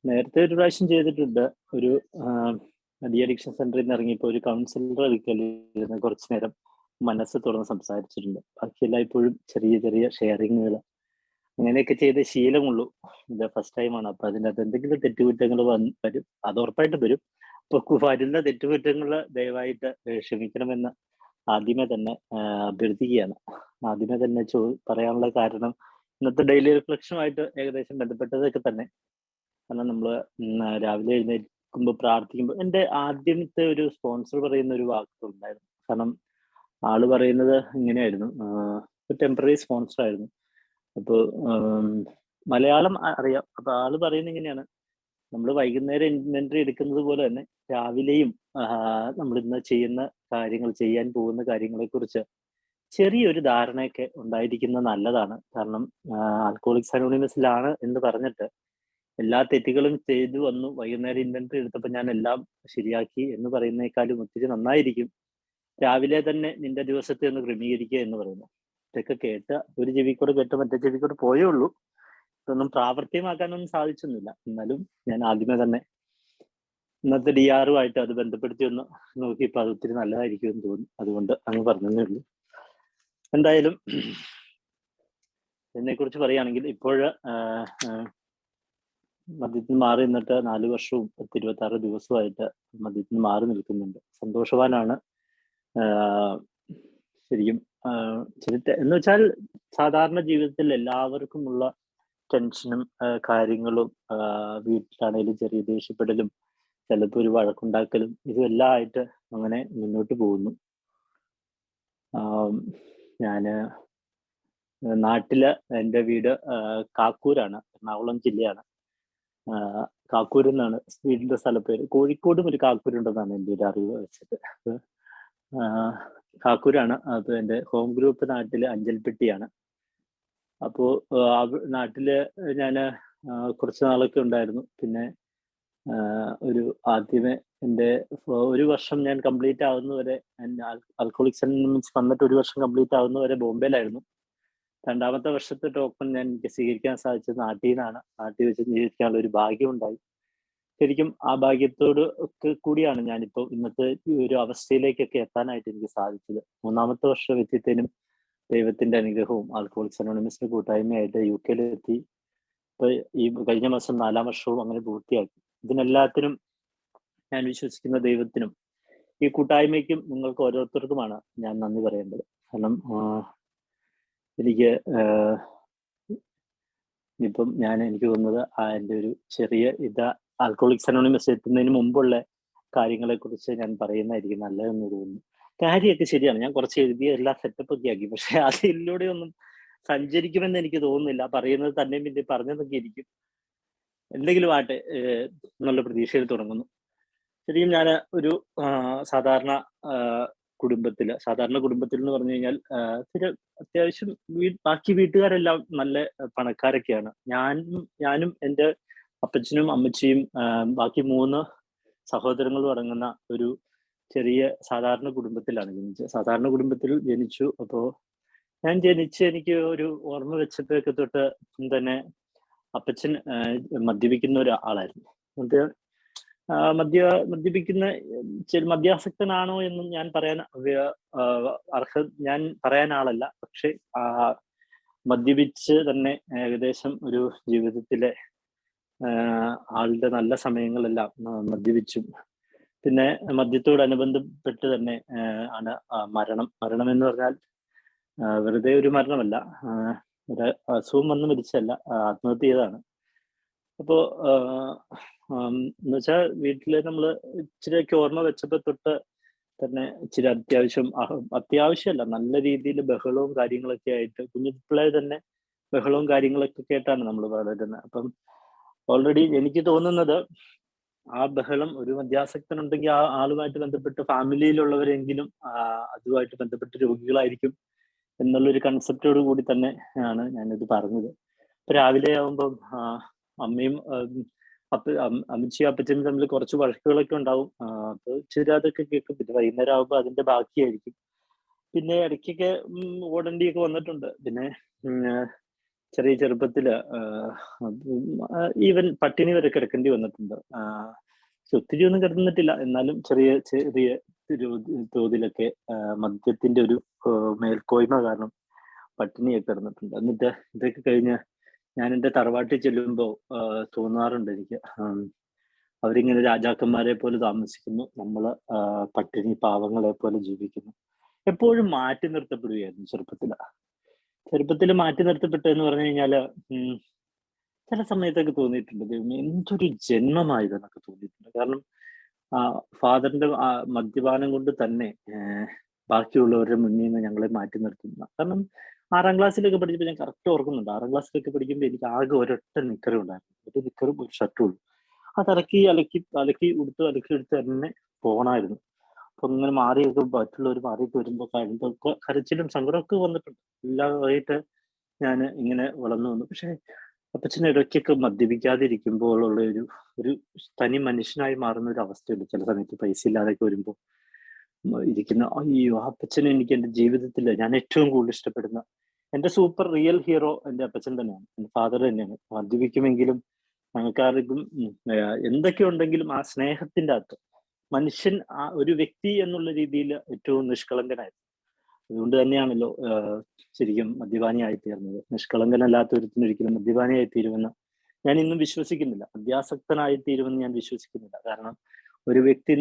നേരത്തെ ഒരു പ്രാവശ്യം ചെയ്തിട്ടുണ്ട്. ഒരു ഡി അഡിക്ഷൻ സെന്ററിൽ നിന്ന് ഇറങ്ങിയപ്പോൾ ഒരു കൗൺസിലർ ഒരിക്കലിരുന്ന് കുറച്ചു നേരം മനസ്സ് തുറന്ന് സംസാരിച്ചിട്ടുണ്ട്. ബാക്കിയെല്ലാം ഇപ്പോഴും ചെറിയ ചെറിയ ഷെയറിങ്ങുകൾ അങ്ങനെയൊക്കെ ചെയ്ത് ശീലമുള്ളൂ. ഇത് ഫസ്റ്റ് ടൈമാണ്. അപ്പൊ അതിനകത്ത് എന്തെങ്കിലും തെറ്റുകുറ്റങ്ങൾ വരും, അത് ഉറപ്പായിട്ടും വരും. അപ്പൊ വരുന്ന തെറ്റുകുറ്റങ്ങൾ ദയവായിട്ട് ക്ഷമിക്കണമെന്ന് ആദ്യമേ തന്നെ അഭ്യർത്ഥിക്കുകയാണ്. ആദ്യമേ തന്നെ പറയാനുള്ള കാരണം ഇന്നത്തെ ഡെയിലി റിഫ്ലക്ഷനുമായിട്ട് ഏകദേശം ബന്ധപ്പെട്ടതൊക്കെ തന്നെ. കാരണം നമ്മൾ രാവിലെ എഴുന്നേൽക്കുമ്പോൾ പ്രാർത്ഥിക്കുമ്പോൾ എൻ്റെ ആദ്യത്തെ ഒരു സ്പോൺസർ പറയുന്ന ഒരു വാക്ക് ഉണ്ടായിരുന്നു. കാരണം ആള് പറയുന്നത് ഇങ്ങനെയായിരുന്നു, ടെമ്പററി സ്പോൺസർ ആയിരുന്നു. അപ്പോൾ മലയാളം അറിയാം. അപ്പൊ ആള് പറയുന്നത് ഇങ്ങനെയാണ്, നമ്മൾ വൈകുന്നേരം ഇൻവെന്ററി എടുക്കുന്നത് പോലെ തന്നെ രാവിലെയും നമ്മൾ ഇന്ന് ചെയ്യുന്ന കാര്യങ്ങൾ, ചെയ്യാൻ പോകുന്ന കാര്യങ്ങളെ കുറിച്ച് ചെറിയൊരു ധാരണയൊക്കെ ഉണ്ടായിരിക്കുന്നത് നല്ലതാണ്. കാരണം ആൽക്കഹോളിക്സ് അനോണിമസിലാണ് എന്ന് പറഞ്ഞിട്ട് എല്ലാ തെറ്റുകളും ചെയ്തു വന്നു, വൈകുന്നേരം ഇൻവെന്ററി എടുത്തപ്പോൾ ഞാൻ എല്ലാം ശരിയാക്കി എന്ന് പറയുന്നേക്കാളും ഒത്തിരി നന്നായിരിക്കും രാവിലെ തന്നെ നിന്റെ ദിവസത്തെ ഒന്ന് ക്രമീകരിക്കുക എന്ന് പറയുന്നു. ഇതൊക്കെ കേട്ട് ഒരു ചെവി കൂടെ കേട്ട് മറ്റേ ചെവി കൂടെ പോയേ ഉള്ളൂ. ഇതൊന്നും പ്രാവർത്തികമാക്കാനൊന്നും സാധിച്ചൊന്നുമില്ല. എന്നാലും ഞാൻ ആദ്യമേ തന്നെ ഇന്നത്തെ DR-ഉമായിട്ട് അത് ബന്ധപ്പെടുത്തി ഒന്ന് നോക്കിയപ്പോൾ അത് ഒത്തിരി നല്ലതായിരിക്കും എന്ന് തോന്നി. അതുകൊണ്ട് അങ്ങ് പറഞ്ഞതേ ഉള്ളൂ. എന്തായാലും ഇതിനെ കുറിച്ച് പറയുകയാണെങ്കിൽ ഇപ്പോൾ മദ്യത്തിന് മാറി നിന്നിട്ട് 4 വർഷവും 26 ദിവസവുമായിട്ട് മദ്യത്തിന് മാറി നിൽക്കുന്നുണ്ട്. സന്തോഷവാനാണ്. ശരിക്കും എന്ന് വെച്ചാൽ സാധാരണ ജീവിതത്തിൽ എല്ലാവർക്കുമുള്ള ടെൻഷനും കാര്യങ്ങളും, വീട്ടിലാണെങ്കിലും ചെറിയ ദേഷ്യപ്പെടലും ചിലപ്പോൾ ഒരു വഴക്കുണ്ടാക്കലും ഇതെല്ലാം ആയിട്ട് അങ്ങനെ മുന്നോട്ട് പോകുന്നു. ഞാന് നാട്ടില് എൻ്റെ വീട് കാക്കൂരാണ്, എറണാകുളം ജില്ലയാണ്. കാക്കൂർ എന്നാണ് വീടിന്റെ സ്ഥലപ്പേര്. കോഴിക്കോടും ഒരു കാക്കൂരുണ്ടെന്നാണ് എൻ്റെ ഒരു അറിവ് വെച്ചത്. കാക്കൂരാണ്. അത് എൻ്റെ ഹോം ഗ്രൂപ്പ് നാട്ടില് അഞ്ചൽപ്പെട്ടിയാണ്. അപ്പോ നാട്ടില് ഞാൻ കുറച്ച് നാളൊക്കെ ഉണ്ടായിരുന്നു. പിന്നെ ഒരു ആദ്യമേ എൻ്റെ 1 വർഷം ഞാൻ കംപ്ലീറ്റ് ആവുന്നവരെ, ആൽക്കഹോളിക്സ് അനോണിമസ് വന്നിട്ട് 1 വർഷം കംപ്ലീറ്റ് ആവുന്നവരെ ബോംബെയിലായിരുന്നു. 2ാമത്തെ വർഷത്തെ ടോക്കൺ ഞാൻ എനിക്ക് സ്വീകരിക്കാൻ സാധിച്ചത് നാട്ടിൽ നിന്നാണ്. നാട്ടിൽ വെച്ച് ജീവിക്കാനുള്ള ഒരു ഭാഗ്യം ഉണ്ടായി. ശരിക്കും ആ ഭാഗ്യത്തോട് ഒക്കെ കൂടിയാണ് ഞാനിപ്പോൾ ഇന്നത്തെ ഈ ഒരു അവസ്ഥയിലേക്കൊക്കെ എത്താനായിട്ട് എനിക്ക് സാധിച്ചത്. 3ാമത്തെ വർഷം എത്തിയത്തേനും ദൈവത്തിന്റെ അനുഗ്രഹവും ആൽക്കഹോളിക്സ് അനോണിമസിന്റെ കൂട്ടായ്മയായിട്ട് UK-ലെത്തി. ഇപ്പൊ ഈ കഴിഞ്ഞ മാസം 4ാം വർഷവും അങ്ങനെ പൂർത്തിയാക്കി. ഇതിനെല്ലാത്തിനും ഞാൻ വിശ്വസിക്കുന്ന ദൈവത്തിനും ഈ കൂട്ടായ്മയ്ക്കും നിങ്ങൾക്ക് ഓരോരുത്തർക്കുമാണ് ഞാൻ നന്ദി പറയേണ്ടത്. കാരണം എനിക്ക് ഇപ്പം എനിക്ക് തോന്നുന്നത് എൻ്റെ ഒരു ചെറിയ ആൽക്കഹോളിക്സ് അനോണിമസ് എത്തുന്നതിന് മുമ്പുള്ള കാര്യങ്ങളെ കുറിച്ച് ഞാൻ പറയുന്നതായിരിക്കും നല്ലതെന്ന് തോന്നുന്നു. കാര്യമൊക്കെ ശരിയാണ്. ഞാൻ കുറച്ച് എഴുതിയ എല്ലാ സെറ്റപ്പ് ഒക്കെ ആക്കി. പക്ഷെ അതിലൂടെ ഒന്നും സഞ്ചരിക്കുമെന്ന് എനിക്ക് തോന്നുന്നില്ല. പറയുന്നത് തന്നെ പിന്നെ പറഞ്ഞതൊക്കെ ഇരിക്കും. എന്തെങ്കിലും ആട്ടെ എന്നുള്ള പ്രതീക്ഷയിൽ തുടങ്ങുന്നു. ശരിക്കും ഞാൻ ഒരു സാധാരണ കുടുംബത്തിൽ എന്ന് പറഞ്ഞു കഴിഞ്ഞാൽ അത്യാവശ്യം ബാക്കി വീട്ടുകാരെല്ലാം നല്ല പണക്കാരൊക്കെയാണ്. ഞാനും എൻ്റെ അപ്പച്ചനും അമ്മച്ചിയും ബാക്കി 3 സഹോദരങ്ങളും അടങ്ങുന്ന ഒരു ചെറിയ സാധാരണ കുടുംബത്തിലാണ് ജനിച്ചത്. സാധാരണ കുടുംബത്തിൽ ജനിച്ചു. അപ്പോൾ ഞാൻ എനിക്ക് ഒരു ഓർമ്മ വെച്ചപ്പോഴൊക്കെ തൊട്ട് തന്നെ അപ്പച്ചൻ മദ്യപിക്കുന്ന ഒരാളായിരുന്നു. മദ്യപിക്കുന്ന മദ്യാസക്തനാണോ എന്നും ഞാൻ പറയാൻ ആളല്ല. പക്ഷെ മദ്യപിച്ച് തന്നെ ഏകദേശം ഒരു ജീവിതത്തിലെ ആളുടെ നല്ല സമയങ്ങളെല്ലാം മദ്യപിച്ചും പിന്നെ മദ്യത്തോടനുബന്ധപ്പെട്ട് തന്നെ ആണ് മരണം എന്ന് പറഞ്ഞാൽ വെറുതെ ഒരു മരണമല്ല, ഒരു അസുഖം വന്ന് മരിച്ചല്ല, ആത്മഹത്യ ചെയ്തതാണ്. അപ്പോ എന്നുവെച്ചാൽ വീട്ടില് നമ്മള് ഇച്ചിരിയൊക്കെ ഓർമ്മ വെച്ചപ്പോ തൊട്ട് തന്നെ ഇച്ചിരി അത്യാവശ്യമല്ല, നല്ല രീതിയിൽ ബഹളവും കാര്യങ്ങളൊക്കെ ആയിട്ട് കുഞ്ഞിപ്പിള്ളേ തന്നെ ബഹളവും കാര്യങ്ങളൊക്കെ കേട്ടാണ് നമ്മൾ വളരുന്നത്. അപ്പം ഓൾറെഡി എനിക്ക് തോന്നുന്നത് ആ ബഹളം ഒരു മദ്യാസക്തനുണ്ടെങ്കിൽ ആ ആളുമായിട്ട് ബന്ധപ്പെട്ട് ഫാമിലിയിലുള്ളവരെങ്കിലും അതുമായിട്ട് ബന്ധപ്പെട്ട് രോഗികളായിരിക്കും എന്നുള്ളൊരു കൺസെപ്റ്റോട് കൂടി തന്നെ ആണ് ഞാനിത് പറഞ്ഞത്. ഇപ്പൊ രാവിലെ ആവുമ്പം അമ്മയും അമ്മച്ചിയും അപ്പച്ചനും തമ്മിൽ കുറച്ച് വഴക്കുകളൊക്കെ ഉണ്ടാവും. അപ്പൊ ഇച്ചിരി അതൊക്കെ കേൾക്കും. പിന്നെ വൈകുന്നേരം ആവുമ്പോൾ അതിന്റെ ബാക്കിയായിരിക്കും. പിന്നെ ഇടയ്ക്കൊക്കെ ഓടണ്ടിയൊക്കെ വന്നിട്ടുണ്ട്. പിന്നെ ചെറിയ ചെറുപ്പത്തില് ഈവൻ പട്ടിണി വരെ കിടക്കേണ്ടി വന്നിട്ടുണ്ട്. ഒത്തിരി ഒന്നും കിടന്നിട്ടില്ല, എന്നാലും ചെറിയ ചെറിയ തോതിലൊക്കെ മദ്യത്തിന്റെ ഒരു മേൽക്കോയ്മ കാരണം പട്ടിണിയൊക്കെ കിടന്നിട്ടുണ്ട്. എന്നിട്ട് ഇതൊക്കെ കഴിഞ്ഞ് ഞാൻ എൻ്റെ തറവാട്ടിൽ ചെല്ലുമ്പോൾ തോന്നാറുണ്ട് എനിക്ക്, അവരിങ്ങനെ രാജാക്കന്മാരെ പോലെ താമസിക്കുന്നു, നമ്മള് പട്ടിണി പാവങ്ങളെ പോലെ ജീവിക്കുന്നു. എപ്പോഴും മാറ്റി നിർത്തപ്പെടുകയായിരുന്നു ചെറുപ്പത്തിൽ മാറ്റി നിർത്തപ്പെട്ടെന്ന് പറഞ്ഞു കഴിഞ്ഞാല് ചില സമയത്തൊക്കെ തോന്നിയിട്ടുണ്ട്, ദൈവമേ എന്തൊരു ജന്മമായതെന്നൊക്കെ തോന്നിയിട്ടുണ്ട്. കാരണം ഫാദറിന്റെ മദ്യപാനം കൊണ്ട് തന്നെ ബാക്കിയുള്ളവരുടെ മുന്നിൽ നിന്ന് ഞങ്ങളെ മാറ്റി നിർത്തുന്ന. കാരണം 6ാം ക്ലാസ്സിലൊക്കെ പഠിച്ചപ്പോൾ ഞാൻ കറക്റ്റ് ഓർക്കുന്നുണ്ട്, 6ാം ക്ലാസ്സിലൊക്കെ പഠിക്കുമ്പോൾ എനിക്ക് ആകെ ഒരൊറ്റ നിക്കറും ഉണ്ടായിരുന്നു, ഒരു നിക്കറും ഒരു ഷർട്ടും ഉള്ളൂ. അത് അലക്കി എടുത്ത് തന്നെ പോകണമായിരുന്നു. അപ്പൊ ഇങ്ങനെ മാറിയൊക്കെ മറ്റുള്ളവർ മാറിയൊക്കെ വരുമ്പോൾ കരച്ചിലും സങ്കടമൊക്കെ വന്നിട്ടുണ്ട്. എല്ലാമായിട്ട് ഞാൻ ഇങ്ങനെ വളർന്നു വന്നു. പക്ഷെ അപ്പച്ചന് ഇടയ്ക്കൊക്കെ മദ്യപിക്കാതിരിക്കുമ്പോഴുള്ള ഒരു തനി മനുഷ്യനായി മാറുന്ന ഒരു അവസ്ഥയുണ്ട്. ചില സമയത്ത് പൈസ ഇല്ലാതൊക്കെ വരുമ്പോൾ ഇരിക്കുന്ന, അയ്യോ അപ്പച്ചനെ എനിക്ക് എൻ്റെ ജീവിതത്തിൽ ഞാൻ ഏറ്റവും കൂടുതൽ ഇഷ്ടപ്പെടുന്ന എൻ്റെ സൂപ്പർ റിയൽ ഹീറോ എൻ്റെ അപ്പച്ചൻ തന്നെയാണ്, എൻ്റെ ഫാദർ തന്നെയാണ്. മദ്യപിക്കുമെങ്കിലും ഞങ്ങൾക്കാർക്കും എന്തൊക്കെ ഉണ്ടെങ്കിലും ആ സ്നേഹത്തിന്റെ അകത്ത് മനുഷ്യൻ, ആ ഒരു വ്യക്തി എന്നുള്ള രീതിയിൽ ഏറ്റവും നിഷ്കളങ്കനായിരുന്നു. അതുകൊണ്ട് തന്നെയാണല്ലോ ശരിക്കും മദ്യപാനിയായി തീർന്നത്. നിഷ്കളങ്കനല്ലാത്ത ഒരുത്തിന് ഒരിക്കലും മദ്യപാനിയായി തീരുമെന്ന് ഞാൻ ഇന്നും വിശ്വസിക്കുന്നില്ല. മദ്യാസക്തനായി തീരുമെന്ന് ഞാൻ വിശ്വസിക്കുന്നില്ല. കാരണം ഒരു വ്യക്തി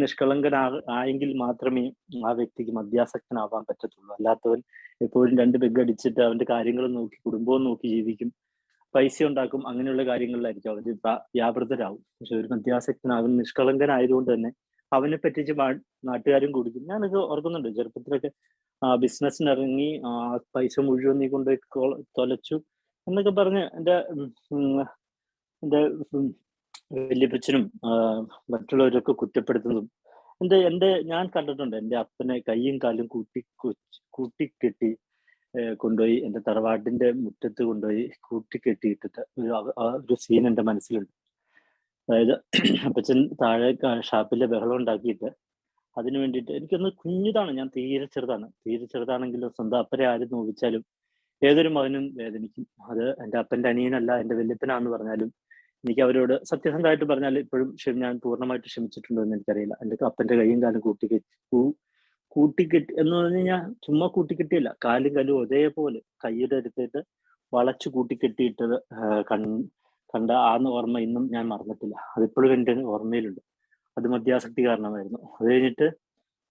ആയെങ്കിൽ മാത്രമേ ആ വ്യക്തിക്ക് മദ്യാസക്തനാവാൻ പറ്റത്തുള്ളൂ. അല്ലാത്തവൻ എപ്പോഴും 2 പെഗ് അടിച്ചിട്ട് അവന്റെ കാര്യങ്ങൾ നോക്കി കുടുംബവും നോക്കി ജീവിക്കും, പൈസ ഉണ്ടാക്കും, അങ്ങനെയുള്ള കാര്യങ്ങളിലായിരിക്കും അവർ വ്യാപൃതരാകും. പക്ഷെ ഒരു മദ്യാസക്തനാകും നിഷ്കളങ്കനായതുകൊണ്ട് തന്നെ അവനെ പറ്റിച്ച് നാട്ടുകാരും കുടിക്കും. ഞാനൊക്കെ ഓർക്കുന്നുണ്ട്, ചെറുപ്പത്തിലൊക്കെ ബിസിനസ്സിനിറങ്ങി പൈസ മുഴുവൻ നീ കൊണ്ടുപോയി തൊലച്ചു എന്നൊക്കെ പറഞ്ഞ് എൻ്റെ വല്യപ്പച്ചനും മറ്റുള്ളവരൊക്കെ കുറ്റപ്പെടുത്തുന്നതും ഞാൻ കണ്ടിട്ടുണ്ട്. എൻ്റെ അപ്പനെ കൈയും കാലും കൂട്ടിക്കെട്ടി കൊണ്ടുപോയി എൻ്റെ തറവാട്ടിന്റെ മുറ്റത്ത് കൊണ്ടുപോയി കൂട്ടിക്കെട്ടിയിട്ടിട്ട് ഒരു സീൻ എൻ്റെ മനസ്സിലുണ്ട്. അതായത് അപ്പച്ചൻ താഴെ ഷാപ്പിലെ ബഹളം ഉണ്ടാക്കിയിട്ട് അതിനു വേണ്ടിയിട്ട്, എനിക്കൊന്ന് കുഞ്ഞിതാണ്, ഞാൻ തീരെ ചെറുതാണെങ്കിലും സ്വന്തം അപ്പനെ ആരും നോവിച്ചാലും ഏതൊരു മകനും വേദനിക്കും. അത് എൻ്റെ അപ്പൻ്റെ അനിയനല്ല, എൻ്റെ വല്യപ്പനാന്ന് പറഞ്ഞാലും എനിക്ക് അവരോട് സത്യസന്ധമായിട്ട് പറഞ്ഞാൽ ഇപ്പോഴും ഞാൻ പൂർണ്ണമായിട്ട് ക്ഷമിച്ചിട്ടുണ്ടോ എന്ന് എനിക്കറിയില്ല. എൻ്റെ അപ്പൻ്റെ കൈയും കാലും കൂട്ടിക്കെട്ടി എന്ന് പറഞ്ഞു കഴിഞ്ഞാൽ ചുമ്മാ കൂട്ടിക്കെട്ടിയല്ല, കാലും കാലും ഒരേപോലെ കൈയുടെ അടുത്തിട്ട് വളച്ചു കൂട്ടിക്കെട്ടിയിട്ടത് കണ്ട ഓർമ്മ ഇന്നും ഞാൻ മറന്നിട്ടില്ല. അതിപ്പോഴും എൻ്റെ ഓർമ്മയിലുണ്ട്. അത് മദ്യാസക്തി കാരണമായിരുന്നു. അത് കഴിഞ്ഞിട്ട്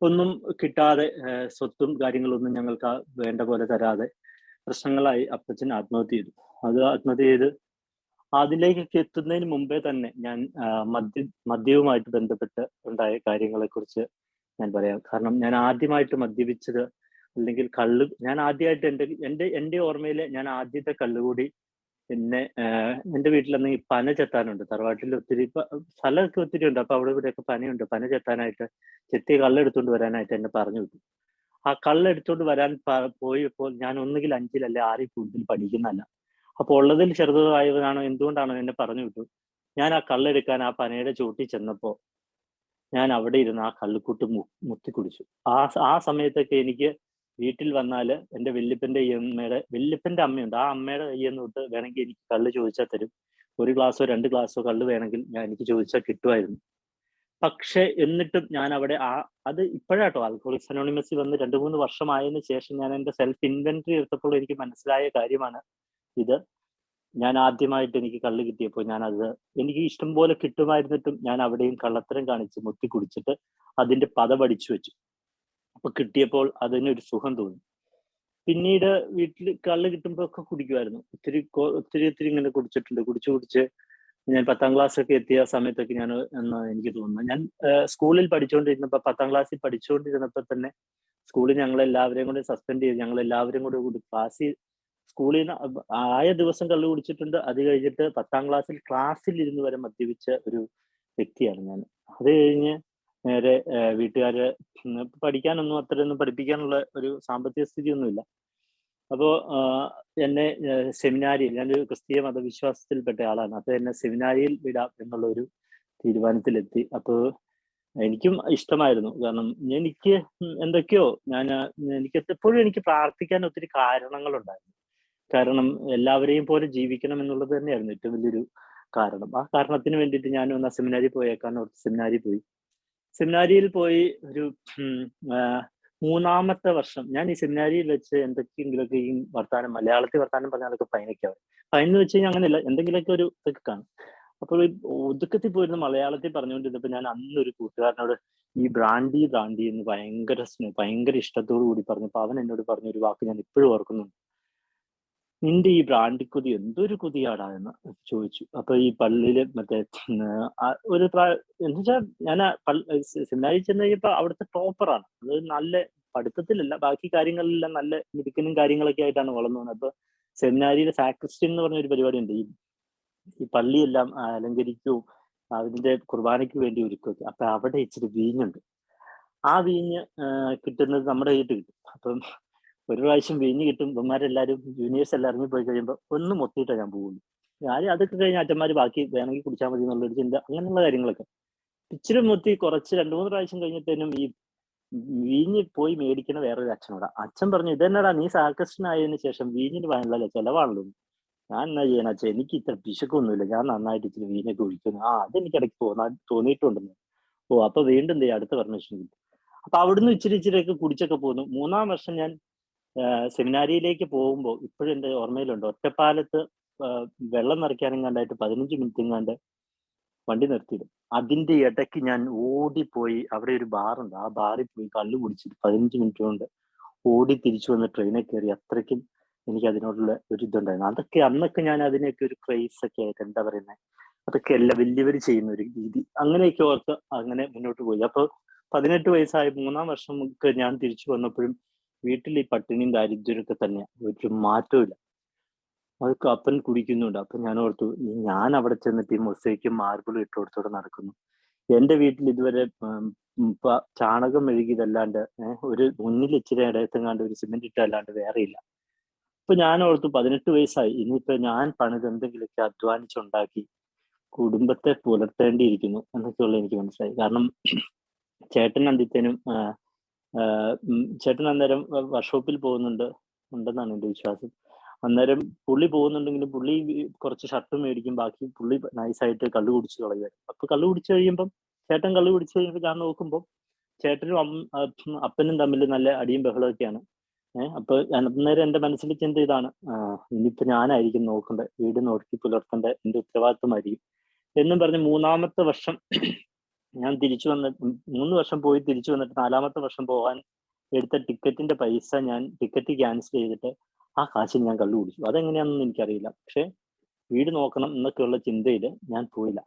ഒന്നും കിട്ടാതെ, സ്വത്തും കാര്യങ്ങളൊന്നും ഞങ്ങൾക്ക് വേണ്ട പോലെ തരാതെ പ്രശ്നങ്ങളായി അപ്പച്ചൻ ആത്മഹത്യ ചെയ്തു. അത് ആത്മഹത്യ ചെയ്ത് അതിലേക്കൊക്കെ എത്തുന്നതിന് മുമ്പേ തന്നെ ഞാൻ മദ്യവുമായിട്ട് ബന്ധപ്പെട്ട് ഉണ്ടായ കാര്യങ്ങളെ കുറിച്ച് ഞാൻ പറയാം. കാരണം ഞാൻ ആദ്യമായിട്ട് മദ്യപിച്ചത്, അല്ലെങ്കിൽ ഞാൻ ആദ്യമായിട്ട് എൻ്റെ ഓർമ്മയില് ഞാൻ ആദ്യത്തെ കള്ളുകൂടി എൻ്റെ വീട്ടിലെന്നെങ്കിൽ പന ചെത്താനുണ്ട്. തറവാട്ടിൽ ഒത്തിരി സ്ഥലമൊക്കെ ഒത്തിരി ഉണ്ട്. അപ്പൊ അവിടെ ഇവിടെയൊക്കെ പനയുണ്ട്. പന ചെത്താനായിട്ട് ചെത്തിയ കള്ളെടുത്തോണ്ട് വരാനായിട്ട് എന്നെ പറഞ്ഞു വിട്ടു. ആ കള്ളെടുത്തോണ്ട് വരാൻ പോയപ്പോൾ ഞാൻ ഒന്നുകിൽ 5ൽ അല്ലെ 6ൽ കൂടുതൽ പഠിക്കുന്നതല്ല. അപ്പൊ ഉള്ളതിൽ ചെറുതായവനാണോ എന്തുകൊണ്ടാണോ എന്നെ പറഞ്ഞു വിട്ടു. ഞാൻ ആ കള്ളെടുക്കാൻ ആ പനയുടെ ചോട്ടിൽ ചെന്നപ്പോ ഞാൻ അവിടെ ഇരുന്ന് ആ കള്ളിക്കൂട്ട് മുത്തി കുടിച്ചു. ആ സമയത്തൊക്കെ എനിക്ക് വീട്ടിൽ വന്നാല് എൻ്റെ വല്യപ്പന്റെ അമ്മയുണ്ട്, ആ അമ്മയുടെ കയ്യിൽ തൊട്ട് വേണമെങ്കിൽ എനിക്ക് കള്ള് ചോദിച്ചാൽ തരും. 1 ഗ്ലാസോ 2 ഗ്ലാസോ കള്ള് വേണമെങ്കിൽ എനിക്ക് ചോദിച്ചാൽ കിട്ടുമായിരുന്നു. പക്ഷെ എന്നിട്ടും ഞാൻ അവിടെ അത് ഇപ്പോഴാട്ടോ ആൽക്കഹോളിക്സ് അനോണിമസിൽ വന്ന് 2-3 വർഷമായതിനു ശേഷം ഞാൻ എൻ്റെ സെൽഫ് ഇൻവെന്ററി എടുത്തപ്പോൾ എനിക്ക് മനസ്സിലായ കാര്യമാണ് ഇത്. ഞാൻ ആദ്യമായിട്ട് എനിക്ക് കള്ള് കിട്ടിയപ്പോൾ എനിക്ക് ഇഷ്ടം പോലെ കിട്ടുമായിരുന്നിട്ടും ഞാൻ അവിടെയും കള്ളത്തരം കാണിച്ച് മുത്തി കുടിച്ചിട്ട് അതിന്റെ പത പഠിച്ചു വെച്ചു. അപ്പൊ കിട്ടിയപ്പോൾ അതിനൊരു സുഖം തോന്നി. പിന്നീട് വീട്ടിൽ കള്ള് കിട്ടുമ്പോ ഒക്കെ കുടിക്കുമായിരുന്നു. ഒത്തിരി ഇങ്ങനെ കുടിച്ച് ഞാൻ 10ാം ക്ലാസ് ഒക്കെ എത്തിയ സമയത്തൊക്കെ എനിക്ക് തോന്നുന്നു, ഞാൻ സ്കൂളിൽ പഠിച്ചുകൊണ്ടിരുന്നപ്പോ 10ാം ക്ലാസ്സിൽ പഠിച്ചുകൊണ്ടിരുന്നപ്പോ തന്നെ സ്കൂളിൽ ഞങ്ങളെല്ലാവരെയും കൂടി സസ്പെൻഡ് ചെയ്ത് ഞങ്ങളെല്ലാവരും കൂടി സ്കൂളിൽ നിന്ന് ആയ ദിവസം കള്ളു കുടിച്ചിട്ടുണ്ട്. അത് കഴിഞ്ഞിട്ട് 10ാം ക്ലാസ്സിൽ ഇരുന്ന് വരെ മദ്യപിച്ച ഒരു വ്യക്തിയാണ് ഞാൻ. അത് കഴിഞ്ഞ് നേരെ വീട്ടുകാര് പഠിക്കാനൊന്നും അത്രയൊന്നും പഠിപ്പിക്കാനുള്ള ഒരു സാമ്പത്തിക സ്ഥിതിയൊന്നുമില്ല. അപ്പോ എന്നെ സെമിനാരിയിൽ, ഞാനൊരു ക്രിസ്തീയ മതവിശ്വാസത്തിൽപ്പെട്ട ആളാണ്. അപ്പൊ എന്നെ സെമിനാരിയിൽ വിടാം എന്നുള്ള ഒരു തീരുമാനത്തിലെത്തി. അപ്പോ എനിക്കും ഇഷ്ടമായിരുന്നു. കാരണം എനിക്ക് എന്തൊക്കെയോ എനിക്ക് എപ്പോഴും എനിക്ക് പ്രാർത്ഥിക്കാൻ ഒത്തിരി കാരണങ്ങളുണ്ടായിരുന്നു. കാരണം എല്ലാവരെയും പോലെ ജീവിക്കണം എന്നുള്ളത് തന്നെയായിരുന്നു ഏറ്റവും വലിയൊരു കാരണം. ആ കാരണത്തിന് വേണ്ടിയിട്ട് ഞാൻ ഒന്ന് സെമിനാരിൽ പോയേക്കാന്ന് ഓർത്ത് സെമിനാരിൽ പോയി. സെമിനാരിയിൽ പോയി ഒരു ഉം, ആ, 3-ാമത്തെ വർഷം ഞാൻ ഈ സെമിനാരിയിൽ വെച്ച് എന്തൊക്കെയെങ്കിലുമൊക്കെ ഈ മലയാളത്തിൽ വർത്താനം പറഞ്ഞാലൊക്കെ ഫൈനൊക്കെ ആവും. ഫൈൻ എന്ന് വെച്ച് കഴിഞ്ഞാൽ അങ്ങനെയല്ല, എന്തെങ്കിലുമൊക്കെ ഒരു ഇതൊക്കെ കാണും. അപ്പോൾ ഈ ഒതുക്കത്തിൽ പോയിരുന്ന മലയാളത്തിൽ പറഞ്ഞുകൊണ്ടിരുന്നപ്പോൾ ഞാൻ അന്നൊരു കൂട്ടുകാരനോട് ഈ ബ്രാൻഡി ബ്രാൻഡി എന്ന് ഭയങ്കര ഇഷ്ടത്തോടു കൂടി പറഞ്ഞപ്പോൾ അവൻ എന്നോട് പറഞ്ഞ ഒരു വാക്ക് ഞാൻ ഇപ്പോഴും ഓർക്കുന്നുണ്ട്. നിന്റെ ഈ ബ്രാൻഡിക്കൊതി എന്തൊരു കൊതിയാടാ എന്ന് ചോദിച്ചു. അപ്പൊ ഈ പള്ളിയില് മറ്റേ ഒരു എന്ന് വെച്ചാൽ ഞാൻ സെമിനാരിൽ ചെന്ന് കഴിഞ്ഞപ്പോ അവിടുത്തെ ടോപ്പറാണ്. അത് നല്ല പഠിത്തത്തിലല്ല, ബാക്കി കാര്യങ്ങളിലെല്ലാം നല്ല മിടുക്കനും കാര്യങ്ങളൊക്കെ ആയിട്ടാണ് വളർന്നു വന്നത്. അപ്പൊ സെമിനാരിയിലെ സാക്രിസ്ത്യൻ എന്ന് പറഞ്ഞ ഒരു പരിപാടി ഉണ്ട്. ഈ പള്ളിയെല്ലാം അലങ്കരിക്കുകയും അതിന്റെ കുർബാനയ്ക്ക് വേണ്ടി ഒരുക്കുകയൊക്കെ. അപ്പൊ അവിടെ ഇച്ചിരി വീഞ്ഞുണ്ട്. ആ വീഞ്ഞ് കിട്ടുന്നത് നമ്മുടെ കയ്യിൽ കിട്ടും. അപ്പം ഒരു പ്രാവശ്യം വീഞ്ഞ് കിട്ടും. ഇവന്മാരെല്ലാരും ജൂനിയേഴ്സ് എല്ലാം ഇറങ്ങി പോയി കഴിയുമ്പോൾ ഒന്ന് മൊത്തിയിട്ടാണ് ഞാൻ പോകുള്ളൂ. കാര്യം അതൊക്കെ കഴിഞ്ഞ അച്ഛന്മാര് ബാക്കി വേണമെങ്കിൽ കുടിച്ചാൽ മതി എന്നുള്ളൊരു ചിന്ത, അങ്ങനെയുള്ള കാര്യങ്ങളൊക്കെ. ഇച്ചിരി മൊത്തി കുറച്ച് 2-3 പ്രാവശ്യം കഴിഞ്ഞപ്പോഴത്തേനും ഈ വീഞ്ഞ് പോയി മേടിക്കണ വേറൊരു അച്ഛനോടാ. അച്ഛൻ പറഞ്ഞു, ഇതെന്നടാ നീ സാർക്കസ്റ്റിനായതിനു ശേഷം വീഞ്ഞിന് വാങ്ങുന്നല്ലോ, ചെലവാണല്ലോ. ഞാൻ എന്നാ ചെയ്യാൻ അച്ഛൻ, എനിക്ക് ഇത്ര പിശുക്കൊന്നുമില്ല, ഞാൻ നന്നായിട്ട് ഇച്ചിരി വീഞ്ഞൊക്കെ ഒഴിക്കുന്നു. അതെനിക്ക് ഇടയ്ക്ക് തോന്നിയിട്ടുണ്ടെന്ന്. ഓ, അപ്പൊ വീണ്ടും അടുത്ത പെർമിഷൻ കിട്ടും. അപ്പൊ അവിടുന്ന് ഇച്ചിരിയൊക്കെ കുടിച്ചൊക്കെ പോന്നു. 3-ാം വർഷം ഞാൻ സെമിനാരിയിലേക്ക് പോകുമ്പോൾ ഇപ്പോഴും എന്റെ ഓർമ്മയിലുണ്ട്, ഒറ്റപ്പാലത്ത് വെള്ളം നിറയ്ക്കാനും കണ്ടായിട്ട് 15 മിനിറ്റും കണ്ട് വണ്ടി നിർത്തിയിടും. അതിന്റെ ഇടയ്ക്ക് ഞാൻ ഓടിപ്പോയി, അവിടെ ഒരു ബാറുണ്ട്, ആ ബാറിൽ പോയി കള്ളു കുടിച്ചിട്ട് 15 മിനിറ്റ് കൊണ്ട് ഓടി തിരിച്ചു വന്ന് ട്രെയിനിൽ കയറി. അത്രയ്ക്കും എനിക്ക് അതിനോടുള്ള ഒരു ഇതുണ്ടായിരുന്നു. അതൊക്കെ അന്നൊക്കെ ഞാൻ അതിനെയൊക്കെ ഒരു ക്രൈസ് ഒക്കെ ആയിട്ട്, എന്താ പറയുന്നത്, അതൊക്കെ എല്ലാം വലിയവർ ചെയ്യുന്ന ഒരു രീതി, അങ്ങനെയൊക്കെ ഓർത്ത് അങ്ങനെ മുന്നോട്ട് പോയി. അപ്പൊ 18 വയസ്സായ 3-ാം വർഷം ഞാൻ തിരിച്ചു വന്നപ്പോഴും വീട്ടിൽ ഈ പട്ടിണിയും ദാരിദ്ര്യമൊക്കെ തന്നെ, ഒരു മാറ്റവും ഇല്ല. അതൊക്കെ അപ്പൻ കുടിക്കുന്നുണ്ട്. അപ്പൊ ഞാൻ ഓർത്തു, ഞാൻ അവിടെ ചെന്നിട്ട് ഈ മൊസൈക്കും മാർബിളും ഇട്ട് കൊടുത്തോടെ നടക്കുന്നു. എന്റെ വീട്ടിൽ ഇതുവരെ ചാണകം മെഴുകിയതല്ലാണ്ട് ഒരു മുന്നിൽ ഇച്ചിരി ഇടയത്തെങ്ങാണ്ട് ഒരു സിമെന്റ് ഇട്ടല്ലാണ്ട് വേറെ ഇല്ല. അപ്പൊ ഞാൻ ഓർത്തു, 18 വയസ്സായി, ഇനിയിപ്പോ ഞാൻ പണിത് എന്തെങ്കിലുമൊക്കെ അധ്വാനിച്ചുണ്ടാക്കി കുടുംബത്തെ പുലർത്തേണ്ടിയിരിക്കുന്നു എന്നൊക്കെയുള്ള എനിക്ക് മനസ്സിലായി. കാരണം ചേട്ടൻ അന്തിത്തേനും ചേട്ടൻ അന്നേരം വർക്ക്ഷോപ്പിൽ ഉണ്ടെന്നാണ് എന്റെ വിശ്വാസം. അന്നേരം പുള്ളി പോകുന്നുണ്ടെങ്കിലും പുള്ളി കുറച്ച് ഷർട്ട് മേടിക്കും, ബാക്കി പുള്ളി നൈസായിട്ട് കള്ളു കുടിച്ച് കളയുമായിരുന്നു. അപ്പൊ കള്ളു കുടിച്ചു കഴിയുമ്പം ചേട്ടൻ കള്ളു കുടിച്ചു കഴിയുമ്പോൾ ഞാൻ നോക്കുമ്പോൾ ചേട്ടനും അപ്പനും തമ്മിൽ നല്ല അടിയും ബഹളമൊക്കെയാണ്. അപ്പൊ അന്നേരം എന്റെ മനസ്സിൽ ചിന്ത ഇതാണ്, ഇനിയിപ്പോ ഞാനായിരിക്കും നോക്കേണ്ടത്, വീട് നോക്കി പുലർത്തേണ്ട എന്റെ ഉത്തരവാദിത്വമായിരിക്കും എന്നും പറഞ്ഞ് 3-ാമത്തെ വർഷം ഞാൻ തിരിച്ചു 3 വർഷം പോയി തിരിച്ചു വന്നിട്ട് 4-ാമത്തെ വർഷം പോകാൻ എടുത്ത ടിക്കറ്റിന്റെ പൈസ ഞാൻ ടിക്കറ്റ് ക്യാൻസൽ ചെയ്തിട്ട് ആ കാശിൽ ഞാൻ കള്ളു കുടിച്ചു. അതെങ്ങനെയാണെന്ന് എനിക്കറിയില്ല. പക്ഷെ വീട് നോക്കണം എന്നൊക്കെയുള്ള ചിന്തയിൽ ഞാൻ പോയില്ല.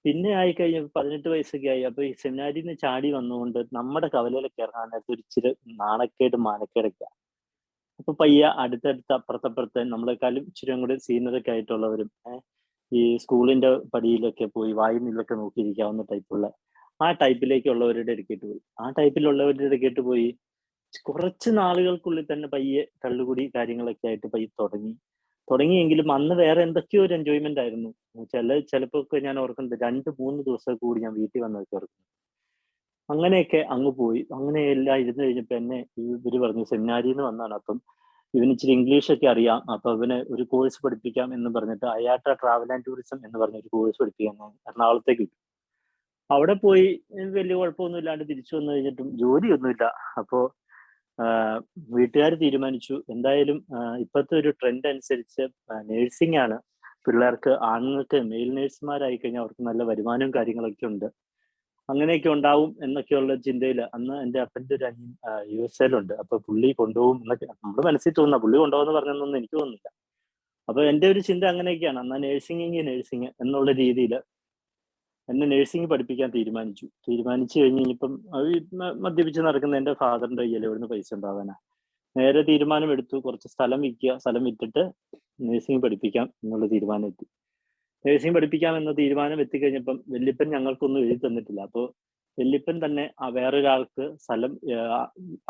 പിന്നെ ആയിക്കഴിഞ്ഞപ്പോൾ 18 വയസ്സൊക്കെ ആയി. അപ്പൊ ഈ സെമിനാരിയിൽ നിന്ന് ചാടി വന്നുകൊണ്ട് നമ്മുടെ കവലയിലൊക്കെ ഇറങ്ങാൻ നേരത്തെ ഒരു ഇച്ചിരി മാനക്കേടൊക്കെ. അപ്പൊ പയ്യ അടുത്തടുത്ത് അപ്പുറത്തപ്പുറത്ത് നമ്മളെക്കാളും ഇച്ചിരി കൂടെ സീനിയറൊക്കെ ആയിട്ടുള്ളവരും ഈ സ്കൂളിന്റെ പടിയിലൊക്കെ പോയി വായുന്നിലൊക്കെ നോക്കിയിരിക്കാവുന്ന ടൈപ്പുള്ള ആ ടൈപ്പിലേക്കുള്ളവരുടെ ഇടയ്ക്കിട്ട് പോയി. ആ ടൈപ്പിലുള്ളവരുടെ ഇടയ്ക്കിട്ട് പോയി കുറച്ച് നാളുകൾക്കുള്ളിൽ തന്നെ പയ്യെ കള്ളുകുടി കാര്യങ്ങളൊക്കെ ആയിട്ട് പയ്യെ തുടങ്ങിയെങ്കിലും അന്ന് വേറെ എന്തൊക്കെയോ ഒരു എൻജോയ്മെന്റ് ആയിരുന്നു. ചിലപ്പോ ഒക്കെ ഞാൻ ഓർക്കുന്നുണ്ട് 2-3 ദിവസം കൂടി ഞാൻ വീട്ടിൽ വന്നൊക്കെ ഓർക്കുന്നു. അങ്ങനെയൊക്കെ അങ്ങ് പോയി. അങ്ങനെ എല്ലാം ഇരുന്ന് കഴിഞ്ഞപ്പോ എന്നെ ഇവര് പറഞ്ഞു സെമിനാരിയിൽ നിന്ന് വന്നാണ്, അപ്പം ഇവന് ഇച്ചിരി ഇംഗ്ലീഷ് ഒക്കെ അറിയാം, അപ്പൊ ഇവന് ഒരു കോഴ്സ് പഠിപ്പിക്കാം എന്ന് പറഞ്ഞിട്ട് അയാട്ട ട്രാവൽ ആൻഡ് ടൂറിസം എന്ന് പറഞ്ഞ ഒരു കോഴ്സ് പഠിപ്പിക്കാൻ എറണാകുളത്തേക്ക് വിട്ടു. അവിടെ പോയി വലിയ കുഴപ്പമൊന്നും ഇല്ലാണ്ട് തിരിച്ചു വന്നു കഴിഞ്ഞിട്ടും ജോലിയൊന്നുമില്ല. അപ്പോ വീട്ടുകാർ തീരുമാനിച്ചു, എന്തായാലും ഇപ്പോഴത്തെ ഒരു ട്രെൻഡ് അനുസരിച്ച് നേഴ്സിംഗ് ആണ് പിള്ളേർക്ക്, ആണുങ്ങൾക്ക് മെയിൽ നേഴ്സുമാരായി കഴിഞ്ഞാൽ അവർക്ക് നല്ല വരുമാനവും കാര്യങ്ങളൊക്കെ ഉണ്ട്, അങ്ങനെയൊക്കെ ഉണ്ടാവും എന്നൊക്കെയുള്ള ചിന്തയിൽ അന്ന് എന്റെ അപ്പന്റെ ഒരു അനിയൻ USA-ലുണ്ട്. അപ്പൊ പുള്ളി കൊണ്ടുപോകും എന്നൊക്കെ നമ്മുടെ മനസ്സിൽ തോന്നുന്ന, പുള്ളി കൊണ്ടുപോകുന്ന പറഞ്ഞൊന്നും എനിക്ക് തോന്നുന്നില്ല. അപ്പൊ എന്റെ ഒരു ചിന്ത അങ്ങനെയൊക്കെയാണ്. എന്നാ നേഴ്സിംഗ് എന്നുള്ള രീതിയിൽ എന്നെ നേഴ്സിംഗ് പഠിപ്പിക്കാൻ തീരുമാനിച്ചു കഴിഞ്ഞപ്പം മദ്യപിച്ച് നടക്കുന്ന എന്റെ ഫാദറിന്റെ കയ്യിൽ എവിടുന്ന് പൈസ ഉണ്ടാവാനാ. നേരെ തീരുമാനം എടുത്തു, കുറച്ച് സ്ഥലം വിൽക്കുക, സ്ഥലം വിറ്റിട്ട് നേഴ്സിംഗ് പഠിപ്പിക്കാം എന്നുള്ള തീരുമാനം എത്തി. നേഴ്സിംഗ് പഠിപ്പിക്കാം എന്ന തീരുമാനം എത്തിക്കഴിഞ്ഞപ്പം വല്യപ്പൻ ഞങ്ങൾക്കൊന്നും എഴുതി തന്നിട്ടില്ല. അപ്പോൾ വല്യപ്പൻ തന്നെ വേറൊരാൾക്ക് സ്ഥലം,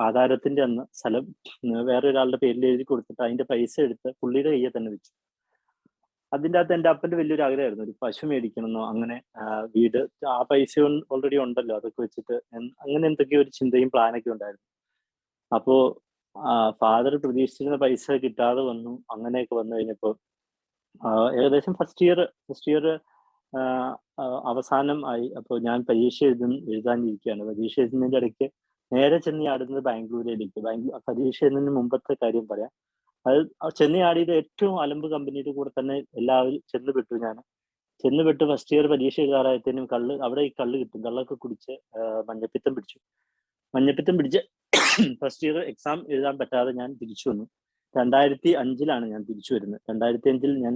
ആധാരത്തിന്റെ അന്ന് സ്ഥലം വേറൊരാളുടെ പേരിൽ എഴുതി കൊടുത്തിട്ട് അതിന്റെ പൈസ എടുത്ത് പുള്ളിയുടെ കയ്യെ തന്നെ വെച്ചു. അതിൻ്റെ അകത്ത് എൻ്റെ അപ്പന്റെ വലിയൊരു ആഗ്രഹമായിരുന്നു, ഒരു പശു മേടിക്കണമെന്നോ, അങ്ങനെ വീട് ആ പൈസ ഓൾറെഡി ഉണ്ടല്ലോ, അതൊക്കെ വെച്ചിട്ട് അങ്ങനെ എന്തൊക്കെയോ ഒരു ചിന്തയും പ്ലാനൊക്കെ ഉണ്ടായിരുന്നു. അപ്പോ ഫാദർ പ്രതീക്ഷിച്ചിരുന്ന പൈസ കിട്ടാതെ വന്നു. അങ്ങനെയൊക്കെ വന്നു കഴിഞ്ഞപ്പോൾ ഏകദേശം ഫസ്റ്റ് ഇയർ അവസാനം ആയി. അപ്പോൾ ഞാൻ പരീക്ഷ എഴുതാനിരിക്കുകയാണ്. പരീക്ഷ എഴുതുന്നതിന്റെ ഇടയ്ക്ക് നേരെ ചെന്ന് ചാടുന്നത് ബാംഗ്ലൂരിലേക്ക്. പരീക്ഷ എഴുതുന്നതിന് മുമ്പത്തെ കാര്യം പറയാം. അത് ചെന്ന് ചാടിയത് ഏറ്റവും അലമ്പ് കമ്പനിയുടെ കൂടെ തന്നെ എല്ലാവരും ചെന്നുപെട്ടു. ഞാൻ ചെന്നുപെട്ട് ഫസ്റ്റ് ഇയർ പരീക്ഷ എഴുതാറായത്തേനും അവിടെ ഈ കള്ള് കിട്ടും. കള്ളൊക്കെ കുടിച്ച് മഞ്ഞപ്പിത്തം പിടിച്ച് ഫസ്റ്റ് ഇയർ എക്സാം എഴുതാൻ പറ്റാതെ ഞാൻ തിരിച്ചു വന്നു. 2005 ഞാൻ തിരിച്ചു വരുന്നത്. 2005 ഞാൻ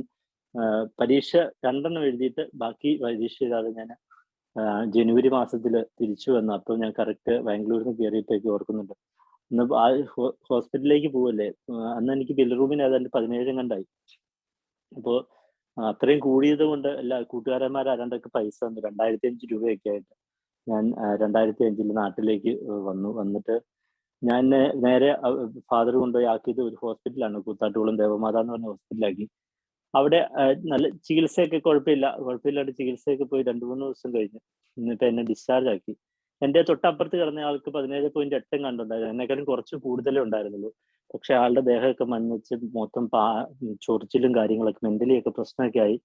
പരീക്ഷ 2 എഴുതിയിട്ട് ബാക്കി പരീക്ഷ എഴുതാതെ ഞാൻ ജനുവരി മാസത്തിൽ തിരിച്ചു വന്നു. അപ്പോൾ ഞാൻ കറക്റ്റ് ബാംഗ്ലൂരിൽ നിന്ന് കയറിയപ്പോഴേക്ക് ഓർക്കുന്നുണ്ട്. ഇന്ന് ഹോസ്പിറ്റലിലേക്ക് പോവല്ലേ, അന്ന് എനിക്ക് ബിൽ റൂമിന് ഏതാണ്ട് 17 കണ്ടായി. അപ്പോൾ അത്രയും കൂടിയത് കൊണ്ട് എല്ലാ കൂട്ടുകാരന്മാർ ആരാണ്ടൊക്കെ പൈസ തന്നു, 2005 രൂപയൊക്കെ ആയിട്ട്. ഞാൻ 2005 നാട്ടിലേക്ക് വന്നിട്ട് ഞാൻ നേരെ ഫാദർ കൊണ്ടുപോയി ആക്കിയത് ഒരു ഹോസ്പിറ്റലാണ്, കൂത്താട്ടുകുളം ദേവമാത എന്ന് പറഞ്ഞ ഹോസ്പിറ്റലാക്കി. അവിടെ നല്ല ചികിത്സയൊക്കെ കുഴപ്പമില്ലാണ്ട് ചികിത്സയൊക്കെ പോയി 2-3 ദിവസം കഴിഞ്ഞ് എന്നിട്ട് എന്നെ ഡിസ്ചാർജ് ആക്കി. എൻ്റെ തൊട്ടപ്പുറത്ത് കിടന്ന ആൾക്ക് 17.8 കണ്ടുണ്ടായിരുന്നു. എന്നെക്കാളും കുറച്ച് കൂടുതലേ ഉണ്ടായിരുന്നുള്ളൂ. പക്ഷെ ആളുടെ ദേഹമൊക്കെ മഞ്ഞച്ച് മൊത്തം ചൊറിച്ചിലും കാര്യങ്ങളൊക്കെ മെന്റലി ഒക്കെ പ്രശ്നമൊക്കെ ആയി.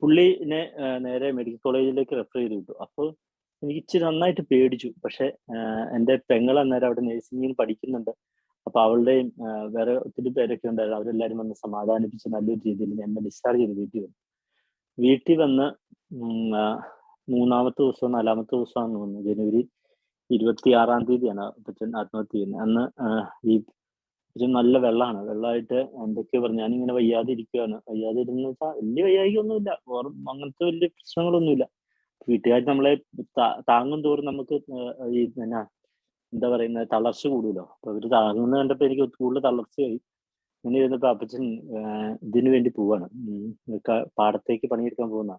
പുള്ളിനെ നേരെ മെഡിക്കൽ കോളേജിലേക്ക് റെഫർ ചെയ്ത് വിട്ടു. അപ്പോൾ എനിക്ക് ഇച്ചിരി നന്നായിട്ട് പേടിച്ചു. പക്ഷെ എൻ്റെ പെങ്ങൾ അന്നേരം അവിടെ നഴ്സിംഗിന് പഠിക്കുന്നുണ്ട്. അപ്പൊ അവളുടെയും വേറെ ഒത്തിരി പേരൊക്കെ ഉണ്ടായിരുന്നു. അവരെല്ലാരും വന്ന് സമാധാനിപ്പിച്ച് നല്ലൊരു രീതിയിൽ എന്നെ ഡിസ്ചാർജ് ചെയ്ത് വീട്ടിൽ വന്ന് 3-ാമത്തെ ദിവസമോ 4-ാമത്തെ ദിവസമാണെന്ന് തോന്നുന്നു, ജനുവരി 26-ാം തീയതിയാണ് അപ്പച്ചൻ ആത്മഹത്യ ചെയ്യുന്നത്. അന്ന് ഈ നല്ല വെള്ളമായിട്ട് എന്തൊക്കെയോ പറഞ്ഞു. ഞാനിങ്ങനെ വയ്യാതിരിക്കുകയാണ്. വയ്യാതിരുന്ന് വെച്ചാൽ വലിയ വയ്യായികൊന്നുമില്ല, അങ്ങനത്തെ വലിയ പ്രശ്നങ്ങളൊന്നുമില്ല. വീട്ടുകാർ നമ്മളെ താങ്ങും തോറും നമുക്ക് ഈ എന്താ പറയുന്നത്, തളർച്ച കൂടുമല്ലോ. അപ്പൊ അവര് താങ്ങുന്ന കണ്ടപ്പോ എനിക്ക് കൂടുതൽ തളർച്ചയായി. അങ്ങനെ ഇരുന്നപ്പോ അപ്പച്ചൻ ഇതിനു വേണ്ടി പോവാണ്, പാടത്തേക്ക് പണിയെടുക്കാൻ പോകുന്ന.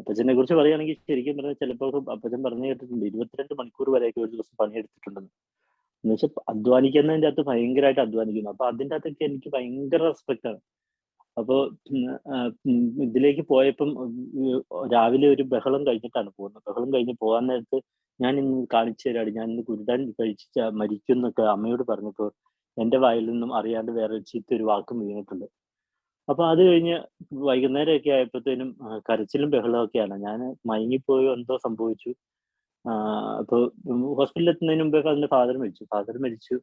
അപ്പച്ചനെ കുറിച്ച് പറയുകയാണെങ്കിൽ ശരിക്കും പറഞ്ഞാൽ ചിലപ്പോൾ അപ്പച്ചൻ പറഞ്ഞു കേട്ടിട്ടുണ്ട് 22 മണിക്കൂർ വരെയൊക്കെ ഒരു ദിവസം പണിയെടുത്തിട്ടുണ്ടെന്ന്. എന്നുവെച്ചാൽ അധ്വാനിക്കുന്നതിന്റെ അകത്ത് ഭയങ്കരമായിട്ട് അധ്വാനിക്കുന്നു. അപ്പൊ അതിൻ്റെ അകത്തൊക്കെ എനിക്ക് ഭയങ്കര റെസ്പെക്ട് ആണ്. അപ്പോ ഇതിലേക്ക് പോയപ്പം രാവിലെ ഒരു ബഹളം കഴിഞ്ഞിട്ടാണ് പോകുന്നത്. ബഹളം കഴിഞ്ഞ് പോകാൻ നേരത്ത് ഞാൻ ഇന്ന് കാണിച്ചു തരാടി, ഞാൻ ഇന്ന് കുരുടാൻ കഴിച്ച് മരിക്കും എന്നൊക്കെ അമ്മയോട് പറഞ്ഞപ്പോൾ എൻ്റെ വായിൽ നിന്നും അറിയാണ്ട് വേറെ ചീത്ത ഒരു വാക്കും വീണിട്ടുണ്ട്. അപ്പൊ അത് കഴിഞ്ഞ് വൈകുന്നേരമൊക്കെ ആയപ്പോഴത്തേനും കരച്ചിലും ബഹളമൊക്കെയാണ്. ഞാൻ മയങ്ങിപ്പോയോ എന്തോ സംഭവിച്ചു. അപ്പോൾ ഹോസ്പിറ്റലിൽ എത്തുന്നതിന് മുമ്പേ അതിന്റെ ഫാദർ മരിച്ചു.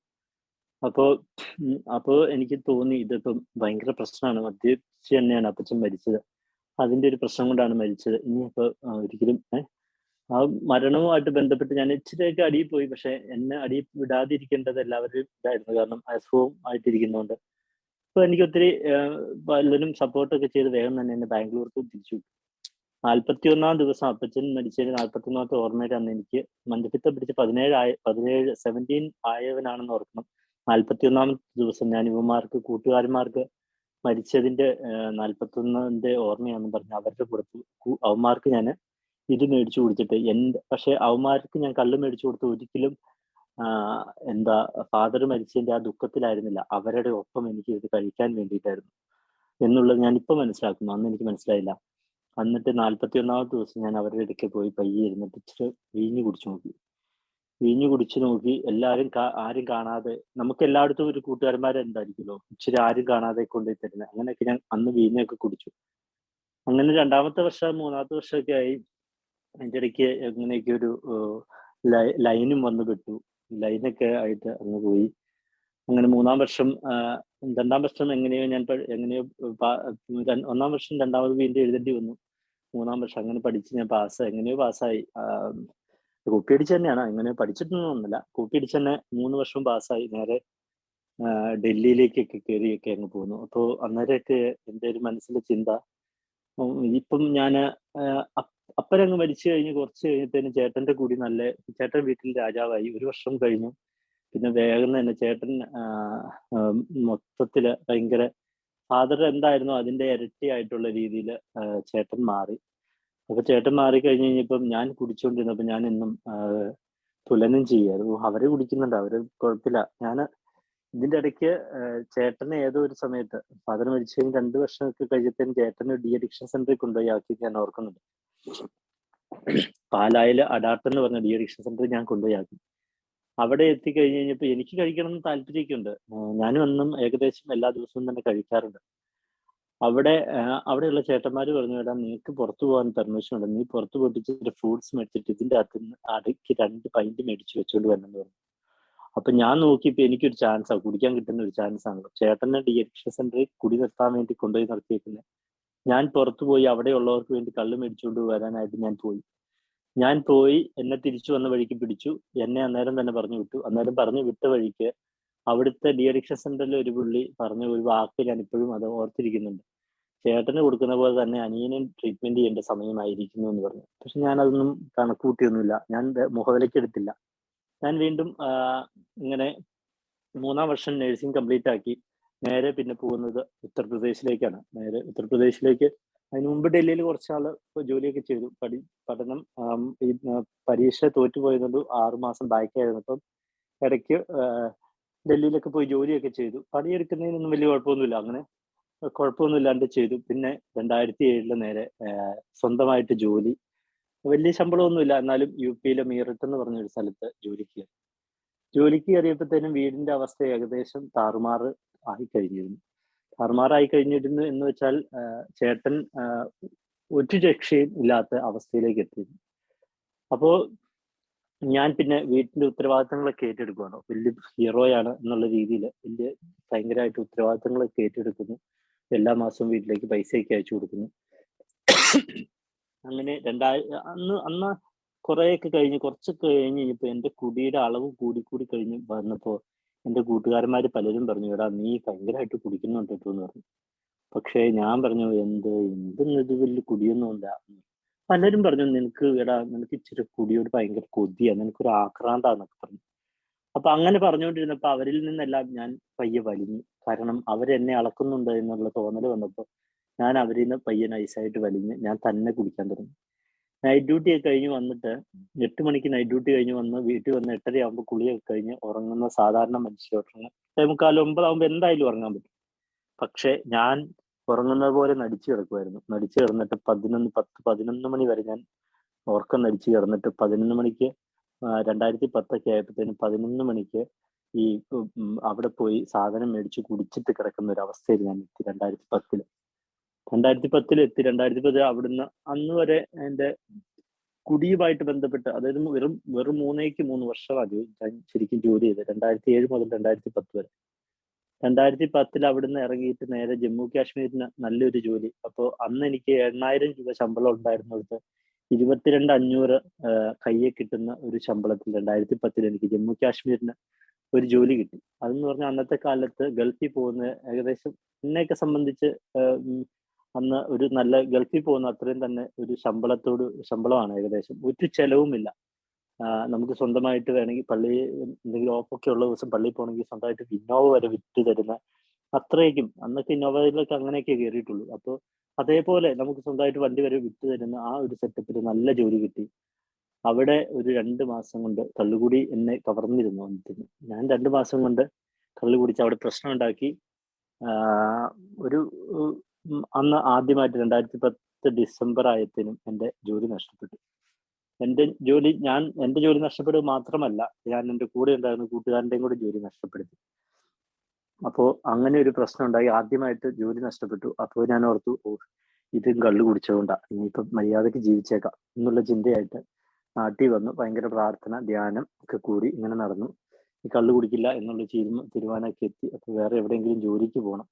അപ്പോ എനിക്ക് തോന്നി ഇതിപ്പം ഭയങ്കര പ്രശ്നമാണ്. മദ്യപിച്ച് തന്നെയാണ് അപ്പച്ചൻ മരിച്ചത്. അതിന്റെ ഒരു പ്രശ്നം കൊണ്ടാണ് മരിച്ചത്. ഇനിയിപ്പോ ഒരിക്കലും ആ മരണവുമായിട്ട് ബന്ധപ്പെട്ട് ഞാൻ ഇച്ചിരിയൊക്കെ അടിയിൽ പോയി. പക്ഷെ എന്നെ അടിയിൽ വിടാതിരിക്കേണ്ടത് എല്ലാവരും ഇതായിരുന്നു. കാരണം അസുഖവും ആയിട്ടിരിക്കുന്നതുകൊണ്ട്. അപ്പൊ എനിക്ക് ഒത്തിരി പലരും സപ്പോർട്ടൊക്കെ ചെയ്ത് വേഗം തന്നെ എന്നെ ബാംഗ്ലൂർക്ക് തിരിച്ചു. 41-ാം ദിവസം അപ്പച്ചൻ മരിച്ചതിന് 41-ാമത്തെ ഓർമ്മയുടെ അന്ന് എനിക്ക് മഞ്ഞപ്പിത്തം പിടിച്ച് 17 ആയവനാണെന്ന് ഓർക്കണം. 41-ാമത്തെ ദിവസം ഞാൻ കൂട്ടുകാരന്മാർക്ക് മരിച്ചതിന്റെ 41-ന്റെ ഓർമ്മയാണെന്ന് പറഞ്ഞ് അവരുടെ കൂടെ അവന്മാർക്ക് ഞാൻ ഇത് മേടിച്ചു കൊടുത്തിട്ട് പക്ഷെ അവന്മാർക്ക് ഞാൻ കള്ള് മേടിച്ചു കൊടുത്ത് ഒരിക്കലും ഫാദർ മരിച്ചതിന്റെ ആ ദുഃഖത്തിലായിരുന്നില്ല. അവരുടെ ഒപ്പം എനിക്ക് ഇത് കഴിക്കാൻ വേണ്ടിയിട്ടായിരുന്നു എന്നുള്ളത് ഞാൻ ഇപ്പൊ മനസ്സിലാക്കുന്നു. അന്ന് എനിക്ക് മനസ്സിലായില്ല. എന്നിട്ട് 41-ാമത്തെ ദിവസം ഞാൻ അവരുടെ ഇടയ്ക്ക് പോയി പയ്യെ ഇരുന്നിട്ട് ഇച്ചിരി വീഞ്ഞു കുടിച്ചു നോക്കി. എല്ലാവരും ആരും കാണാതെ, നമുക്ക് എല്ലായിടത്തും ഒരു കൂട്ടുകാരന്മാരുണ്ടായിരിക്കുമല്ലോ, ഇച്ചിരി ആരും കാണാതെ കൊണ്ടുപോയി തരുന്നത്. അങ്ങനെയൊക്കെ ഞാൻ അന്ന് വീഞ്ഞൊക്കെ കുടിച്ചു. അങ്ങനെ 2-ാമത്തെ വർഷം 3-ാമത്തെ വർഷമൊക്കെ ആയി. അതിൻ്റെ ഇടയ്ക്ക് എങ്ങനെയൊക്കെ ഒരു ലൈനും വന്നു പെട്ടു. ലൈനൊക്കെ ആയിട്ട് അങ്ങ് പോയി. അങ്ങനെ 2-ാം വർഷം എങ്ങനെയോ 1-ാം വർഷം 2ാമത് വീണ്ടും എഴുതേണ്ടി വന്നു. 3-ാം വർഷം അങ്ങനെ പഠിച്ച് ഞാൻ എങ്ങനെയോ പാസ്സായി. കോപ്പി അടിച്ച് തന്നെയാണ്, എങ്ങനെയോ പഠിച്ചിട്ടൊന്നുമില്ല. കോപ്പി അടിച്ച് തന്നെ 3 വർഷം പാസ്സായി. നേരെ ഡൽഹിയിലേക്കൊക്കെ കയറിയൊക്കെ അങ്ങ് പോന്നു. അപ്പോൾ അന്നേരമൊക്കെ എൻ്റെ ഒരു മനസ്സിലെ ചിന്ത, ഇപ്പം ഞാൻ അപ്പനങ്ങ് മരിച്ചു കഴിഞ്ഞ് കുറച്ച് കഴിഞ്ഞത്തേന് ചേട്ടന്റെ കൂടി ചേട്ടൻ വീട്ടിൽ രാജാവായി. 1 വർഷം കഴിഞ്ഞു. പിന്നെ വേഗം തന്നെ ചേട്ടൻ മൊത്തത്തില് ഭയങ്കര ഫാദർ എന്തായിരുന്നോ അതിന്റെ ഇരട്ടിയായിട്ടുള്ള രീതിയിൽ ചേട്ടൻ മാറി. അപ്പൊ ചേട്ടൻ മാറി കഴിഞ്ഞ് കഴിഞ്ഞപ്പം ഞാൻ കുടിച്ചുകൊണ്ടിരുന്നപ്പോ ഞാൻ എന്നും തുലനം ചെയ്യുക. അവര് കുടിക്കുന്നുണ്ട്, അവര് കുഴപ്പമില്ല. ഞാൻ ഇതിന്റെ ഇടയ്ക്ക് ചേട്ടനെ ഏതോ ഒരു സമയത്ത് ഫാദർ മരിച്ചു കഴിഞ്ഞ് 2 വർഷമൊക്കെ കഴിഞ്ഞത്തേന് ചേട്ടന് ഡി അഡിക്ഷൻ സെന്ററിൽ കൊണ്ടുപോയി ആക്കി ഞാൻ ഓർക്കുന്നുണ്ട്. പാലായില് അഡാപ്റ്റർ എന്ന് പറഞ്ഞ ഡി അഡിക്ഷൻ സെന്ററിൽ ഞാൻ കൊണ്ടുപോയി ആക്കി. അവിടെ എത്തിക്കഴിഞ്ഞ് കഴിഞ്ഞപ്പോൾ എനിക്ക് കഴിക്കണം എന്ന് താല്പര്യമൊക്കെ ഉണ്ട്. ഞാനും അന്നും ഏകദേശം എല്ലാ ദിവസവും തന്നെ കഴിക്കാറുണ്ട്. അവിടെയുള്ള ചേട്ടന്മാര് പറഞ്ഞു, "എടാ നിനക്ക് പുറത്തു പോകാൻ പെർമിഷൻ ഉണ്ട്. നീ പുറത്ത് പോയിട്ട് ഇച്ചിരി ഫ്രൂട്ട്സ് മേടിച്ചിട്ട് ഇതിന്റെ അകത്തുനിന്ന് അടയ്ക്ക് 2 പൈന്റ് മേടിച്ച് വെച്ചോണ്ട് വരണം" എന്ന് പറഞ്ഞു. അപ്പൊ ഞാൻ നോക്കിയപ്പോ എനിക്കൊരു ചാൻസാ, കുടിക്കാൻ കിട്ടുന്ന ഒരു ചാൻസ് ആണല്ലോ. ചേട്ടനെ ഡി അഡിക്ഷൻ സെന്ററിൽ കുടി നിർത്താൻ വേണ്ടി കൊണ്ടുപോയി നിർത്തിയേക്കുന്നത്. ഞാൻ പുറത്തു പോയി അവിടെയുള്ളവർക്ക് വേണ്ടി കള്ള് മേടിച്ചുകൊണ്ട് വരാനായിട്ട് ഞാൻ പോയി എന്നെ തിരിച്ചു വന്ന വഴിക്ക് പിടിച്ചു. എന്നെ അന്നേരം തന്നെ പറഞ്ഞു വിട്ടു. അന്നേരം പറഞ്ഞു വിട്ട വഴിക്ക് അവിടുത്തെ ഡി അഡിക്ഷൻ സെന്ററിലെ ഒരു പുള്ളി പറഞ്ഞ ഒരു വാക്ക് ഞാൻ ഇപ്പോഴും അത് ഓർത്തിരിക്കുന്നുണ്ട്. ചേട്ടന് കൊടുക്കുന്ന പോലെ തന്നെ അനിയനും ട്രീറ്റ്മെന്റ് ചെയ്യേണ്ട സമയമായിരിക്കുന്നു എന്ന് പറഞ്ഞു. പക്ഷെ ഞാനതൊന്നും കണക്കുകൂട്ടിയൊന്നുമില്ല. ഞാൻ മുഖവിലക്കെടുത്തില്ല. ഞാൻ വീണ്ടും ഇങ്ങനെ 3-ാം വർഷം നഴ്സിംഗ് കംപ്ലീറ്റ് ആക്കി നേരെ പിന്നെ പോകുന്നത് ഉത്തർപ്രദേശിലേക്കാണ്. നേരെ ഉത്തർപ്രദേശിലേക്ക്. അതിന് മുമ്പ് ഡൽഹിയിൽ കുറച്ചാള് ജോലിയൊക്കെ ചെയ്തു. പഠനം പരീക്ഷ തോറ്റുപോയതുകൊണ്ട് 6 മാസം ബാക്കായിരുന്നു. അപ്പം ഇടയ്ക്ക് ഡൽഹിയിലൊക്കെ പോയി ജോലിയൊക്കെ ചെയ്തു. പണിയെടുക്കുന്നതിനൊന്നും വലിയ കുഴപ്പമൊന്നുമില്ല. അങ്ങനെ കുഴപ്പമൊന്നുമില്ലാണ്ട് ചെയ്തു. പിന്നെ 2007 നേരെ സ്വന്തമായിട്ട് ജോലി. വലിയ ശമ്പളമൊന്നുമില്ല, എന്നാലും യു.പിയിലെ മീററ്റ് എന്ന് പറഞ്ഞ ഒരു സ്ഥലത്ത് ജോലിക്ക് കയറിയപ്പോഴത്തേനും വീടിന്റെ അവസ്ഥ ഏകദേശം താറുമാറായി കഴിഞ്ഞിരുന്നു എന്ന് വെച്ചാൽ ചേട്ടൻ ഒരു രക്ഷയും ഇല്ലാത്ത അവസ്ഥയിലേക്ക് എത്തിയിരുന്നു. അപ്പോ ഞാൻ പിന്നെ വീട്ടിന്റെ ഉത്തരവാദിത്തങ്ങളൊക്കെ ഏറ്റെടുക്കുകയാണ്. വലിയ ഹീറോയാണ് എന്നുള്ള രീതിയിൽ ഭയങ്കരമായിട്ട് ഉത്തരവാദിത്തങ്ങളൊക്കെ ഏറ്റെടുക്കുന്നു. എല്ലാ മാസവും വീട്ടിലേക്ക് പൈസയൊക്കെ അയച്ചു കൊടുക്കുന്നു. അങ്ങനെ അന്ന് കുറച്ചൊക്കെ കഴിഞ്ഞ് കഴിഞ്ഞപ്പോൾ എന്റെ കുടിയുടെ അളവ് കൂടി കഴിഞ്ഞ് വന്നപ്പോൾ എന്റെ കൂട്ടുകാരന്മാര് പലരും പറഞ്ഞു, "എടാ നീ ഭയങ്കരമായിട്ട് കുടിക്കുന്നുണ്ട് കേട്ടോ" എന്ന് പറഞ്ഞു. പക്ഷേ ഞാൻ പറഞ്ഞു, ഇത് വലിയ കുടിയൊന്നുമില്ല. പലരും പറഞ്ഞു, നിനക്ക് ഇച്ചിരി കുടിയോട് ഭയങ്കര കൊതിയാ, നിനക്കൊരു ആക്രാന്താന്നൊക്കെ പറഞ്ഞു. അപ്പൊ അങ്ങനെ പറഞ്ഞുകൊണ്ടിരുന്നപ്പോ അവരിൽ നിന്നെല്ലാം ഞാൻ പയ്യെ വലിഞ്ഞു. കാരണം അവരെന്നെ അളക്കുന്നുണ്ട് എന്നുള്ള തോന്നൽ വന്നപ്പോൾ ഞാൻ അവരിൽ നിന്ന് പയ്യെ നൈസായിട്ട് വലിഞ്ഞ് ഞാൻ തന്നെ കുടിക്കാൻ തുടങ്ങി. നൈറ്റ് ഡ്യൂട്ടി ഒക്കെ കഴിഞ്ഞ് വന്നിട്ട് 8 മണിക്ക് നൈറ്റ് ഡ്യൂട്ടി കഴിഞ്ഞ് വന്ന് വീട്ടിൽ വന്ന് 8:30 ആകുമ്പോൾ കുളിയൊക്കെ കഴിഞ്ഞ് ഉറങ്ങുന്ന സാധാരണ മനുഷ്യരോട് 8:45, 9 ആകുമ്പോൾ എന്തായാലും ഉറങ്ങാൻ പറ്റും. പക്ഷെ ഞാൻ ഉറങ്ങുന്നത് പോലെ നടിച്ചു കിടന്നിട്ട് 11 മണി വരെ ഞാൻ ഉറക്കം നടിച്ചു കിടന്നിട്ട് 11 മണിക്ക് 2010 ആയപ്പോഴത്തേനും 11 മണിക്ക് ഈ അവിടെ പോയി സാധനം മേടിച്ച് കുടിച്ചിട്ട് കിടക്കുന്ന ഒരു അവസ്ഥയിൽ ഞാൻ എത്തി. 2010 എത്തി. 2010 അവിടുന്ന് അന്ന് വരെ എന്റെ കുടിയുമായിട്ട് ബന്ധപ്പെട്ട്, അതായത് വെറും 3 വർഷമാണ് ഞാൻ ശരിക്കും ജോലി ചെയ്തത്. 2007 മുതൽ 2010 വരെ. 2010 അവിടുന്ന് ഇറങ്ങിയിട്ട് നേരെ ജമ്മു കാശ്മീരിന് നല്ലൊരു ജോലി. അപ്പോൾ അന്ന് എനിക്ക് 8,000 രൂപ ശമ്പളം ഉണ്ടായിരുന്നിടത്ത് 22,500 കയ്യെ കിട്ടുന്ന ഒരു ശമ്പളത്തിൽ 2010 എനിക്ക് ജമ്മു കാശ്മീരിന് ഒരു ജോലി കിട്ടി. അതെന്ന് പറഞ്ഞാൽ അന്നത്തെ കാലത്ത് ഗൾഫിൽ പോകുന്ന ഏകദേശം എന്നെയൊക്കെ സംബന്ധിച്ച് അന്ന് ഒരു നല്ല ഗൾഫിൽ പോകുന്ന അത്രയും തന്നെ ഒരു ശമ്പളമാണ് ഏകദേശം. ഒരു ചെലവുമില്ല. നമുക്ക് സ്വന്തമായിട്ട് വേണമെങ്കിൽ എന്തെങ്കിലും ഓഫൊക്കെ ഉള്ള ദിവസം പള്ളിയിൽ പോകണമെങ്കിൽ സ്വന്തമായിട്ട് ഇന്നോവ വരെ വിറ്റ് തരുന്ന അത്രയ്ക്കും. അന്നൊക്കെ ഇന്നോവയിലൊക്കെ അങ്ങനെയൊക്കെ കയറിയിട്ടുള്ളൂ. അപ്പോൾ അതേപോലെ നമുക്ക് സ്വന്തമായിട്ട് വണ്ടി വരെ വിറ്റ് തരുന്ന ആ ഒരു സെറ്റപ്പിൽ നല്ല ജോലി കിട്ടി. അവിടെ ഒരു 2 മാസം കൊണ്ട് കള്ളുകൂടി എന്നെ കവർന്നിരുന്നു. ഞാൻ 2 മാസം കൊണ്ട് കള്ളു കുടിച്ച് അവിടെ പ്രശ്നം ഉണ്ടാക്കി. അന്ന് ആദ്യമായിട്ട് 2010 ഡിസംബർ ആയതിനും എന്റെ ജോലി നഷ്ടപ്പെട്ടു. എന്റെ ജോലി നഷ്ടപ്പെടുക മാത്രമല്ല, ഞാൻ എന്റെ കൂടെ ഉണ്ടായിരുന്ന കൂട്ടുകാരന്റെയും കൂടെ ജോലി നഷ്ടപ്പെടുത്തി. അപ്പോ അങ്ങനെ ഒരു പ്രശ്നം ഉണ്ടായി. ആദ്യമായിട്ട് ജോലി നഷ്ടപ്പെട്ടു. അപ്പോൾ ഞാൻ ഓർത്തു, ഇതും കള്ളു കുടിച്ചതുകൊണ്ടാ, ഇനിയിപ്പം മര്യാദയ്ക്ക് ജീവിച്ചേക്കാം എന്നുള്ള ചിന്തയായിട്ട് നാട്ടിൽ വന്നു. ഭയങ്കര പ്രാർത്ഥന, ധ്യാനം ഒക്കെ കൂടി ഇങ്ങനെ നടന്നു. ഈ കള്ളു കുടിക്കില്ല എന്നുള്ള തീരുമാനമൊക്കെ എത്തി. അപ്പൊ വേറെ എവിടെയെങ്കിലും ജോലിക്ക് പോകണം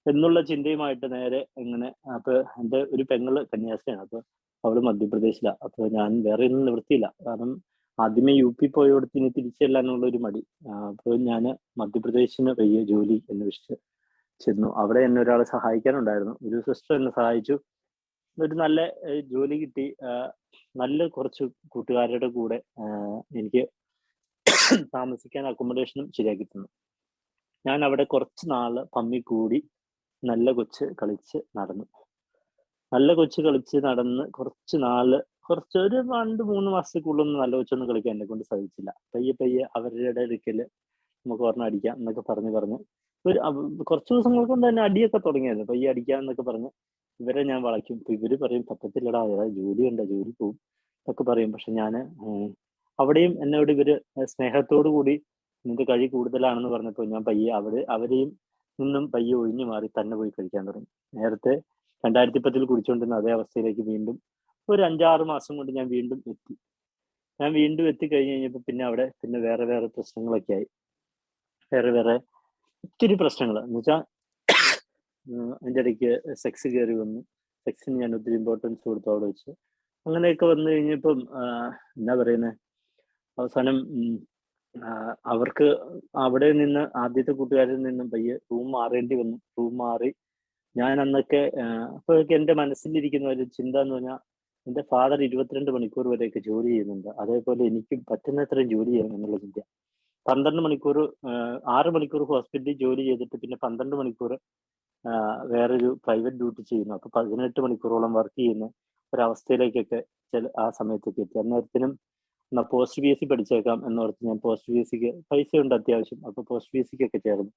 എന്നുള്ള ചിന്തയുമായിട്ട് നേരെ ഇങ്ങനെ. അപ്പൊ എന്റെ ഒരു പെങ്ങള് കന്യാസ്ത്രീയാണ്. അപ്പൊ അവള് മധ്യപ്രദേശിലാണ്. അപ്പൊ ഞാൻ വേറെ ഒന്നും നിവൃത്തിയില്ല. കാരണം ആദ്യമേ യു.പി പോയോടത്ത് ഇനി തിരിച്ചെല്ലാന്നുള്ള ഒരു മടി. അപ്പോൾ ഞാൻ മധ്യപ്രദേശിന് പയ്യെ ജോലി അന്വേഷിച്ച് ചെന്നു. അവിടെ എന്നെ ഒരാൾ സഹായിക്കാനുണ്ടായിരുന്നു. ഒരു സിസ്റ്റർ എന്നെ സഹായിച്ചു. ഒരു നല്ല ജോലി കിട്ടി. നല്ല കുറച്ച് കൂട്ടുകാരുടെ കൂടെ എനിക്ക് താമസിക്കാൻ അക്കോമഡേഷനും ശരിയാക്കി തന്നു. ഞാൻ അവിടെ കുറച്ച് നാള് പമ്മി കൂടി നല്ല കൊച്ച് കളിച്ച് നടന്ന് ഒരു 2-3 മാസത്തേക്കുള്ളൊന്നും നല്ല കൊച്ചൊന്നും കളിക്കാൻ എന്നെ കൊണ്ട് സാധിച്ചില്ല. പയ്യെ അവരുടെ അടുക്കല് നമുക്ക് ഒരെണ്ണം അടിക്കാം എന്നൊക്കെ പറഞ്ഞ് കുറച്ച് ദിവസങ്ങൾ കൊണ്ട് തന്നെ അടിയൊക്കെ തുടങ്ങിയായിരുന്നു. പയ്യെ അടിക്കാം എന്നൊക്കെ പറഞ്ഞ് ഇവരെ ഞാൻ വളയ്ക്കും. ഇപ്പൊ ഇവര് പറയും, പറ്റത്തില്ലടാ, ജോലി പോവും എന്നൊക്കെ പറയും. പക്ഷെ ഞാൻ അവിടെയും എന്നോട് ഇവര് സ്നേഹത്തോടു കൂടി നിന്റെ കഴി കൂടുതലാണെന്ന് പറഞ്ഞപ്പോൾ ഞാൻ പയ്യെ അവരെയും നിന്നും പയ്യെ ഒഴിഞ്ഞു മാറി തന്നെ പോയി കഴിക്കാൻ തുടങ്ങി. നേരത്തെ 2010 കുടിച്ചുകൊണ്ടിരുന്ന അതേ അവസ്ഥയിലേക്ക് വീണ്ടും ഒരു 5-6 മാസം കൊണ്ട് ഞാൻ വീണ്ടും എത്തി. ഞാൻ വീണ്ടും എത്തിക്കഴിഞ്ഞ് കഴിഞ്ഞപ്പോൾ പിന്നെ അവിടെ പിന്നെ വേറെ വേറെ പ്രശ്നങ്ങളൊക്കെ ആയി. വേറെ ഒത്തിരി പ്രശ്നങ്ങൾ എന്ന് വെച്ചാൽ അതിൻ്റെ ഇടയ്ക്ക് സെക്സ് കയറി വന്നു. സെക്സിന് ഞാൻ ഒത്തിരി ഇമ്പോർട്ടൻസ് കൊടുത്തു അവിടെ വെച്ച്. അങ്ങനെയൊക്കെ വന്നു കഴിഞ്ഞപ്പം എന്താ പറയുന്നത്, അവസാനം അവർക്ക് അവിടെ നിന്ന് ആദ്യത്തെ കൂട്ടുകാരിൽ നിന്നും പയ്യെ റൂം മാറേണ്ടി വന്നു. റൂം മാറി ഞാൻ അന്നൊക്കെ അപ്പോഴൊക്കെ എൻ്റെ മനസ്സിലിരിക്കുന്ന ഒരു ചിന്ത എന്ന് പറഞ്ഞാൽ, എൻ്റെ ഫാദർ 22 മണിക്കൂർ വരെയൊക്കെ ജോലി ചെയ്യുന്നുണ്ട്, അതേപോലെ എനിക്ക് പറ്റുന്നത്രയും ജോലി ചെയ്യണം എന്നുള്ള ചിന്ത. 12 മണിക്കൂർ 6 മണിക്കൂർ ഹോസ്പിറ്റലിൽ ജോലി ചെയ്തിട്ട് പിന്നെ 12 മണിക്കൂർ വേറൊരു പ്രൈവറ്റ് ഡ്യൂട്ടി ചെയ്യുന്നു. അപ്പൊ 18 മണിക്കൂറോളം വർക്ക് ചെയ്യുന്ന ഒരവസ്ഥയിലേക്കൊക്കെ ആ സമയത്തൊക്കെ എത്തി. അന്നേരത്തിനും എന്നാ പോസ്റ്റ് PSC പഠിച്ചേക്കാം എന്നോർത്ത് ഞാൻ പോസ്റ്റ് PSCക്ക് പൈസ ഉണ്ട് അത്യാവശ്യം. അപ്പൊ പോസ്റ്റ് PSCക്കൊക്കെ ചേർന്നു.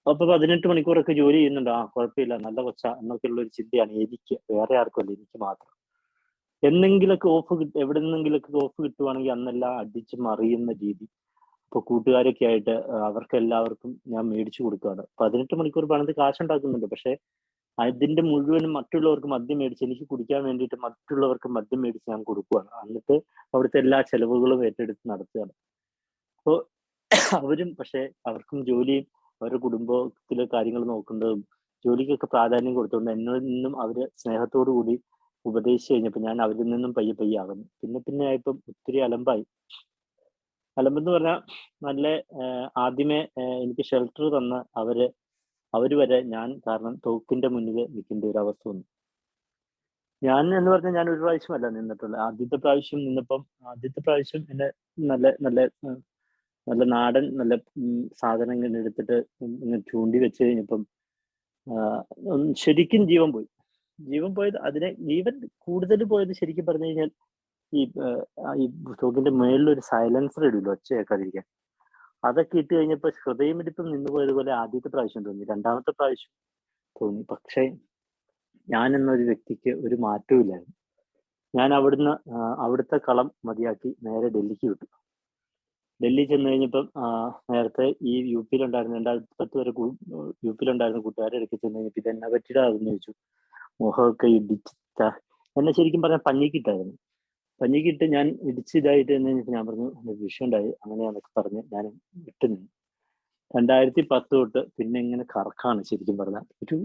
അപ്പൊ 18 മണിക്കൂറൊക്കെ ജോലി ചെയ്യുന്നുണ്ട്. കുഴപ്പമില്ല, നല്ല കൊച്ച എന്നൊക്കെയുള്ള ഒരു ചിന്തയാണ് എനിക്ക്, വേറെ ആർക്കുമല്ല, എനിക്ക് മാത്രം. എന്നെങ്കിലൊക്കെ എവിടെ നിന്നെങ്കിലൊക്കെ ഓഫ് കിട്ടുവാണെങ്കിൽ അന്നെല്ലാം അടിച്ച് മറിയുന്ന രീതി. ഇപ്പൊ കൂട്ടുകാരൊക്കെ ആയിട്ട് അവർക്കെല്ലാവർക്കും ഞാൻ മേടിച്ചു കൊടുക്കുകയാണ്. 18 മണിക്കൂർ പണിത് കാശുണ്ടാക്കുന്നുണ്ട്, പക്ഷെ അതിന്റെ മുഴുവനും മറ്റുള്ളവർക്ക് മദ്യം മേടിച്ച് എനിക്ക് കുടിക്കാൻ വേണ്ടിയിട്ട് മറ്റുള്ളവർക്ക് മദ്യം മേടിച്ച് ഞാൻ കൊടുക്കുകയാണ്. എന്നിട്ട് അവിടുത്തെ എല്ലാ ചെലവുകളും ഏറ്റെടുത്ത് നടത്തുകയാണ്. അപ്പോൾ അവരും പക്ഷെ അവർക്കും ജോലിയും അവരുടെ കുടുംബത്തിലെ കാര്യങ്ങൾ നോക്കുന്നതും ജോലിക്കൊക്കെ പ്രാധാന്യം കൊടുത്തുകൊണ്ട് എന്നിൽ നിന്നും അവര് സ്നേഹത്തോടു കൂടി ഉപദേശിച്ചു കഴിഞ്ഞപ്പോൾ ഞാൻ അവരിൽ നിന്നും പയ്യെ ആകുന്നു. പിന്നെ ആയപ്പം ഒത്തിരി അലമ്പായി. അലമ്പെന്ന് പറഞ്ഞാൽ നല്ല ആദ്യമേ എനിക്ക് ഷെൽട്ടർ തന്ന അവര് വരെ ഞാൻ കാരണം തോക്കിന്റെ മുന്നിൽ നിൽക്കേണ്ട ഒരു അവസ്ഥ വന്നു. ഞാൻ എന്ന് പറഞ്ഞാൽ ഞാൻ ഒരു പ്രാവശ്യമല്ല നിന്നിട്ടുള്ളത്. ആദ്യത്തെ പ്രാവശ്യം എന്നെ നല്ല നാടൻ നല്ല സാധനങ്ങൾ എടുത്തിട്ട് ഇങ്ങനെ ചൂണ്ടി വെച്ച് കഴിഞ്ഞപ്പം ശരിക്കും ജീവൻ പോയത് ജീവൻ കൂടുതൽ പോയത് ശരിക്കും പറഞ്ഞു കഴിഞ്ഞാൽ ഈ തോക്കിന്റെ മേളിലൊരു സൈലൻസർ ഇടില്ല ഒച്ച കേൾക്കാതിരിക്കാൻ. അതൊക്കെ ഇട്ട് കഴിഞ്ഞപ്പോൾ ഹൃദയമിടിപ്പം നിന്ന് പോയതുപോലെ ആദ്യത്തെ പ്രാവശ്യം തോന്നി. രണ്ടാമത്തെ പ്രാവശ്യം തോന്നി. പക്ഷേ ഞാൻ എന്നൊരു വ്യക്തിക്ക് ഒരു മാറ്റവും ഇല്ലായിരുന്നു. ഞാൻ അവിടുത്തെ കളം മതിയാക്കി നേരെ ഡൽഹിക്ക് വിട്ടു. ഡൽഹി ചെന്ന് കഴിഞ്ഞപ്പം നേരത്തെ ഈ UP യിലുണ്ടായിരുന്ന 2010 വരെ UP യിലുണ്ടായിരുന്ന കൂട്ടുകാരെ ഇടയ്ക്ക് ചെന്ന് കഴിഞ്ഞപ്പോൾ ഇതെന്നെ പറ്റിയിടാതെന്ന് ചോദിച്ചു. മുഖമൊക്കെ ഇടിച്ചിട്ട എന്നെ ശരിക്കും പറഞ്ഞാൽ പഞ്ഞിക്കിട്ട് ഞാൻ ഇടിച്ചിതായിട്ട് എന്ന് കഴിഞ്ഞപ്പോൾ ഞാൻ പറഞ്ഞു വിഷയം ഉണ്ടായി അങ്ങനെയാന്നൊക്കെ പറഞ്ഞ് ഞാൻ വിട്ടു നിന്നു. 2010 തൊട്ട് പിന്നെ ഇങ്ങനെ കറക്കാണ് ശരിക്കും പറഞ്ഞാൽ. ഒരു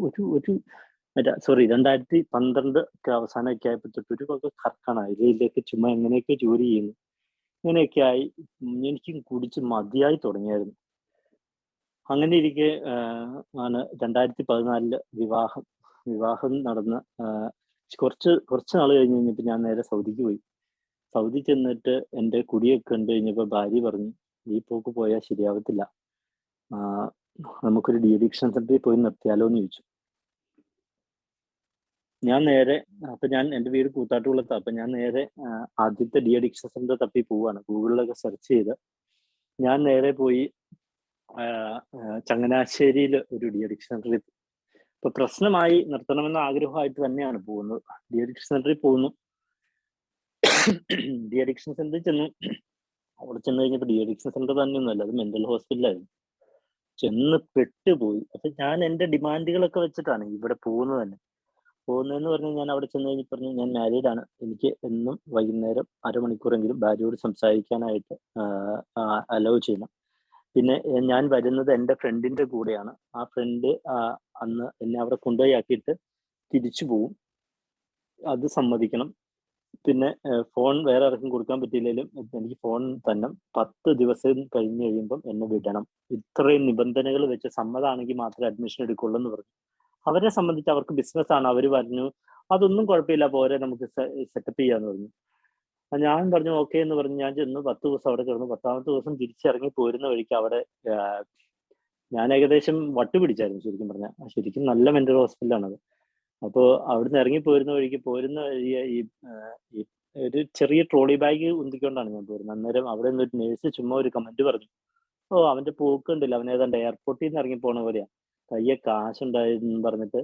2012 ഒക്കെ അവസാനമൊക്കെ ആയപ്പോൾ തൊട്ട് ഒരു കറക്കാണ്. അതിലേക്ക് ചുമ്മാ എങ്ങനെയൊക്കെ ജോലി ചെയ്യുന്നു, ഇങ്ങനെയൊക്കെ ആയി. എനിക്ക് കുടിച്ച് മതിയായി തുടങ്ങിയായിരുന്നു. അങ്ങനെ ഇരിക്കെ ആണ് 2014 വിവാഹം നടന്ന കുറച്ച് നാൾ കഴിഞ്ഞ് കഴിഞ്ഞപ്പോൾ ഞാൻ നേരെ സൗദിക്ക് പോയി. സൗദി ചെന്നിട്ട് എൻ്റെ കുടിയൊക്കെ കണ്ടു കഴിഞ്ഞപ്പോൾ ഭാര്യ പറഞ്ഞു, ഈ പോക്ക് പോയാൽ ശരിയാവത്തില്ല, നമുക്കൊരു ഡീഅഡിക്ഷൻ സെന്ററിൽ പോയി നിർത്തിയാലോ എന്ന് ചോദിച്ചു. ഞാൻ നേരെ എൻ്റെ വീട് കൂത്താട്ടുകുളത്താണ്. അപ്പൊ ഞാൻ നേരെ ആദ്യത്തെ ഡീഅഡിക്ഷൻ സെന്റർ തപ്പി പോവാണ്. ഗൂഗിളിലൊക്കെ സെർച്ച് ചെയ്ത് ഞാൻ നേരെ പോയി ചങ്ങനാശ്ശേരിയിൽ ഒരു ഡീഅഡിക്ഷൻ സെന്ററിൽ. ഇപ്പൊ പ്രശ്നമായി നിർത്തണമെന്ന ആഗ്രഹമായിട്ട് തന്നെയാണ് പോകുന്നത്. ഡീഅഡിക്ഷൻ സെന്ററിൽ പോകുന്നു. ഡീഅഡിക്ഷൻ സെന്ററിൽ ചെന്നു. അവിടെ ചെന്ന് കഴിഞ്ഞപ്പോൾ ഡീഅഡിക്ഷൻ സെന്റർ തന്നെയൊന്നുമല്ല, അത് മെന്റൽ ഹോസ്പിറ്റലായിരുന്നു. ചെന്ന് പെട്ടുപോയി. അപ്പൊ ഞാൻ എൻ്റെ ഡിമാൻഡുകളൊക്കെ വെച്ചിട്ടാണ് ഇവിടെ പോകുന്നതെന്ന് പറഞ്ഞാൽ, ഞാൻ അവിടെ ചെന്ന് കഴിഞ്ഞ് പറഞ്ഞു ഞാൻ മാരീഡാണ്, എനിക്ക് എന്നും വൈകുന്നേരം അരമണിക്കൂറെങ്കിലും ഭാര്യയോട് സംസാരിക്കാനായിട്ട് അലോ ചെയ്യണം. പിന്നെ ഞാൻ വരുന്നത് എൻ്റെ ഫ്രണ്ടിന്റെ കൂടെയാണ്. ആ ഫ്രണ്ട് അന്ന് എന്നെ അവിടെ കൊണ്ടുപോയി ആക്കിയിട്ട് തിരിച്ചു പോവും, അത് സമ്മതിക്കണം. പിന്നെ ഫോൺ വേറെ ആർക്കും കൊടുക്കാൻ പറ്റിയില്ലെങ്കിലും എനിക്ക് ഫോൺ തന്നെ 10 ദിവസം കഴിഞ്ഞ് കഴിയുമ്പം എന്നെ വിടണം. ഇത്രയും നിബന്ധനകൾ വെച്ച് സമ്മതമാണെങ്കിൽ മാത്രമേ അഡ്മിഷൻ എടുക്കുള്ളൂ എന്ന് പറഞ്ഞു. അവരെ സംബന്ധിച്ച് അവർക്ക് ബിസിനസ് ആണ്. അവർ പറഞ്ഞു അതൊന്നും കുഴപ്പമില്ല, പോരെ നമുക്ക് സെറ്റപ്പ് ചെയ്യാന്ന് പറഞ്ഞു. ഞാൻ പറഞ്ഞു ഓക്കെ എന്ന് പറഞ്ഞു. ഞാൻ ചെന്നു 10 ദിവസം അവിടെ കിടന്നു. 10ാമത്തെ ദിവസം തിരിച്ചിറങ്ങി പോരുന്ന വഴിക്ക് അവിടെ ഞാൻ ഏകദേശം വട്ടുപിടിച്ചായിരുന്നു ശരിക്കും പറഞ്ഞാൽ. ശരിക്കും നല്ല മെന്റൽ ഹോസ്പിറ്റലാണത്. അപ്പോൾ അവിടുന്ന് ഇറങ്ങി പോരുന്ന വഴി ഈ ഒരു ചെറിയ ട്രോളി ബാഗ് ഉന്തിക്കൊണ്ടാണ് ഞാൻ പോരുന്നത്. അന്നേരം അവിടെ നിന്നൊരു നേഴ്സ് ചുമ്മാ ഒരു കമന്റ് പറഞ്ഞു, അവന്റെ പോക്കുണ്ടല്ലോ, അവൻ ഏതാണ്ട് എയർപോർട്ടിൽ നിന്ന് ഇറങ്ങി പോണ പോലെയാ, കയ്യെ കാശുണ്ടായെന്ന് പറഞ്ഞിട്ട്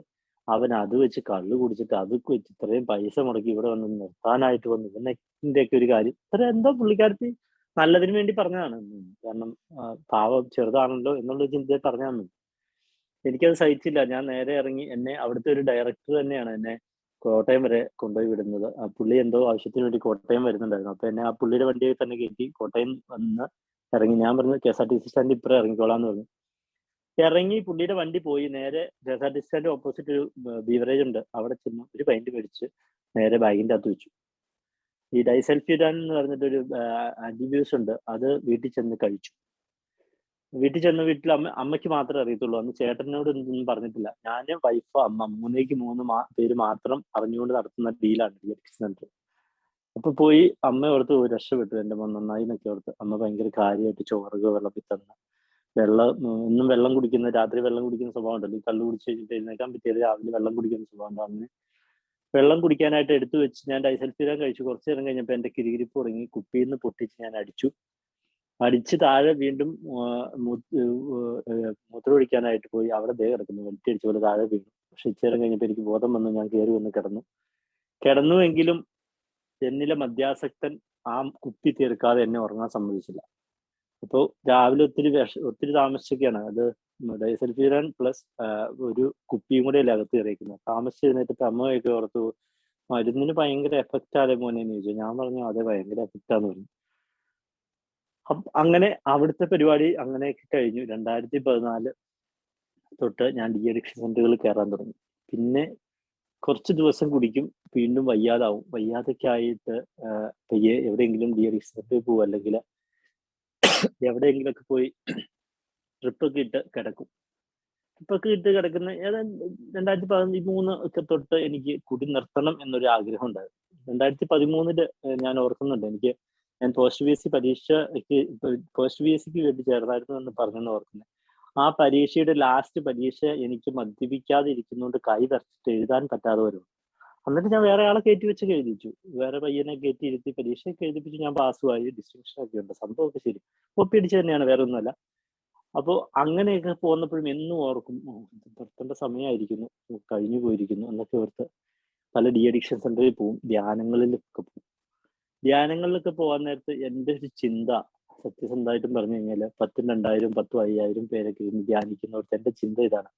അവൻ അത് വെച്ച് കള്ള് കുടിച്ചിട്ട് അത് വെച്ച് ഇത്രയും പൈസ മുടക്കി ഇവിടെ വന്ന് നിർത്താനായിട്ട് വന്നു. ഇവനൊക്കെ ഒരു കാര്യം ഇത്ര എന്തോ പുള്ളിക്കാരത്തി നല്ലതിന് വേണ്ടി പറഞ്ഞതാണ്. കാരണം പാവം ചെറുതാണല്ലോ എന്നുള്ള ചിന്തയിൽ പറഞ്ഞതാണ്. എനിക്കത് സഹിച്ചില്ല. ഞാൻ നേരെ ഇറങ്ങി. എന്നെ അവിടുത്തെ ഒരു ഡയറക്ടർ തന്നെയാണ് എന്നെ കോട്ടയം വരെ കൊണ്ടുപോയി വിടുന്നത്. ആ പുള്ളി എന്തോ ആവശ്യത്തിന് വേണ്ടി കോട്ടയം വരുന്നുണ്ടായിരുന്നു. അപ്പൊ എന്നെ ആ പുള്ളിയുടെ വണ്ടിയിൽ തന്നെ കയറ്റി കോട്ടയം വന്ന് ഇറങ്ങി. ഞാൻ പറഞ്ഞു KSRTC സ്റ്റാൻഡ് ഇപ്പുറം ഇറങ്ങിക്കോളാന്ന് പറഞ്ഞു. ഇറങ്ങി പുള്ളിയുടെ വണ്ടി പോയി. നേരെ KSRTC സ്റ്റാൻഡ് ഓപ്പോസിറ്റ് ഒരു ബീവറേജ് ഉണ്ട്. അവിടെ ചെന്ന് ഒരു പൈന്റ് മേടിച്ച് നേരെ ബാഗിന്റെ അകത്ത് വെച്ചു. ഈ ഡൈസൾഫ്യൂരാൻ എന്ന് പറഞ്ഞിട്ടൊരു ആന്റിബയോട്ടിക്സ് ഉണ്ട്. അത് വീട്ടിൽ ചെന്ന് കഴിച്ചു. വീട്ടിൽ വീട്ടിൽ അമ്മയ്ക്ക് മാത്രമേ അറിയത്തുള്ളൂ. അന്ന് ചേട്ടനോട് ഒന്നും പറഞ്ഞിട്ടില്ല. ഞാന്, വൈഫ്, അമ്മ, 3 പേര് മാത്രം അറിഞ്ഞുകൊണ്ട് നടത്തുന്ന ഡീലാണ് ഡീഅഡിക്ഷൻ സെന്റർ. അപ്പൊ പോയി അമ്മ ഓർത്ത് രക്ഷപ്പെട്ടു. എന്റെ മോൻ നന്നായി എന്നൊക്കെ ഓർത്ത് അമ്മ ഭയങ്കര കാര്യമായിട്ട് ചോറ് വെള്ളത്തിൽ തന്ന എന്നും വെള്ളം കുടിക്കുന്ന, രാത്രി വെള്ളം കുടിക്കുന്ന സ്വഭാവം ഉണ്ടല്ലോ. ഈ കള്ളു കുടിച്ച് കഴിഞ്ഞിട്ട് എഴുന്നേക്കാൻ പറ്റിയത് രാവിലെ വെള്ളം കുടിക്കുന്ന സ്വഭാവം ഉണ്ട്. അങ്ങനെ വെള്ളം കുടിക്കാനായിട്ട് എടുത്തു വെച്ച് ഞാൻ ഡൈസൾഫ്യൂരാൻ കഴിച്ചു. കുറച്ചു നേരം കഴിഞ്ഞപ്പോൾ എന്റെ കിരികിരിപ്പ് തുടങ്ങി. കുപ്പിയിൽ നിന്ന് പൊട്ടിച്ച് ഞാൻ അടിച്ച് താഴെ വീണ്ടും മൂത്രമൊഴിക്കാനായിട്ട് പോയി. അവിടെ ദേ കിടക്കുന്നു, വലിച്ചടിച്ച പോലെ താഴെ വീണു. പക്ഷെ ഇച്ചേരം കഴിഞ്ഞപ്പോൾ എനിക്ക് ബോധം വന്നു. ഞാൻ കയറി വന്ന് കിടന്നുവെങ്കിലും എന്നിലെ മദ്യാസക്തൻ ആ കുപ്പി തീർക്കാതെ എന്നെ ഉറങ്ങാൻ സമ്മതിച്ചില്ല. അപ്പോൾ രാവിലെ ഒത്തിരി താമസിച്ചൊക്കെയാണ് അത് ഡൈസൾഫ്യൂരാൻ പ്ലസ് ഒരു കുപ്പിയും കൂടെ അല്ലേ അകത്ത് കയറിയിരിക്കുന്നത്. താമസിച്ച് എഴുന്നേറ്റപ്പോൾ അമ്മയൊക്കെ ഓർത്തു മരുന്നിന് ഭയങ്കര എഫക്റ്റ് ആതെ മോനെ എന്ന് ചോദിച്ചു. ഞാൻ പറഞ്ഞു അതെ ഭയങ്കര എഫക്റ്റാന്ന് പറഞ്ഞു. അങ്ങനെ അവിടുത്തെ പരിപാടി അങ്ങനെയൊക്കെ കഴിഞ്ഞു. 2014 തൊട്ട് ഞാൻ ഡീഅഡിക്ഷൻ സെന്ററുകളിൽ കയറാൻ തുടങ്ങി. പിന്നെ കുറച്ച് ദിവസം കുടിക്കും, വീണ്ടും വയ്യാതാവും. വയ്യാതൊക്കെ ആയിട്ട് പയ്യെ എവിടെയെങ്കിലും ഡീഅഡിക്ഷൻ സെന്ററിൽ പോകും, അല്ലെങ്കിൽ എവിടെയെങ്കിലൊക്കെ പോയി ട്രിപ്പൊക്കെ ഇട്ട് കിടക്കും. ട്രിപ്പൊക്കെ ഇട്ട് കിടക്കുന്ന 2013 ഒക്കെ തൊട്ട് എനിക്ക് കുടി നിർത്തണം എന്നൊരു ആഗ്രഹം ഉണ്ടായിരുന്നു. 2013 ഞാൻ ഓർക്കുന്നുണ്ട്. ഞാൻ പോസ്റ്റ് PSC പരീക്ഷയ്ക്ക് വേണ്ടി ചേർന്നായിരുന്നു എന്ന് പറഞ്ഞെന്ന് ഓർക്കുന്നത്. ആ പരീക്ഷയുടെ ലാസ്റ്റ് പരീക്ഷ എനിക്ക് മദ്യപിക്കാതെ ഇരിക്കുന്നതുകൊണ്ട് കൈ വരച്ചിട്ട് എഴുതാൻ പറ്റാതെ വരും. എന്നിട്ട് ഞാൻ വേറെ ആളെ കയറ്റി വെച്ച് എഴുതിച്ചു. വേറെ പയ്യനെ കയറ്റി ഇരുത്തി പരീക്ഷയൊക്കെ എഴുതിപ്പിച്ച് ഞാൻ പാസ്സുമായി. ഡിസ്റ്റിങ്ഷൻ ഒക്കെ ഉണ്ട്. സംഭവമൊക്കെ ശരി. ഒപ്പി അടിച്ച് തന്നെയാണ്, വേറെ ഒന്നുമല്ല. അപ്പോൾ അങ്ങനെയൊക്കെ പോന്നപ്പോഴും എന്നും ഓർക്കും നിർത്തേണ്ട സമയമായിരിക്കുന്നു, കഴിഞ്ഞു പോയിരിക്കുന്നു എന്നൊക്കെ ഓർത്ത് പല ഡീഅഡിക്ഷൻ സെന്ററിൽ പോവും, ധ്യാനങ്ങളിലൊക്കെ പോകും. ധ്യാനങ്ങളിലൊക്കെ പോകാൻ നേരത്ത് എൻ്റെ ഒരു ചിന്ത, സത്യസന്ധമായിട്ടും പറഞ്ഞു കഴിഞ്ഞാൽ 10,000, 2,000, 10,000, 5,000 പേരൊക്കെ ഇരുന്ന് ധ്യാനിക്കുന്നവർക്ക് എൻ്റെ ചിന്ത ഇതാണ്.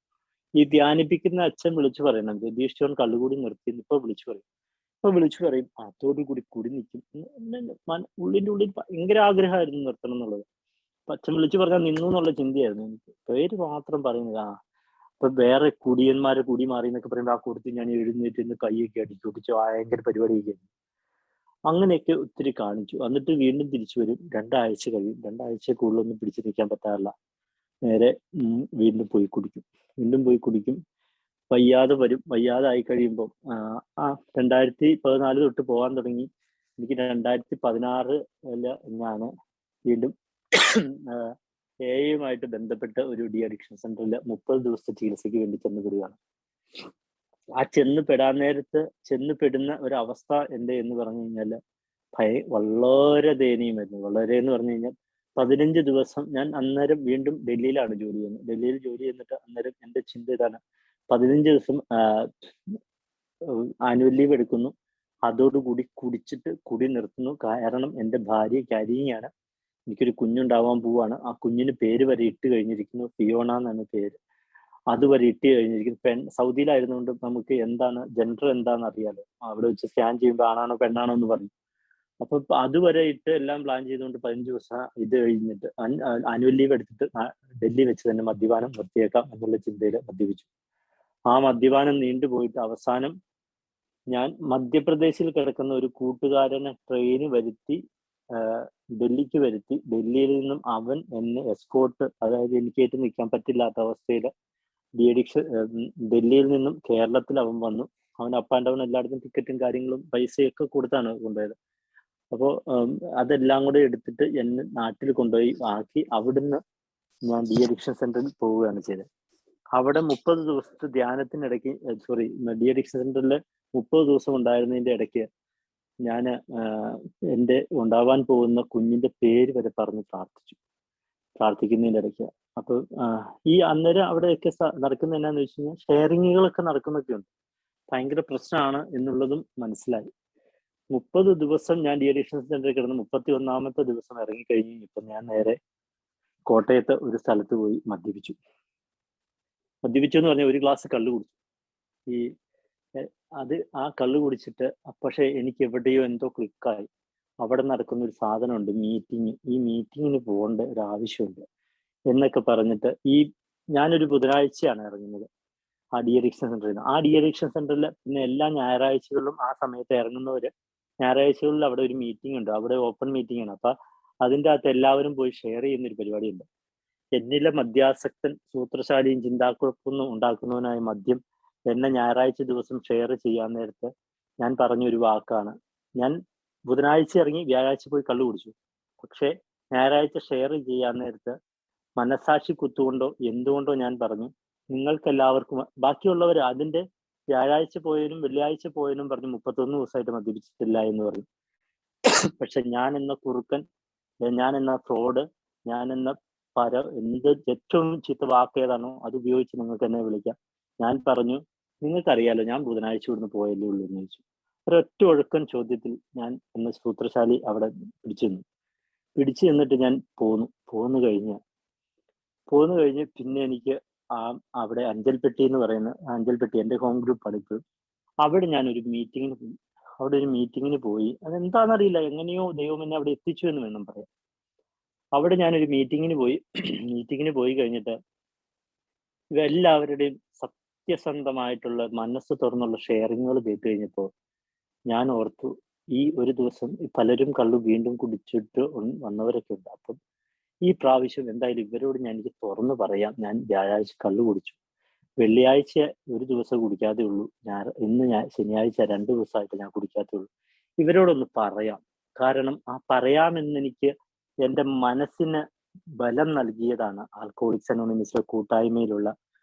ഈ ധ്യാനിപ്പിക്കുന്ന അച്ഛൻ വിളിച്ചു പറയണം രതീഷ് ജോൺ കള്ളുകൂടി നിർത്തി. ഇപ്പൊ വിളിച്ചു പറയും അതോടുകൂടി കുടി നിൽക്കും. ഉള്ളിൻ്റെ ഉള്ളിൽ ഭയങ്കര ആഗ്രഹമായിരുന്നു നിർത്തണം എന്നുള്ളത്. അച്ഛൻ വിളിച്ചു പറഞ്ഞാൽ നിന്നു എന്നുള്ള ചിന്തയായിരുന്നു എനിക്ക്. പേര് മാത്രം പറയുന്നത്. അപ്പൊ വേറെ കുടിയന്മാരെ കുടി മാറി എന്നൊക്കെ പറയുമ്പോൾ ആ കൂട്ടത്തിൽ ഞാൻ എഴുന്നേറ്റ് നിന്ന് കൈയൊക്കെ അടിച്ചു ഭയങ്കര പരിപാടിയൊക്കെ. അങ്ങനെയൊക്കെ ഒത്തിരി കാണിച്ചു. എന്നിട്ട് വീണ്ടും തിരിച്ചു വരും. 2 ആഴ്ച കഴിയും. 2 ആഴ്ച കൂടുതലൊന്നും പിടിച്ചു നിൽക്കാൻ പറ്റാറില്ല. നേരെ വീണ്ടും പോയി കുടിക്കും. വയ്യാതെ വരും. വയ്യാതായി കഴിയുമ്പോൾ 2014 തൊട്ട് പോകാൻ തുടങ്ങി. എനിക്ക് 2016 ഞാൻ വീണ്ടും AAയുമായിട്ട് ബന്ധപ്പെട്ട ഒരു ഡീഅഡിക്ഷൻ സെന്ററിൽ 30 ദിവസത്തെ ചികിത്സയ്ക്ക് വേണ്ടി ചെന്നുപെടുകയാണ്. ആ ചെന്നുപെടുന്ന ഒരവസ്ഥ എൻ്റെ എന്ന് പറഞ്ഞു കഴിഞ്ഞാൽ വളരെ ദയനീയമായിരുന്നു. വളരെ എന്ന് പറഞ്ഞു കഴിഞ്ഞാൽ 15 ദിവസം ഞാൻ അന്നേരം വീണ്ടും ഡൽഹിയിലാണ് ജോലി ചെയ്യുന്നത്. ഡൽഹിയിൽ ജോലി ചെയ്യുന്നിട്ട് അന്നേരം എൻ്റെ ചിന്ത ഇതാണ്, 15 ദിവസം ആനുവൽ ലീവ് എടുക്കുന്നു. അതോടുകൂടി കുടിച്ചിട്ട് കുടി നിർത്തുന്നു. കാരണം എൻ്റെ ഭാര്യ കരിയാണ്, എനിക്കൊരു കുഞ്ഞുണ്ടാവാൻ പോവാണ്. ആ കുഞ്ഞിന് പേര് വരെ ഇട്ട് കഴിഞ്ഞിരിക്കുന്നു. ഫിയോണ എന്നാണ് പേര്. അതുവരെ ഇട്ട് കഴിഞ്ഞിരിക്കുന്നു. സൗദിയിലായിരുന്നുകൊണ്ട് നമുക്ക് എന്താണ് ജെൻഡർ എന്താണെന്ന് അറിയാലോ. അവിടെ വെച്ച് സ്കാൻ ചെയ്യുമ്പോൾ ആണാണോ പെണ്ണാണോ എന്ന് പറയും. അപ്പൊ അതുവരെ ഇട്ട് എല്ലാം പ്ലാൻ ചെയ്തുകൊണ്ട് 15 ദിവസം ഇത് കഴിഞ്ഞിട്ട് ആനുവൽ ലീവ് എടുത്തിട്ട് ഡൽഹി വെച്ച് തന്നെ മദ്യപാനം നിർത്തിയേക്കാം എന്നുള്ള ചിന്തയിൽ മദ്യപിച്ചു. ആ മദ്യപാനം നീണ്ടുപോയിട്ട് അവസാനം ഞാൻ മധ്യപ്രദേശിൽ കിടക്കുന്ന ഒരു കൂട്ടുകാരനെ ട്രെയിന് ഡൽഹിക്ക് വരുത്തി. ഡൽഹിയിൽ നിന്നും അവൻ എന്നെ എസ്കോർട്ട്, അതായത് എനിക്കേറ്റ് നിൽക്കാൻ പറ്റില്ലാത്ത അവസ്ഥയിൽ ഡൽഹിയിൽ നിന്നും കേരളത്തിൽ അവൻ വന്നു. അവൻ അപ്പ് ആൻഡ് ഡൗൺ എല്ലായിടത്തും ടിക്കറ്റും കാര്യങ്ങളും പൈസയൊക്കെ കൊടുത്താണ് കൊണ്ടുപോയത്. അപ്പോൾ അതെല്ലാം കൂടെ എടുത്തിട്ട് എന്നെ നാട്ടിൽ കൊണ്ടുപോയി ആക്കി. അവിടുന്ന് ഞാൻ ഡീഅഡിക്ഷൻ സെന്ററിൽ പോവുകയാണ് ചെയ്തത്. അവിടെ 30 ദിവസത്തെ ധ്യാനത്തിനിടയ്ക്ക് ഡീഅഡിക്ഷൻ സെന്ററിൽ 30 ദിവസം ഉണ്ടായിരുന്നതിന്റെ ഇടയ്ക്ക് ഞാൻ എൻ്റെ ഉണ്ടാവാൻ പോകുന്ന കുഞ്ഞിന്റെ പേര് വരെ പറഞ്ഞ് പ്രാർത്ഥിക്കുന്നതിൻ്റെ ഇടയ്ക്ക് അപ്പൊ ഈ അന്നേരം അവിടെയൊക്കെ നടക്കുന്ന എന്നാന്ന് വെച്ച് കഴിഞ്ഞാൽ ഷെയറിങ്ങുകളൊക്കെ നടക്കുന്നൊക്കെ ഉണ്ട്. ഭയങ്കര പ്രശ്നമാണ് എന്നുള്ളതും മനസ്സിലായി. 30 ദിവസം ഞാൻ ഡി അഡിക്ഷൻ സെന്ററിൽ കിടന്ന് 31ാമത്തെ ദിവസം ഇറങ്ങിക്കഴിഞ്ഞ് ഇപ്പൊ ഞാൻ നേരെ കോട്ടയത്ത് ഒരു സ്ഥലത്ത് പോയി മദ്യപിച്ചു എന്ന് പറഞ്ഞാൽ ഒരു ഗ്ലാസ് കള്ള് കുടിച്ചു. ഈ ആ കള്ള് കുടിച്ചിട്ട് പക്ഷെ എനിക്ക് എവിടെയോ എന്തോ ക്ലിക്കായി. അവിടെ നടക്കുന്ന ഒരു സാധനമുണ്ട്, മീറ്റിംഗ്. ഈ മീറ്റിങ്ങിന് പോകേണ്ട ഒരു ആവശ്യമുണ്ട് എന്നൊക്കെ പറഞ്ഞിട്ട് ഞാനൊരു ബുധനാഴ്ചയാണ് ഇറങ്ങുന്നത് ആ ഡി അഡിക്ഷൻ സെന്ററിൽ നിന്ന്. ആ ഡി അഡിക്ഷൻ സെന്ററിൽ പിന്നെ എല്ലാ ഞായറാഴ്ചകളിലും ആ സമയത്ത് ഇറങ്ങുന്നവര് ഞായറാഴ്ചകളിൽ അവിടെ ഒരു മീറ്റിംഗ് ഉണ്ട്. അവിടെ ഓപ്പൺ മീറ്റിംഗ് ആണ്. അപ്പൊ അതിൻ്റെ അകത്ത് എല്ലാവരും പോയി ഷെയർ ചെയ്യുന്ന ഒരു പരിപാടിയുണ്ട്. എന്നിലെ മദ്യാസക്തൻ, സൂത്രശാലിയും ചിന്താക്കുഴപ്പമൊന്നും ഉണ്ടാക്കുന്നവനായ മദ്യം എന്നെ ഞായറാഴ്ച ദിവസം ഷെയർ ചെയ്യാൻ നേരത്ത് ഞാൻ പറഞ്ഞൊരു വാക്കാണ്. ഞാൻ ബുധനാഴ്ച ഇറങ്ങി വ്യാഴാഴ്ച പോയി കള്ളു കുടിച്ചു. പക്ഷെ ഞായറാഴ്ച ഷെയർ ചെയ്യാൻ നേരത്ത് മനസാക്ഷി കുത്തുകൊണ്ടോ എന്തുകൊണ്ടോ ഞാൻ പറഞ്ഞു, നിങ്ങൾക്കെല്ലാവർക്കും, ബാക്കിയുള്ളവർ അതിന്റെ വ്യാഴാഴ്ച പോയതിനും വെള്ളിയാഴ്ച പോയതിനും പറഞ്ഞു 31 ദിവസമായിട്ട് മദ്യപിച്ചിട്ടില്ല എന്ന് പറഞ്ഞു. പക്ഷെ ഞാൻ എന്ന കുറുക്കൻ, ഞാൻ എന്ന ഫ്രോഡ്, ഞാൻ എന്ന എന്ത് ഏറ്റവും ചീത്ത വാക്ക് ഏതാണോ അത് ഉപയോഗിച്ച് നിങ്ങൾക്ക് എന്നെ വിളിക്കാം. ഞാൻ പറഞ്ഞു, നിങ്ങൾക്കറിയാലോ ഞാൻ ബുധനാഴ്ച ഇവിടുന്ന് പോയല്ലേ ഉള്ളൂ എന്ന് ചോദിച്ചു. ഒരൊറ്റ ഒഴുക്കൻ ചോദ്യത്തിൽ ഞാൻ എന്ന സൂത്രശാലി അവിടെ പിടിച്ചു നിന്നിട്ട് ഞാൻ പോന്നു കഴിഞ്ഞ് പിന്നെ എനിക്ക് അവിടെ അഞ്ചൽപ്പെട്ടി എന്ന് പറയുന്ന അഞ്ചൽപ്പെട്ടി എൻ്റെ ഹോം ഗ്രൂപ്പാണ് ഇപ്പോഴും. അവിടെ ഞാനൊരു മീറ്റിങ്ങിന് പോയി. അതെന്താണെന്നറിയില്ല, എങ്ങനെയോ ദൈവം എന്നെ അവിടെ എത്തിച്ചു എന്ന് വേണം പറയാം. അവിടെ ഞാനൊരു മീറ്റിങ്ങിന് പോയി കഴിഞ്ഞിട്ട് ഇവരെല്ലാവരുടെയും സത്യസന്ധമായിട്ടുള്ള മനസ്സ് തുറന്നുള്ള ഷെയറിങ്ങുകൾ കേട്ട് കഴിഞ്ഞപ്പോൾ ഞാൻ ഓർത്തു, ഈ ഒരു ദിവസം പലരും കള്ളു വീണ്ടും കുടിച്ചിട്ട് വന്നവരൊക്കെ ഉണ്ട്. അപ്പം ഈ പ്രാവശ്യം എന്തായാലും ഇവരോട് എനിക്ക് തുറന്നു പറയാം. ഞാൻ വ്യാഴാഴ്ച കള്ളു കുടിച്ചു, വെള്ളിയാഴ്ച ഒരു ദിവസം കുടിക്കാതെ ഉള്ളൂ, ഇന്ന് ഞാൻ ശനിയാഴ്ച 2 ദിവസമായിട്ട് ഞാൻ കുടിക്കാത്തേ ഉള്ളൂ. ഇവരോടൊന്ന് പറയാം. കാരണം ആ പറയാമെന്ന് എനിക്ക് എൻ്റെ മനസ്സിന് ബലം നൽകിയതാണ് ആൽക്കഹോളിക്സ് അനോണിമസിലെ കൂട്ടായ്മയിലുള്ള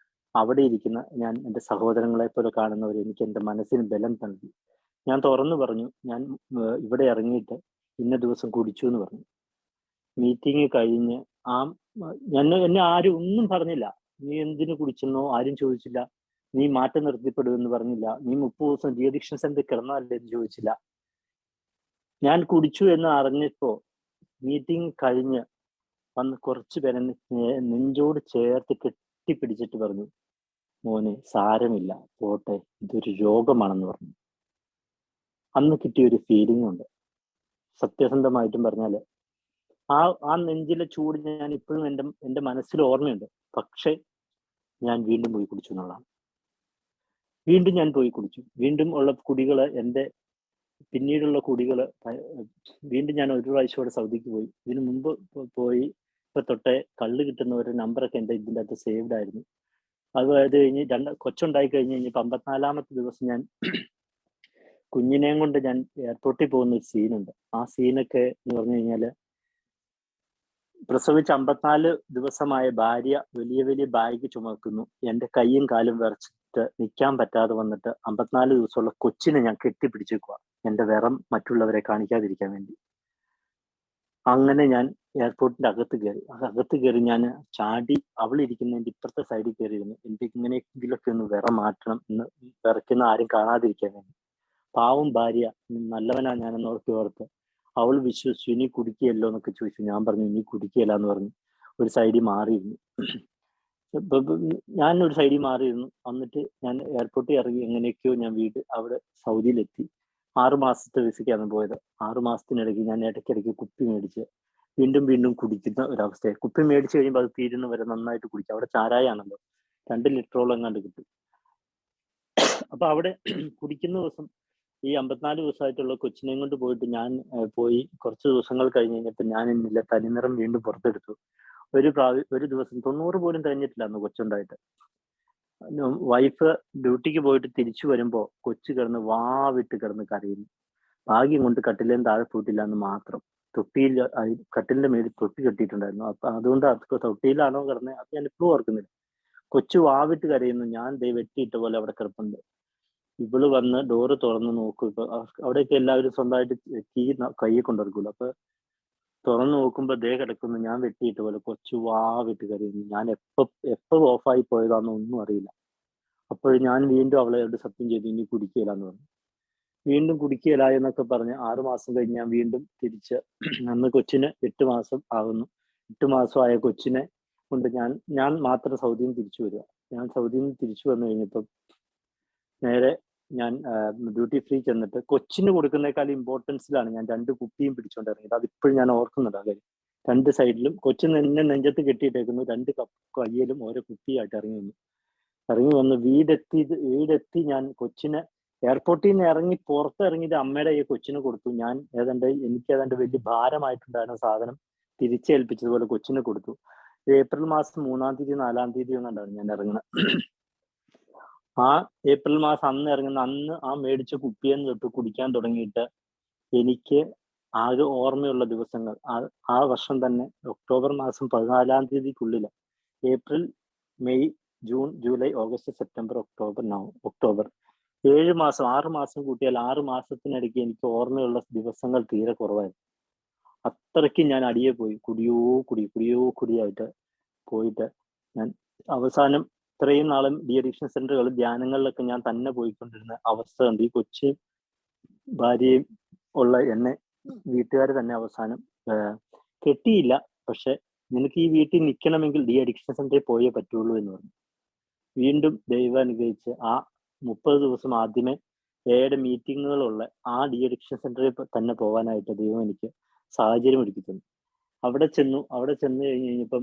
അവിടെ ഇരിക്കുന്ന എൻ്റെ സഹോദരങ്ങളെ പോലെ കാണുന്നവർ എനിക്ക് എൻ്റെ മനസ്സിന് ബലം നൽകി. ഞാൻ തുറന്നു പറഞ്ഞു, ഞാൻ ഇവിടെ ഇറങ്ങിയിട്ട് ഇന്ന ദിവസം കുടിച്ചു എന്ന് പറഞ്ഞു. മീറ്റിംഗ് കഴിഞ്ഞ് എന്നെ ആരും ഒന്നും പറഞ്ഞില്ല. നീ എന്തിനു കുടിച്ചെന്നോ ആരും ചോദിച്ചില്ല. നീ മാറ്റം നിർത്തിപ്പെടുമെന്ന് പറഞ്ഞില്ല. നീ 30 ദിവസം ഡി അഡിക്ഷൻ സെന്ററിൽ കിടന്നല്ലേ എന്ന് ചോദിച്ചില്ല. ഞാൻ കുടിച്ചു എന്ന് അറിഞ്ഞപ്പോ മീറ്റിംഗ് കഴിഞ്ഞ് വന്ന് കുറച്ചു പേരെ നെഞ്ചോട് ചേർത്ത് കെട്ടിപ്പിടിച്ചിട്ട് പറഞ്ഞു, മോനെ സാരമില്ല, പോട്ടെ, ഇതൊരു രോഗമാണെന്ന് പറഞ്ഞു. അന്ന് കിട്ടിയൊരു ഫീലിംഗ് ഉണ്ട്. സത്യസന്ധമായിട്ടും പറഞ്ഞാല് ആ നെഞ്ചിലെ ചൂട് ഞാൻ ഇപ്പോഴും എൻ്റെ മനസ്സിൽ ഓർമ്മയുണ്ട്. പക്ഷെ ഞാൻ വീണ്ടും പോയി കുടിച്ചു എന്നുള്ളതാണ്. ഞാൻ പോയി കുടിച്ചു. വീണ്ടും ഉള്ള കുടികള് പിന്നീടുള്ള കുടികള് വീണ്ടും ഞാൻ ഒരു പ്രാവശ്യം സൗദിക്ക് പോയി. ഇതിനു മുമ്പ് പോയി ഇപ്പൊ തൊട്ടേ കള്ള് കിട്ടുന്ന ഒരു നമ്പറൊക്കെ എൻ്റെ ഇതിൻ്റെ അകത്ത് സേവ്ഡ് ആയിരുന്നു. അത് കഴിഞ്ഞ് കൊച്ചുണ്ടായി കഴിഞ്ഞ് കഴിഞ്ഞപ്പോൾ 54ാമത്തെ ദിവസം ഞാൻ കുഞ്ഞിനെയും കൊണ്ട് ഞാൻ എയർപോർട്ടിൽ പോകുന്ന ഒരു സീനുണ്ട്. ആ സീനൊക്കെ എന്ന് പറഞ്ഞു കഴിഞ്ഞാല് പ്രസവിച്ച് 54 ദിവസമായ ഭാര്യ വലിയ ബാഗ് ചുമക്കുന്നു. എൻ്റെ കൈയും കാലും വിറച്ചിട്ട് നിൽക്കാൻ പറ്റാതെ വന്നിട്ട് 54 ദിവസമുള്ള കൊച്ചിനെ ഞാൻ കെട്ടിപ്പിടിച്ചേക്കുക, എൻ്റെ വിറം മറ്റുള്ളവരെ കാണിക്കാതിരിക്കാൻ വേണ്ടി. അങ്ങനെ ഞാൻ എയർപോർട്ടിന്റെ അകത്ത് കയറി ഞാൻ ചാടി അവളിരിക്കുന്നതിൻ്റെ ഇപ്പുറത്തെ സൈഡിൽ കയറിയിരുന്നു. എനിക്ക് ഇങ്ങനെയെങ്കിലൊക്കെ ഒന്ന് വിറ മാറ്റണം എന്ന്, വിറയ്ക്കുന്ന ആരും കാണാതിരിക്കാൻ വേണ്ടി. പാവം ഭാര്യ, നല്ലവനാ ഞാനെന്ന് ഓർത്ത് അവൾ വിശ്വസിച്ചു. ഇനി കുടിക്കുകയല്ലോ എന്നൊക്കെ ചോദിച്ചു. ഞാൻ പറഞ്ഞു ഇനി കുടിക്കുകയില്ല എന്ന് പറഞ്ഞു ഒരു സൈഡിൽ മാറിയിരുന്നു. ഞാൻ ഒരു സൈഡിൽ മാറിയിരുന്നു. എന്നിട്ട് ഞാൻ എയർപോർട്ടിൽ ഇറങ്ങി എങ്ങനെയൊക്കെയോ ഞാൻ അവിടെ സൗദിയിലെത്തി. 6 മാസത്തെ വിസയ്ക്കാണ് പോയത്. 6 മാസത്തിനിടയ്ക്ക് ഞാൻ ഇടയ്ക്കിടയ്ക്ക് കുപ്പി മേടിച്ച് വീണ്ടും കുടിക്കുന്ന ഒരവസ്ഥയായി. കുപ്പി മേടിച്ച് കഴിയുമ്പോൾ അത് തീരുന്ന വരെ നന്നായിട്ട് കുടിക്കും. അവിടെ ചാരായാണല്ലോ, 2 ലിറ്ററോളം എങ്ങാണ്ട് കിട്ടും. അപ്പൊ അവിടെ കുടിക്കുന്ന ദിവസം ഈ 54 ദിവസമായിട്ടുള്ള കൊച്ചിനെയും കൊണ്ട് പോയിട്ട് ഞാൻ പോയി കുറച്ച് ദിവസങ്ങൾ കഴിഞ്ഞ് കഴിഞ്ഞപ്പോൾ ഞാൻ എന്നില്ല തനിനിറം വീണ്ടും പുറത്തെടുത്തു. ഒരു ദിവസം 90 പോലും കഴിഞ്ഞിട്ടില്ല അന്ന് കൊച്ചുണ്ടായിട്ട്. വൈഫ് ഡ്യൂട്ടിക്ക് പോയിട്ട് തിരിച്ചു വരുമ്പോ കൊച്ചു കിടന്ന് വാവിട്ട് കിടന്ന് കരയുന്നു. ഭാഗ്യം കൊണ്ട് കട്ടിലേം താഴെ പോയിട്ടില്ല എന്ന് മാത്രം. കട്ടിലിന്റെ മേലിൽ തൊട്ടി കെട്ടിയിട്ടുണ്ടായിരുന്നു. അപ്പൊ അതുകൊണ്ട് തൊട്ടിയിലാണോ കിടന്നത് അത് ഞാൻ ഇപ്പോഴും ഓർക്കുന്നില്ല. കൊച്ചു വാവിട്ട് കരയുന്നു. ഞാൻ വെട്ടിയിട്ട പോലെ അവിടെ കിടപ്പുണ്ട്. ഇവള് വന്ന് ഡോറ് തുറന്ന് നോക്കും. ഇപ്പൊ അവിടെയൊക്കെ എല്ലാവരും സ്വന്തമായിട്ട് കീ കയ്യെ കൊണ്ടിറക്കുമല്ലോ. അപ്പൊ തുറന്നു നോക്കുമ്പോൾ ദേ കിടക്കുന്നു, ഞാൻ വെട്ടിയിട്ട് പോലെ കൊച്ചു വിട്ട് കരയുന്നു. ഞാൻ എപ്പോ ഓഫായി പോയതാണെന്ന് ഒന്നും അറിയില്ല. അപ്പോൾ ഞാൻ വീണ്ടും അവളോട് സത്യം ചെയ്തു, ഇനി കുടിക്കുകയില്ല എന്ന് പറഞ്ഞു. വീണ്ടും കുടിക്കുകയില്ല എന്നൊക്കെ പറഞ്ഞ് 6 മാസം കഴിഞ്ഞ് ഞാൻ വീണ്ടും തിരിച്ച് അന്ന് കൊച്ചിന് 8 മാസം ആകുന്നു. 8 മാസമായ കൊച്ചിനെ കൊണ്ട് ഞാൻ മാത്രം സൗദിയിൽ നിന്ന് തിരിച്ചു വരിക. ഞാൻ സൗദിയിൽ നിന്ന് തിരിച്ചു വന്നു കഴിഞ്ഞപ്പം നേരെ ഞാൻ ഡ്യൂട്ടി ഫ്രീ ചെന്നിട്ട് കൊച്ചിന് കൊടുക്കുന്നേക്കാൾ ഇമ്പോർട്ടൻസിലാണ് ഞാൻ 2 കുപ്പിയും പിടിച്ചുകൊണ്ട് ഇറങ്ങിയത്. അതിപ്പോഴും ഞാൻ ഓർക്കുന്നുണ്ട്. കാര്യം 2 സൈഡിലും കൊച്ചിന് എന്നെ നെഞ്ചത്ത് കെട്ടിയിട്ടേക്കുന്നു, 2 കയ്യിലും ഓരോ കുപ്പിയായിട്ട് ഇറങ്ങി വന്ന് വീടെത്തി ഞാൻ കൊച്ചിനെ എയർപോർട്ടിൽ നിന്ന് ഇറങ്ങി പുറത്തിറങ്ങിയിട്ട് അമ്മയുടെ ഈ കൊച്ചിനെ കൊടുത്തു. എനിക്ക് ഏതാണ്ട് വലിയ ഭാരമായിട്ടുണ്ടായിരുന്ന സാധനം തിരിച്ചേൽപ്പിച്ചതുപോലെ കൊച്ചിനെ കൊടുത്തു. ഏപ്രിൽ മാസം 3-ാം തീയതി 4-ാം തീയതി ഒന്നുണ്ടായിരുന്നു ഞാൻ ഇറങ്ങുന്നത്. ആ ഏപ്രിൽ മാസം അന്ന് ആ മേടിച്ച കുപ്പിയെന്ന് തൊട്ട് കുടിക്കാൻ തുടങ്ങിയിട്ട് എനിക്ക് ആകെ ഓർമ്മയുള്ള ദിവസങ്ങൾ ആ വർഷം തന്നെ ഒക്ടോബർ മാസം 14-ാം തീയതിക്കുള്ളിൽ April, May, June, July, August, September, October 6 മാസം കൂട്ടിയാൽ 6 മാസത്തിനിടയ്ക്ക് എനിക്ക് ഓർമ്മയുള്ള ദിവസങ്ങൾ തീരെ കുറവായിരുന്നു. അത്രയ്ക്ക് ഞാൻ അടിയെ പോയി. കുടിയായിട്ട് പോയിട്ട് ഞാൻ അവസാനം ഇത്രയും നാളും ഡി അഡിക്ഷൻ സെന്ററുകൾ, ധ്യാനങ്ങളിലൊക്കെ ഞാൻ തന്നെ പോയിക്കൊണ്ടിരുന്ന അവസ്ഥ കണ്ട് ഈ കൊച്ചു ഭാര്യയും ഉള്ള എന്നെ വീട്ടുകാർ തന്നെ അവസാനം കെട്ടിയില്ല, പക്ഷെ നിനക്ക് ഈ വീട്ടിൽ നിൽക്കണമെങ്കിൽ ഡി അഡിക്ഷൻ സെന്ററിൽ പോയേ പറ്റുള്ളൂ എന്ന് പറഞ്ഞു. വീണ്ടും ദൈവം അനുഗ്രഹിച്ച് ആ 30 ദിവസം ആദ്യമേ ഏടെ മീറ്റിങ്ങുകളുള്ള ആ ഡി അഡിക്ഷൻ സെന്ററിൽ തന്നെ പോകാനായിട്ട് ദൈവം എനിക്ക് സാഹചര്യം ഒരുക്കി തന്നു. അവിടെ ചെന്ന് കഴിഞ്ഞപ്പം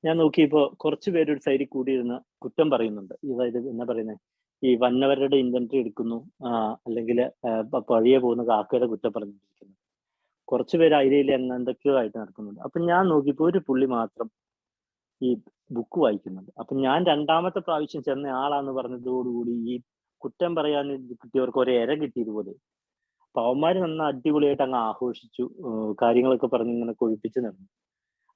ഞാൻ നോക്കിയപ്പോ കുറച്ചു പേര് ഒരു സൈഡിൽ കൂടിയിരുന്ന് കുറ്റം പറയുന്നുണ്ട്. ഇതായത് എന്നാ പറയുന്നത്, ഈ വന്നവരുടെ ഇൻവെന്ററി എടുക്കുന്നു, അല്ലെങ്കിൽ പഴയ പോകുന്ന കാക്കയുടെ കുറ്റം പറഞ്ഞിരിക്കുന്നു. കുറച്ചുപേര് അതിൽ എന്തൊക്കെയോ ആയിട്ട് നടക്കുന്നുണ്ട്. അപ്പൊ ഞാൻ നോക്കിയപ്പോ ഒരു പുള്ളി മാത്രം ഈ ബുക്ക് വായിക്കുന്നുണ്ട്. അപ്പൊ ഞാൻ 2-ാമത്തെ പ്രാവശ്യം ചെന്ന ആളാന്ന് പറഞ്ഞതോടുകൂടി ഈ കുറ്റം പറയാൻ കിട്ടിയവർക്ക് ഒരു ഇര കിട്ടിയതുപോലെ അപ്പൊ അവന്മാര് നന്ന അടിപൊളിയായിട്ട് അങ്ങ് ആഘോഷിച്ചു, കാര്യങ്ങളൊക്കെ പറഞ്ഞ് ഇങ്ങനെ കൊഴിപ്പിച്ച് നടന്നു.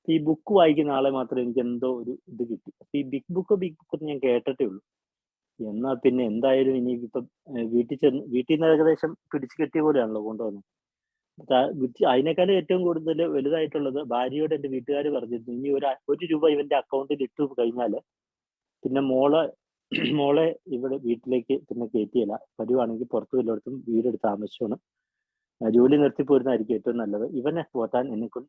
ഈ ബുക്ക് വായിക്കുന്ന ആളെ മാത്രം എനിക്ക് എന്തോ ഒരു ഇത് കിട്ടി. അപ്പൊ ഈ ബിഗ് ബുക്ക് ഞാൻ കേട്ടിട്ടേ ഉള്ളൂ. എന്നാ പിന്നെ എന്തായാലും ഇനിയിപ്പം വീട്ടിൽ നിന്ന് ഏകദേശം പിടിച്ചു കെട്ടിയ പോലെയാണല്ലോ കൊണ്ടുവന്നത്. അതിനേക്കാളും ഏറ്റവും കൂടുതൽ വലുതായിട്ടുള്ളത് ഭാര്യയോട് എന്റെ വീട്ടുകാർ പറഞ്ഞിരുന്നു, ഇനി ഒരു രൂപ ഇവന്റെ അക്കൗണ്ടിൽ ഇട്ടു കഴിഞ്ഞാല് പിന്നെ മോളെ ഇവിടെ വീട്ടിലേക്ക് പിന്നെ കയറ്റിയല്ല, വരുവാണെങ്കിൽ പുറത്തു വല്ലയിടത്തും വീടെടുത്ത് താമസിച്ചോണം, ജോലി നിർത്തി പോരുന്നതായിരിക്കും ഏറ്റവും നല്ലത്. ഇവനെ പോറ്റാൻ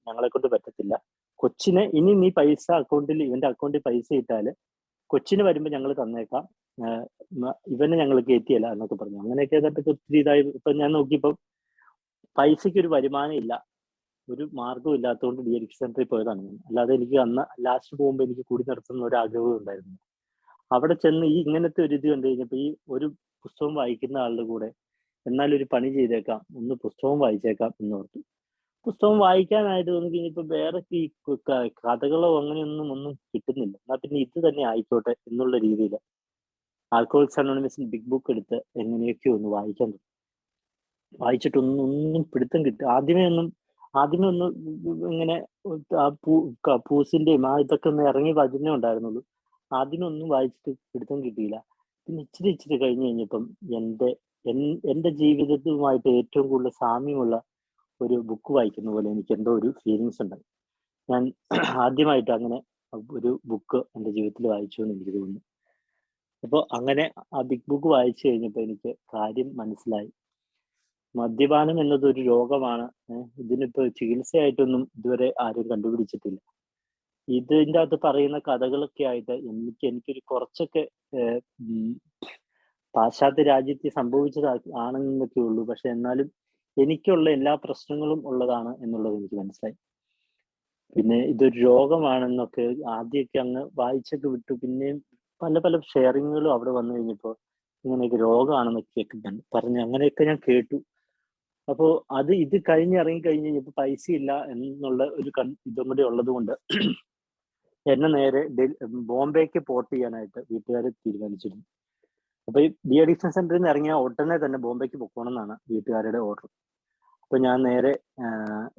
ഞങ്ങളെ കൊണ്ട് പറ്റത്തില്ല. കൊച്ചിനെ ഇനി നീ പൈസ ഇവന്റെ അക്കൗണ്ടിൽ പൈസ ഇട്ടാല് കൊച്ചിന് വരുമ്പോ ഞങ്ങൾ തന്നേക്കാം, ഇവനെ ഞങ്ങൾ കയറ്റിയല്ല എന്നൊക്കെ പറഞ്ഞു. അങ്ങനെയൊക്കെ ഏതാണ്ടൊക്കെ ഒത്തിരി ഇതായി. ഇപ്പൊ ഞാൻ നോക്കിയപ്പോ പൈസയ്ക്ക് ഒരു വരുമാനം ഇല്ല, ഒരു മാർഗവും ഇല്ലാത്തതുകൊണ്ട് ഡി അഡിക്ഷൻ സെന്ററിൽ പോയതാണ് ഞാൻ. അല്ലാതെ എനിക്ക് അന്ന് ലാസ്റ്റ് പോകുമ്പോൾ എനിക്ക് കൂടി നടത്തുന്ന ഒരു ആഗ്രഹവും ഉണ്ടായിരുന്നു. അവിടെ ചെന്ന് ഈ ഇങ്ങനത്തെ ഒരു ഇത് കണ്ടു കഴിഞ്ഞപ്പോ ഈ ഒരു പുസ്തകം വായിക്കുന്ന ആളുടെ കൂടെ എന്നാലും ഒരു പണി ചെയ്തേക്കാം, ഒന്ന് പുസ്തകം വായിച്ചേക്കാം എന്നോർത്തു. പുസ്തകം വായിക്കാനായിട്ട് തോന്നി കഴിഞ്ഞപ്പോ വേറെ ഈ കഥകളോ ഒന്നും കിട്ടുന്നില്ല. എന്നാ പിന്നെ ഇത് തന്നെ ആയിക്കോട്ടെ എന്നുള്ള രീതിയിൽ ആൽക്കഹോളിക്സ് അനോണിമസിന്റെ ബിഗ് ബുക്ക് എടുത്ത് എങ്ങനെയൊക്കെയോ ഒന്ന് വായിക്കാൻ തുടങ്ങി. വായിച്ചിട്ടൊന്നും പിടുത്തം കിട്ടും. ആദ്യമേ ഒന്ന് ഇങ്ങനെ പൂസിന്റെയും ഇതൊക്കെ ഒന്ന് ഇറങ്ങി വരുന്നേ ഉണ്ടായിരുന്നുള്ളൂ. ആദ്യമൊന്നും വായിച്ചിട്ട് പിടുത്തം കിട്ടിയില്ല. പിന്നെ ഇച്ചിരി കഴിഞ്ഞ് കഴിഞ്ഞപ്പം എന്റെ ജീവിതവുമായിട്ട് ഏറ്റവും കൂടുതൽ സാമ്യമുള്ള ഒരു ബുക്ക് വായിക്കുന്ന പോലെ എനിക്ക് എന്തോ ഒരു ഫീലിങ്സ് ഉണ്ടായി. ഞാൻ ആദ്യമായിട്ട് അങ്ങനെ ഒരു ബുക്ക് എൻ്റെ ജീവിതത്തിൽ വായിച്ചു എന്ന് എനിക്ക് തോന്നുന്നു. അപ്പോൾ അങ്ങനെ ആ ബിഗ് ബുക്ക് വായിച്ചു കഴിഞ്ഞപ്പോൾ എനിക്ക് കാര്യം മനസ്സിലായി. മദ്യപാനം എന്നത് ഒരു രോഗമാണ്. ഇതിനിപ്പോ ചികിത്സയായിട്ടൊന്നും ഇതുവരെ ആരും കണ്ടുപിടിച്ചിട്ടില്ല. ഇതിൻ്റെ അകത്ത് പറയുന്ന കഥകളൊക്കെ ആയിട്ട് എനിക്കൊരു കുറച്ചൊക്കെ പാശ്ചാത്യ രാജ്യത്ത് സംഭവിച്ചത് ആണെന്നൊക്കെ ഉള്ളൂ. പക്ഷെ എന്നാലും എനിക്കുള്ള എല്ലാ പ്രശ്നങ്ങളും ഉള്ളതാണ് എന്നുള്ളത് എനിക്ക് മനസ്സിലായി. പിന്നെ ഇതൊരു രോഗമാണെന്നൊക്കെ ആദ്യമൊക്കെ അങ്ങ് വായിച്ചൊക്കെ വിട്ടു. പിന്നെയും പല ഷെയറിങ്ങുകളും അവിടെ വന്നു കഴിഞ്ഞപ്പോൾ ഇങ്ങനെയൊക്കെ രോഗമാണെന്നൊക്കെ പറഞ്ഞ് അങ്ങനെയൊക്കെ ഞാൻ കേട്ടു. അപ്പോൾ ഇത് ഇറങ്ങി കഴിഞ്ഞപ്പോൾ പൈസ ഇല്ല എന്നുള്ള ഒരു ഇതും കൂടി ഉള്ളത് കൊണ്ട് എന്നെ നേരെ ബോംബെക്ക് പോർട്ട് ചെയ്യാനായിട്ട് വീട്ടുകാർ തീരുമാനിച്ചിരുന്നു. അപ്പൊ ഈ ഡി അഡിക്ഷൻ സെന്ററിൽ നിന്ന് ഇറങ്ങിയ ഉടനെ തന്നെ ബോംബെക്ക് പോകണം എന്നാണ് വീട്ടുകാരുടെ ഓർഡർ. അപ്പൊ ഞാൻ നേരെ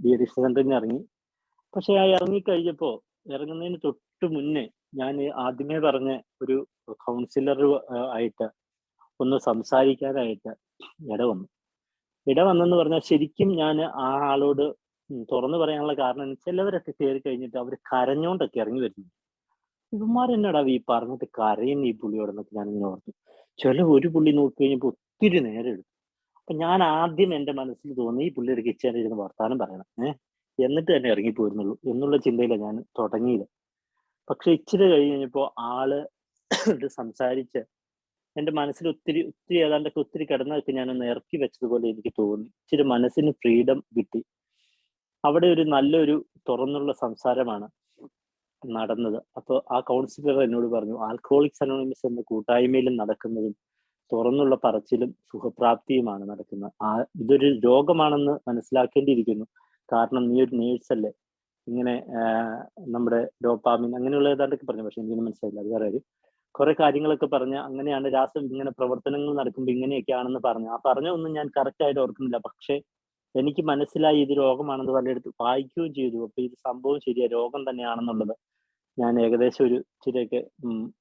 ഡി അഡിക്ഷൻ സെന്ററിൽ നിന്ന് ഇറങ്ങി. പക്ഷെ ഇറങ്ങുന്നതിന് തൊട്ട് മുന്നേ ഞാൻ ആദ്യമേ പറഞ്ഞ ഒരു കൗൺസിലർ ആയിട്ട് ഒന്ന് സംസാരിക്കാനായിട്ട് ഇടവന്നു. ഇടവന്നെന്ന് പറഞ്ഞാൽ ശരിക്കും ഞാൻ ആ ആളോട് തുറന്നു പറയാനുള്ള കാരണം ചിലവരൊക്കെ കയറി കഴിഞ്ഞിട്ട് അവർ കരഞ്ഞോണ്ടൊക്കെ ഇറങ്ങി വരുന്നു. ഇവന്മാരെന്നടാ ഈ പറഞ്ഞിട്ട് കരയുന്ന ഈ പുള്ളിയോടെന്നൊക്കെ ഞാനിങ്ങനെ ഓർത്തു. ഒരു പുള്ളി നോക്കി കഴിഞ്ഞപ്പോ ഒത്തിരി നേരം എടുത്തു. അപ്പൊ ഞാൻ ആദ്യം എന്റെ മനസ്സിൽ തോന്നി ഈ പുള്ളിയുടെ കിച്ചണിൽ ഇരുന്ന് വർത്താനം പറയണം. എന്നിട്ട് തന്നെ ഇറങ്ങിപ്പോയിരുന്നുള്ളൂ എന്നുള്ള ചിന്തയിലാണ് ഞാൻ തുടങ്ങിയത്. പക്ഷെ ഇച്ചിരി കഴിഞ്ഞപ്പോ ആള് ഇത് സംസാരിച്ച് എന്റെ മനസ്സിൽ ഒത്തിരി ഒത്തിരി ഏതാണ്ടൊക്കെ ഒത്തിരി കിടന്നതൊക്കെ ഞാനൊന്ന് ഇറക്കി വെച്ചതുപോലെ എനിക്ക് തോന്നി. ഇച്ചിരി മനസ്സിന് ഫ്രീഡം കിട്ടി. അവിടെ ഒരു നല്ലൊരു തുറന്നുള്ള സംസാരമാണ് നടന്നത്. അപ്പൊ ആ കൗൺസിലർ എന്നോട് പറഞ്ഞു, ആൽക്കഹോളിക്സ് അനോണിമസ് എന്ന കൂട്ടായ്മയിലും നടക്കുന്നതും തുറന്നുള്ള പറച്ചിലും സുഖപ്രാപ്തിയുമാണ് നടക്കുന്നത്. ഇതൊരു രോഗമാണെന്ന് മനസ്സിലാക്കേണ്ടിയിരിക്കുന്നു. കാരണം നീ ഒരു നേഴ്സല്ലേ, ഇങ്ങനെ നമ്മുടെ ഡോപ്പാമിൻ അങ്ങനെയുള്ള ഏതാണ്ടൊക്കെ പറഞ്ഞു. പക്ഷെ എനിക്കൊന്നും മനസ്സിലായില്ല, അത് വേറെ കാര്യം. കുറെ കാര്യങ്ങളൊക്കെ പറഞ്ഞ് അങ്ങനെയാണ് ഇങ്ങനെ പ്രവർത്തനങ്ങൾ നടക്കുമ്പോൾ ഇങ്ങനെയൊക്കെയാണെന്ന് പറഞ്ഞു. ആ പറഞ്ഞ ഒന്നും ഞാൻ കറക്റ്റ് ആയിട്ട് ഓർക്കുന്നില്ല. പക്ഷെ എനിക്ക് മനസ്സിലായി ഇത് രോഗമാണെന്ന് പലയിടത്ത് വായിക്കുകയും ചെയ്തു. അപ്പൊ ഇത് സംഭവം ശരിയാ, രോഗം തന്നെയാണെന്നുള്ളത് ഞാൻ ഏകദേശം ഒരു ഇച്ചിരിയൊക്കെ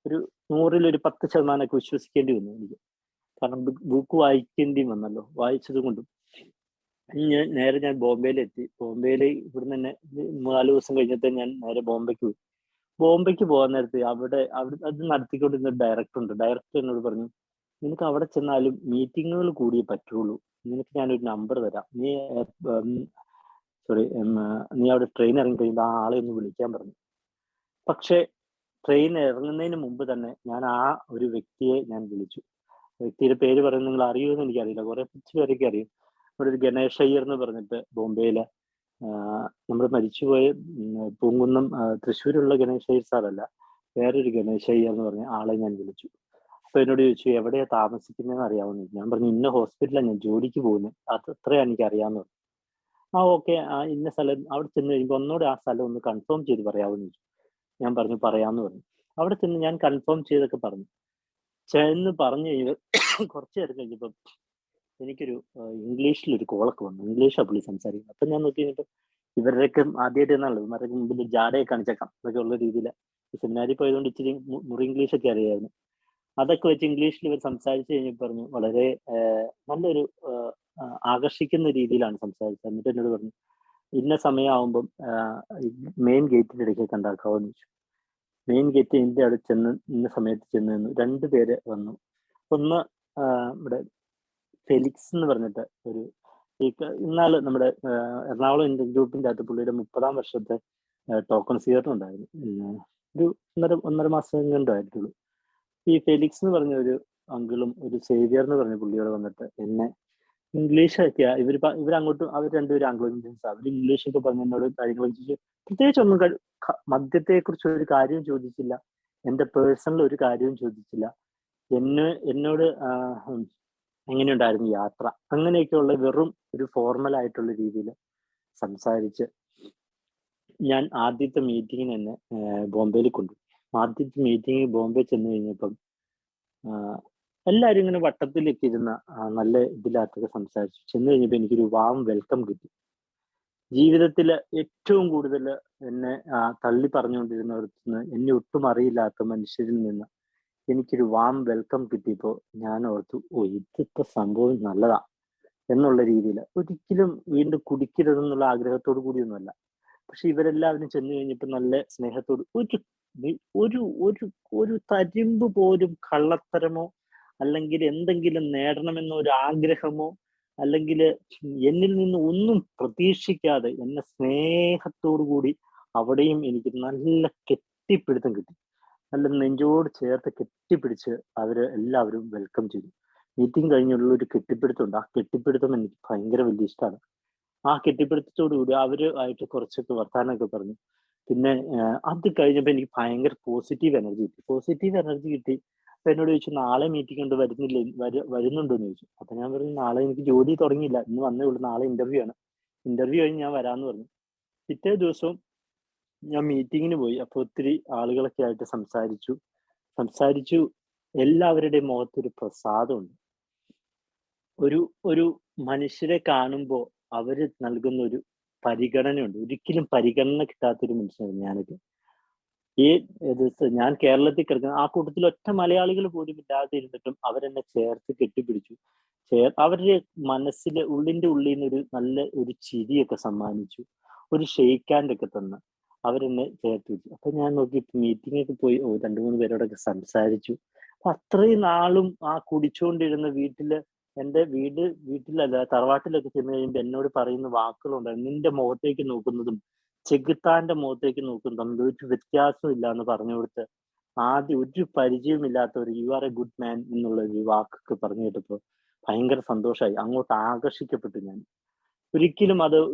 ഒരു 100-ൽ ഒരു 10% വിശ്വസിക്കേണ്ടി വന്നു എനിക്ക്. കാരണം ബുക്ക് വായിക്കേണ്ടി വന്നല്ലോ, വായിച്ചത് കൊണ്ടും. ഞാൻ ബോംബെയിലെത്തി. ബോംബെയിൽ ഇവിടുന്ന് തന്നെ 4 ദിവസം കഴിഞ്ഞിട്ട് ഞാൻ നേരെ ബോംബെക്ക് പോയി. ബോംബെക്ക് പോകാൻ നേരത്ത് അവിടെ അത് നടത്തിക്കൊണ്ടിരുന്ന ഡയറക്ടർ ഉണ്ട്. ഡയറക്ടർ എന്നോട് പറഞ്ഞു, നിനക്ക് അവിടെ ചെന്നാലും മീറ്റിങ്ങുകൾ കൂടിയേ പറ്റുള്ളൂ. നിനക്ക് ഞാനൊരു നമ്പർ തരാം. നീ അവിടെ ട്രെയിൻ ഇറങ്ങി കഴിയുമ്പോൾ ആ ആളെ ഒന്ന് വിളിക്കാൻ പറഞ്ഞു. പക്ഷെ ട്രെയിൻ ഇറങ്ങുന്നതിന് മുമ്പ് തന്നെ ഞാൻ ആ ഒരു വ്യക്തിയെ ഞാൻ വിളിച്ചു. വ്യക്തിയുടെ പേര് പറയുന്നത് നിങ്ങൾ അറിയുമെന്ന് എനിക്കറിയില്ല, കുറെ പേരൊക്കെ അറിയും. ഇവിടെ ഒരു ഗണേഷ് അയ്യർ എന്ന് പറഞ്ഞിട്ട് ബോംബെയിലെ നമ്മൾ മരിച്ചുപോയ പൂങ്കുന്നം തൃശ്ശൂരുള്ള ഗണേഷ് അയ്യർ സാറല്ല, വേറൊരു ഗണേഷ് അയ്യർ എന്ന് പറഞ്ഞ ആളെ ഞാൻ വിളിച്ചു. അപ്പൊ എന്നോട് ചോദിച്ചു എവിടെയാ താമസിക്കുന്നതെന്ന് അറിയാവുന്നു. ഞാൻ പറഞ്ഞു ഇന്ന ഹോസ്പിറ്റലാണ് ഞാൻ ജോലിക്ക് പോകുന്നത്, അത് അത്രയാണ് എനിക്ക് അറിയാവുന്നത്. ഓക്കെ, ഇന്ന സ്ഥലം. അവിടെ ചെന്ന് കഴിയുമ്പോൾ ഒന്നുകൂടെ ആ സ്ഥലം ഒന്ന് കൺഫേം ചെയ്ത് പറയാമെന്ന് ചോദിച്ചു. ഞാൻ പറഞ്ഞു പറയാമെന്ന് പറഞ്ഞു. അവിടെ ചെന്ന് ഞാൻ കൺഫേം ചെയ്തൊക്കെ പറഞ്ഞു. ചെന്ന് പറഞ്ഞു കഴിഞ്ഞത് കുറച്ചു നേരം കഴിഞ്ഞപ്പം എനിക്കൊരു ഇംഗ്ലീഷിലൊരു കോളൊക്കെ വന്നു. ഇംഗ്ലീഷാണ് പുള്ളി സംസാരിക്കുന്നത്. അപ്പൊ ഞാൻ നോക്കി കഴിഞ്ഞപ്പോൾ ഇവരുടെയൊക്കെ ആദ്യമായിട്ട് എന്നാണല്ലോ ഇവരുടെ മുമ്പിൽ ജാടയെ കാണിച്ചേക്കാം എന്നൊക്കെ ഉള്ള രീതിയിൽ സെമിനാരിൽ പോയതുകൊണ്ട് ഇച്ചിരി മുറി ഇംഗ്ലീഷൊക്കെ അറിയായിരുന്നു. അതൊക്കെ വെച്ച് ഇംഗ്ലീഷിൽ ഇവർ സംസാരിച്ചു കഴിഞ്ഞപ്പോൾ പറഞ്ഞു വളരെ നല്ലൊരു ആകർഷിക്കുന്ന രീതിയിലാണ് സംസാരിച്ചത്. എന്നിട്ട് എന്നോട് പറഞ്ഞു ഇന്ന സമയമാകുമ്പം മെയിൻ ഗേറ്റിന്റെ ഇടയ്ക്ക് കണ്ടാക്കാമെന്ന് ചോദിച്ചു. മെയിൻ ഗേറ്റ് എൻ്റെ അവിടെ ചെന്ന് ഇന്ന സമയത്ത് ചെന്ന് നിന്നു. 2 പേര് വന്നു. ഒന്ന് ഇവിടെ ഫെലിക്സ് എന്ന് പറഞ്ഞിട്ട് ഒരു ഇന്നാള് നമ്മുടെ എറണാകുളം ഇന്ത്യൻ ഗ്രൂപ്പിന്റെ അകത്ത് പുള്ളിയുടെ 30-ാം വർഷത്തെ ടോക്കൺ സ്വീകരണം ഉണ്ടായിരുന്നു. ഒരു 1.5 മാസം കണ്ടായിട്ടുള്ളൂ. ഈ ഫെലിക്സ് എന്ന് പറഞ്ഞ ഒരു അങ്കിളും ഒരു സേവിയർ എന്ന് പറഞ്ഞ പുള്ളിയോട് വന്നിട്ട് എന്നെ ഇംഗ്ലീഷൊക്കെയാ ഇവരങ്ങോട്ടും അവർ രണ്ടുപേരും ആംഗ്ലോ ഇന്ത്യൻസ്. അവർ ഇംഗ്ലീഷൊക്കെ പറഞ്ഞ എന്നോട് കാര്യങ്ങൾ ചോദിച്ചു. പ്രത്യേകിച്ച് ഒന്നും മദ്യത്തെ കുറിച്ച് ഒരു കാര്യവും ചോദിച്ചില്ല, എന്റെ പേഴ്സണൽ ഒരു കാര്യവും ചോദിച്ചില്ല. എന്നോട് എങ്ങനെയുണ്ടായിരുന്നു യാത്ര, അങ്ങനെയൊക്കെയുള്ള വെറും ഒരു ഫോർമൽ ആയിട്ടുള്ള രീതിയിൽ സംസാരിച്ച് ഞാൻ ആദ്യത്തെ മീറ്റിങ്ങിന് തന്നെ ബോംബെയിൽ കൊണ്ടുപോയി. ആദ്യത്തെ മീറ്റിംഗ് ബോംബെ ചെന്ന് കഴിഞ്ഞപ്പം എല്ലാവരും ഇങ്ങനെ വട്ടത്തിലൊക്കെ ഇരുന്ന നല്ല ഇതിനകത്തൊക്കെ സംസാരിച്ചു. ചെന്ന് കഴിഞ്ഞപ്പോൾ എനിക്കൊരു വാം വെൽക്കം കിട്ടി. ജീവിതത്തില് ഏറ്റവും കൂടുതൽ എന്നെ തള്ളി പറഞ്ഞുകൊണ്ടിരുന്നവർക്ക് നിന്ന്, എന്നെ ഒട്ടും അറിയില്ലാത്ത മനുഷ്യരിൽ നിന്ന് എനിക്കൊരു വാം വെൽക്കം കിട്ടിയപ്പോൾ ഞാൻ ഓർത്തു, ഇതിപ്പോ സംഭവം നല്ലതാ എന്നുള്ള രീതിയിൽ. ഒരിക്കലും വീണ്ടും കുടിക്കരുതെന്നുള്ള ആഗ്രഹത്തോടു കൂടിയൊന്നുമല്ല. പക്ഷെ ഇവരെല്ലാവരും ചെന്ന് കഴിഞ്ഞപ്പോൾ നല്ല സ്നേഹത്തോട് ഒരു ഒരു ഒരു തരിമ്പ് പോലും കള്ളത്തരമോ അല്ലെങ്കിൽ എന്തെങ്കിലും നേടണമെന്നോ ഒരു ആഗ്രഹമോ അല്ലെങ്കിൽ എന്നിൽ നിന്ന് ഒന്നും പ്രതീക്ഷിക്കാതെ എന്നെ സ്നേഹത്തോടു കൂടി അവിടെയും എനിക്ക് നല്ല കെട്ടിപ്പിടുത്തം കിട്ടി. നല്ല നെഞ്ചോട് ചേർത്ത് കെട്ടിപ്പിടിച്ച് അവര് എല്ലാവരും വെൽക്കം ചെയ്തു. മീറ്റിംഗ് കഴിഞ്ഞുള്ള ഒരു കെട്ടിപ്പിടുത്തമുണ്ട്. ആ കെട്ടിപ്പിടുത്തം എനിക്ക് ഭയങ്കര വലിയ ഇഷ്ടമാണ്. ആ കെട്ടിപ്പിടുത്തത്തോടു കൂടി അവര് ആയിട്ട് കുറച്ചൊക്കെ വർത്താനമൊക്കെ പറഞ്ഞു. പിന്നെ അത് കഴിഞ്ഞപ്പോൾ എനിക്ക് ഭയങ്കര പോസിറ്റീവ് എനർജി കിട്ടി. അപ്പൊ എന്നോട് ചോദിച്ചു നാളെ മീറ്റിംഗ് ഉണ്ട്, വരുന്നുണ്ടോ എന്ന് ചോദിച്ചു. അപ്പൊ ഞാൻ പറഞ്ഞു നാളെ എനിക്ക് ജോലി തുടങ്ങിയില്ല, ഇന്ന് വന്നേ ഉള്ളൂ, നാളെ ഇന്റർവ്യൂ ആണ്, ഇന്റർവ്യൂ കഴിഞ്ഞ് ഞാൻ വരാമെന്ന് പറഞ്ഞു. പിറ്റേ ദിവസവും ഞാൻ മീറ്റിങ്ങിന് പോയി. അപ്പൊ ഒത്തിരി ആളുകളൊക്കെ ആയിട്ട് സംസാരിച്ചു. എല്ലാവരുടെയും മുഖത്തൊരു പ്രസാദമുണ്ട്. ഒരു മനുഷ്യരെ കാണുമ്പോൾ അവര് നൽകുന്ന ഒരു പരിഗണനയുണ്ട്. ഒരിക്കലും പരിഗണന കിട്ടാത്തൊരു മനുഷ്യനാണ് ഞാനൊക്കെ. ഈ ഞാൻ കേരളത്തിൽ കിടക്കുന്ന ആ കൂട്ടത്തിൽ ഒറ്റ മലയാളികൾ പോലും ഇല്ലാതെ ഇരുന്നിട്ടും അവരെന്നെ ചേർത്ത് കെട്ടിപ്പിടിച്ചു. അവരുടെ മനസ്സിലെ ഉള്ളിന്റെ ഉള്ളിൽ നിന്ന് ഒരു നല്ല ഒരു ചിരിയൊക്കെ സമ്മാനിച്ചു. ഒരു ഷെയ്ക്ക് ഹാൻഡ് ഒക്കെ തന്ന് അവരെന്നെ ചേർത്ത് വെച്ചു. അപ്പൊ ഞാൻ നോക്കി മീറ്റിംഗ് ഒക്കെ പോയി 2-3 പേരോടൊക്കെ സംസാരിച്ചു. അപ്പൊ അത്രയും നാളും ആ കുടിച്ചുകൊണ്ടിരുന്ന എന്റെ വീട്ടിലല്ല തറവാട്ടിലൊക്കെ ചെന്ന് കഴിയുമ്പോൾ എന്നോട് പറയുന്ന വാക്കുകളുണ്ടായിരുന്നു. നിന്റെ മുഖത്തേക്ക് നോക്കുന്നതും ചെകുത്താന്റെ മുഖത്തേക്ക് നോക്കുന്നതും തമ്മിൽ ഒരു വ്യത്യാസവും ഇല്ല എന്ന് പറഞ്ഞു കൊടുത്ത് ആദ്യം ഒരു പരിചയമില്ലാത്ത ഒരു you are A good man എന്നുള്ള ഒരു വാക്കൊക്കെ പറഞ്ഞു കേട്ടപ്പോ ഭയങ്കര സന്തോഷമായി. അങ്ങോട്ട് ആകർഷിക്കപ്പെട്ടു ഞാൻ. ഒരിക്കലും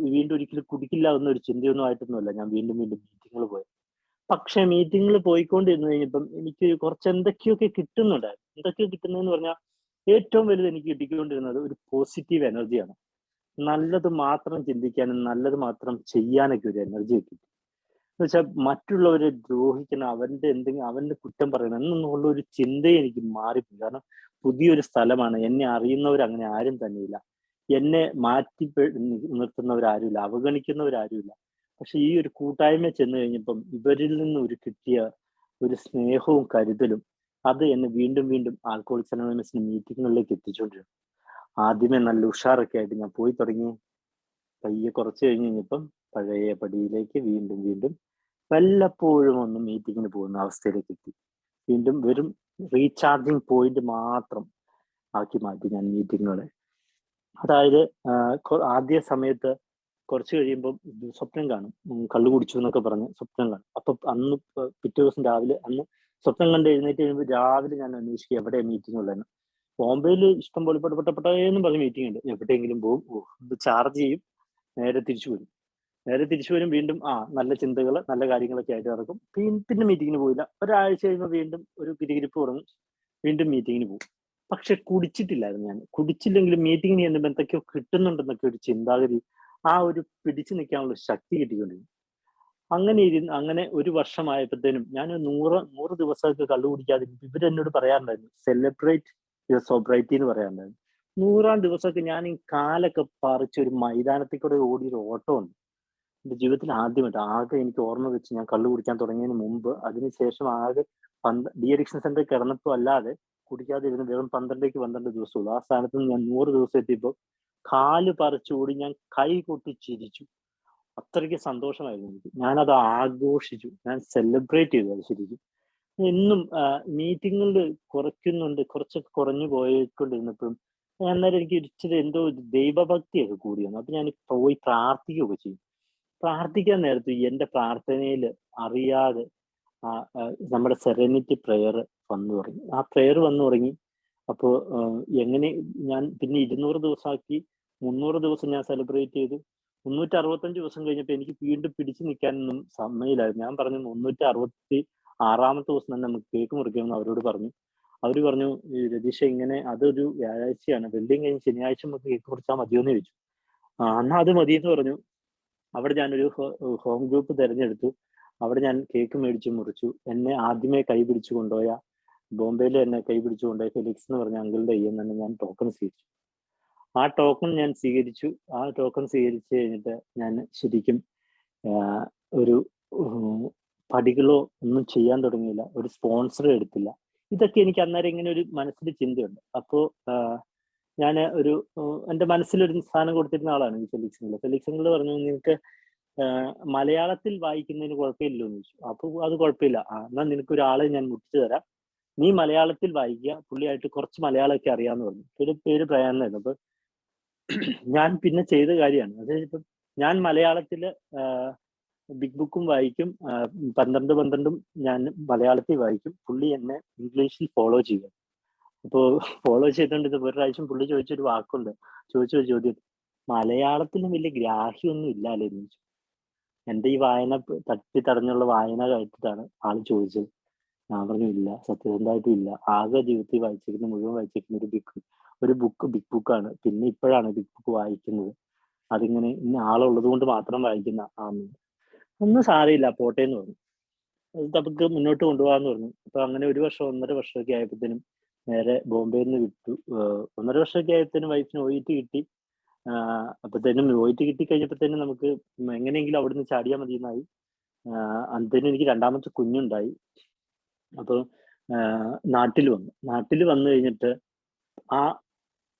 ഒരിക്കലും കുടിക്കില്ല എന്നൊരു ചിന്തയൊന്നും ആയിട്ടൊന്നുമല്ല ഞാൻ വീണ്ടും മീറ്റിങ്ങുകൾ പോയത്. പക്ഷെ മീറ്റിങ്ങിൽ പോയിക്കൊണ്ടിരുന്നു കഴിഞ്ഞപ്പം എനിക്ക് കുറച്ച് എന്തൊക്കെയൊക്കെ കിട്ടുന്നുണ്ടായിരുന്നു. എന്തൊക്കെയോ കിട്ടുന്നതെന്ന് പറഞ്ഞാൽ ഏറ്റവും വലുത് എനിക്ക് കിട്ടിക്കൊണ്ടിരുന്നത് ഒരു പോസിറ്റീവ് എനർജിയാണ്. നല്ലത് മാത്രം ചിന്തിക്കാനും നല്ലത് മാത്രം ചെയ്യാനൊക്കെ ഒരു എനർജി കിട്ടി. എന്ന് വെച്ചാൽ മറ്റുള്ളവരെ ദ്രോഹിക്കണം, അവന്റെ കുറ്റം പറയണം എന്നുള്ള ഒരു ചിന്തയെ എനിക്ക് മാറിപ്പോയി. കാരണം പുതിയൊരു സ്ഥലമാണ്, എന്നെ അറിയുന്നവർ അങ്ങനെ ആരും തന്നെയില്ല, എന്നെ മാറ്റി നിർത്തുന്നവരാരുമില്ല, അവഗണിക്കുന്നവരാരുമില്ല. പക്ഷെ ഈ ഒരു കൂട്ടായ്മ ചെന്ന് കഴിഞ്ഞപ്പം ഇവരിൽ നിന്ന് കിട്ടിയ ഒരു സ്നേഹവും കരുതലും അത് എന്നെ വീണ്ടും വീണ്ടും ആൽക്കഹോളിക്സ് അനോണിമസിന്റെ മീറ്റിങ്ങുകളിലേക്ക് എത്തിച്ചുകൊണ്ടിരുന്നു. ആദ്യമേ നല്ല ഉഷാറൊക്കെ ആയിട്ട് ഞാൻ പോയി തുടങ്ങി. പയ്യെ കുറച്ച് കഴിഞ്ഞപ്പം പഴയ പടിയിലേക്ക് വീണ്ടും വീണ്ടും വല്ലപ്പോഴും ഒന്ന് മീറ്റിങ്ങിന് പോകുന്ന അവസ്ഥയിലേക്ക് എത്തി. വീണ്ടും വെറും റീചാർജിങ് പോയിന്റ് മാത്രം ആക്കി മാറ്റി ഞാൻ മീറ്റിങ്ങുകളെ. അതായത് ആദ്യ സമയത്ത് കുറച്ച് കഴിയുമ്പോൾ സ്വപ്നം കാണും, കള്ളു കുടിച്ചു എന്നൊക്കെ പറഞ്ഞ് സ്വപ്നം കാണും. അപ്പൊ അന്ന് പിറ്റേ ദിവസം രാവിലെ സ്വപ്നം കണ്ട് എഴുന്നേറ്റ് കഴിയുമ്പോൾ രാവിലെ ഞാൻ അന്വേഷിക്കുക എവിടെ മീറ്റിംഗ് ഉള്ളതെന്ന്. ബോംബെയിൽ ഇഷ്ടം പോലെ പെട്ടപ്പെട്ടെന്നും പറഞ്ഞ് മീറ്റിംഗ് ഉണ്ട്. എവിടെയെങ്കിലും പോകും, ചാർജ് ചെയ്യും, നേരെ തിരിച്ചു വരും. വീണ്ടും നല്ല ചിന്തകൾ നല്ല കാര്യങ്ങളൊക്കെ ആയിട്ട് നടക്കും. പിന്നെ മീറ്റിങ്ങിന് പോയില്ല. ഒരാഴ്ച കഴിയുമ്പോൾ വീണ്ടും ഒരു കിരികിരിപ്പ് തുടങ്ങും, വീണ്ടും മീറ്റിങ്ങിന് പോകും. പക്ഷെ കുടിച്ചിട്ടില്ലായിരുന്നു ഞാൻ. കുടിച്ചില്ലെങ്കിലും മീറ്റിങ്ങിന് ചെല്ലുമ്പോൾ എന്തൊക്കെയോ കിട്ടുന്നുണ്ടെന്നൊക്കെ ഒരു ചിന്താഗതി, ഒരു പിടിച്ചു നിൽക്കാനുള്ള ശക്തി കിട്ടിക്കൊണ്ടിരുന്നു. അങ്ങനെ ഒരു വർഷമായപ്പോഴത്തേനും ഞാൻ 100 ദിവസമൊക്കെ കള്ളു കുടിക്കാതിരുന്നു. ഇവരെന്നോട് പറയാറുണ്ടായിരുന്നു സെലിബ്രേറ്റ് യുവർ സോബ്രൈറ്റി എന്ന് പറയാറുണ്ടായിരുന്നു. 100ാം ദിവസമൊക്കെ ഞാൻ ഈ കാലൊക്കെ പറിച്ച് ഒരു മൈതാനത്തിൽ കൂടെ ഓടിയൊരു ഓട്ടമുണ്ട് എന്റെ ജീവിതത്തിൽ ആദ്യമായിട്ട്. എനിക്ക് ഓർമ്മ വെച്ച് ഞാൻ കള്ളു കുടിക്കാൻ തുടങ്ങിയതിന് മുമ്പ്, അതിനുശേഷം ഡി അഡിക്ഷൻ സെന്ററിൽ കിടന്നപ്പോൾ അല്ലാതെ കുടിക്കാതിരുന്ന് വെറും 12 ദിവസമുള്ളൂ. ആ സ്ഥാനത്ത് നിന്ന് ഞാൻ 100 ദിവസം എത്തിയപ്പോൾ കാല് പറിച്ചോടി ഞാൻ കൈ കൊട്ടി ചിരിച്ചു. അത്രയ്ക്ക് സന്തോഷമായിരുന്നു എനിക്ക്. ഞാനത് ആഘോഷിച്ചു, ഞാൻ സെലിബ്രേറ്റ് ചെയ്തു അത് ശരിക്കും. എന്നും മീറ്റിങ്ങുകളിൽ കുറച്ചൊക്കെ കുറഞ്ഞു പോയിക്കൊണ്ടിരുന്നപ്പോഴും അന്നേരം എനിക്ക് ഇച്ചിരി എന്തോ ദൈവഭക്തിയൊക്കെ കൂടി വന്നു. അപ്പൊ ഞാൻ പോയി പ്രാർത്ഥിക്കുകയൊക്കെ ചെയ്യും. പ്രാർത്ഥിക്കാൻ നേരത്ത് എന്റെ പ്രാർത്ഥനയിൽ അറിയാതെ നമ്മുടെ സെറനിറ്റി പ്രെയർ വന്നു തുടങ്ങി. ആ പ്രെയർ വന്നു തുടങ്ങി. അപ്പോൾ എങ്ങനെ ഞാൻ പിന്നെ 200 ദിവസമാക്കി, 300 ദിവസം ഞാൻ സെലിബ്രേറ്റ് ചെയ്തു. 365 ദിവസം കഴിഞ്ഞപ്പോൾ എനിക്ക് വീണ്ടും പിടിച്ചു നിൽക്കാനൊന്നും സമയമില്ലായിരുന്നു. ഞാൻ പറഞ്ഞു 366ാമത്തെ ദിവസം തന്നെ നമുക്ക് കേക്ക് മുറിക്കാമെന്ന് അവരോട് പറഞ്ഞു. അവര് പറഞ്ഞു, രതീഷ ഇങ്ങനെ അതൊരു വ്യാഴാഴ്ചയാണ്, വെള്ളിയും കഴിഞ്ഞ് ശനിയാഴ്ച നമുക്ക് കേക്ക് മുറിച്ചാൽ മതിയോന്ന് ചോദിച്ചു. എന്നാ അത് മതിയെന്ന് പറഞ്ഞു. അവിടെ ഞാനൊരു ഹോം ഗ്രൂപ്പ് തിരഞ്ഞെടുത്തു. അവിടെ ഞാൻ കേക്ക് മേടിച്ച് മുറിച്ചു. എന്നെ ആദ്യമേ കൈ പിടിച്ചു കൊണ്ടുപോയ ബോംബെയിൽ എന്നെ കൈ പിടിച്ചു കൊണ്ടുപോയ ഫെലിക്സ് എന്ന് പറഞ്ഞ അങ്കിളുടെ കയ്യിൽ നിന്ന് ഞാൻ ടോക്കൺ സ്വീകരിച്ചു. ആ ടോക്കൺ സ്വീകരിച്ചു കഴിഞ്ഞിട്ട് ഞാൻ ശരിക്കും ഒരു പടികളോ ഒന്നും ചെയ്യാൻ തുടങ്ങിയില്ല, ഒരു സ്പോൺസർ എടുത്തില്ല. ഇതൊക്കെ എനിക്ക് അന്നേരം ഇങ്ങനെ ഒരു മനസ്സിൽ ചിന്തയുണ്ട്. അപ്പോ ഞാൻ എന്റെ മനസ്സിലൊരു സ്ഥാനം കൊടുത്തിരുന്ന ആളാണ് ഈ ഫെലിക്സ് പറഞ്ഞു, നിനക്ക് മലയാളത്തിൽ വായിക്കുന്നതിന് കുഴപ്പമില്ലല്ലോ എന്ന് ചോദിച്ചു. അപ്പൊ അത് കുഴപ്പമില്ല, എന്നാൽ നിനക്ക് ഒരാളെ ഞാൻ മുട്ടിച്ചു തരാം, നീ മലയാളത്തിൽ വായിക്കുക, പുള്ളിയായിട്ട് കുറച്ച് മലയാളമൊക്കെ അറിയാമെന്ന് പറഞ്ഞു. പേര് പ്രയാണെന്നായിരുന്നു. അപ്പൊ ഞാൻ പിന്നെ ചെയ്ത കാര്യമാണ് അതായത്, ഇപ്പം ഞാൻ മലയാളത്തില് ബിഗ് ബുക്കും വായിക്കും, 12 ഞാൻ മലയാളത്തിൽ വായിക്കും, പുള്ളി എന്നെ ഇംഗ്ലീഷിൽ ഫോളോ ചെയ്യും. അപ്പോ ഫോളോ ചെയ്തോണ്ടിരുന്ന ഒരു പ്രാവശ്യം പുള്ളി ചോദിച്ചൊരു വാക്കുണ്ട്, ചോദിച്ചൊരു ചോദ്യം, മലയാളത്തിലും വലിയ ഗ്രാഹ്യമൊന്നും ഇല്ലാലേ എന്ന് ചോദിച്ചു. എന്റെ ഈ വായന തട്ടി തടഞ്ഞുള്ള വായന കേട്ടിട്ടാണ് ആള് ചോദിച്ചത്. ഞാൻ പറഞ്ഞു ഇല്ല, സത്യസന്ധമായിട്ടും ഇല്ല. ആകെ ജീവിതത്തിൽ മുഴുവൻ വായിച്ചിരിക്കുന്ന ബിഗ് ബുക്കാണ്. പിന്നെ ഇപ്പോഴാണ് ബിഗ് ബുക്ക് വായിക്കുന്നത്. അതിങ്ങനെ ഇന്ന ആളുള്ളത് കൊണ്ട് മാത്രം വായിക്കുന്ന ഒന്നും സാരമില്ല, പോട്ടെ എന്ന് പറഞ്ഞു. നമുക്ക് മുന്നോട്ട് കൊണ്ടുപോകാന്ന് പറഞ്ഞു. അപ്പൊ അങ്ങനെ 1-1.5 വർഷമൊക്കെ ആയപ്പോഴത്തേനും നേരെ ബോംബെയിൽ നിന്ന് വിട്ടു. 1.5 വർഷമൊക്കെ ആയപ്പോഴത്തേനും വൈഫിന് OET കിട്ടി. അപ്പത്തേനും OET കിട്ടി കഴിഞ്ഞപ്പോഴത്തേനും നമുക്ക് എങ്ങനെയെങ്കിലും അവിടുന്ന് ചാടിയാൽ മതി എന്നായി. അന്തേനും എനിക്ക് രണ്ടാമത്തെ കുഞ്ഞുണ്ടായി. അപ്പോൾ നാട്ടിൽ വന്നു കഴിഞ്ഞിട്ട് ആ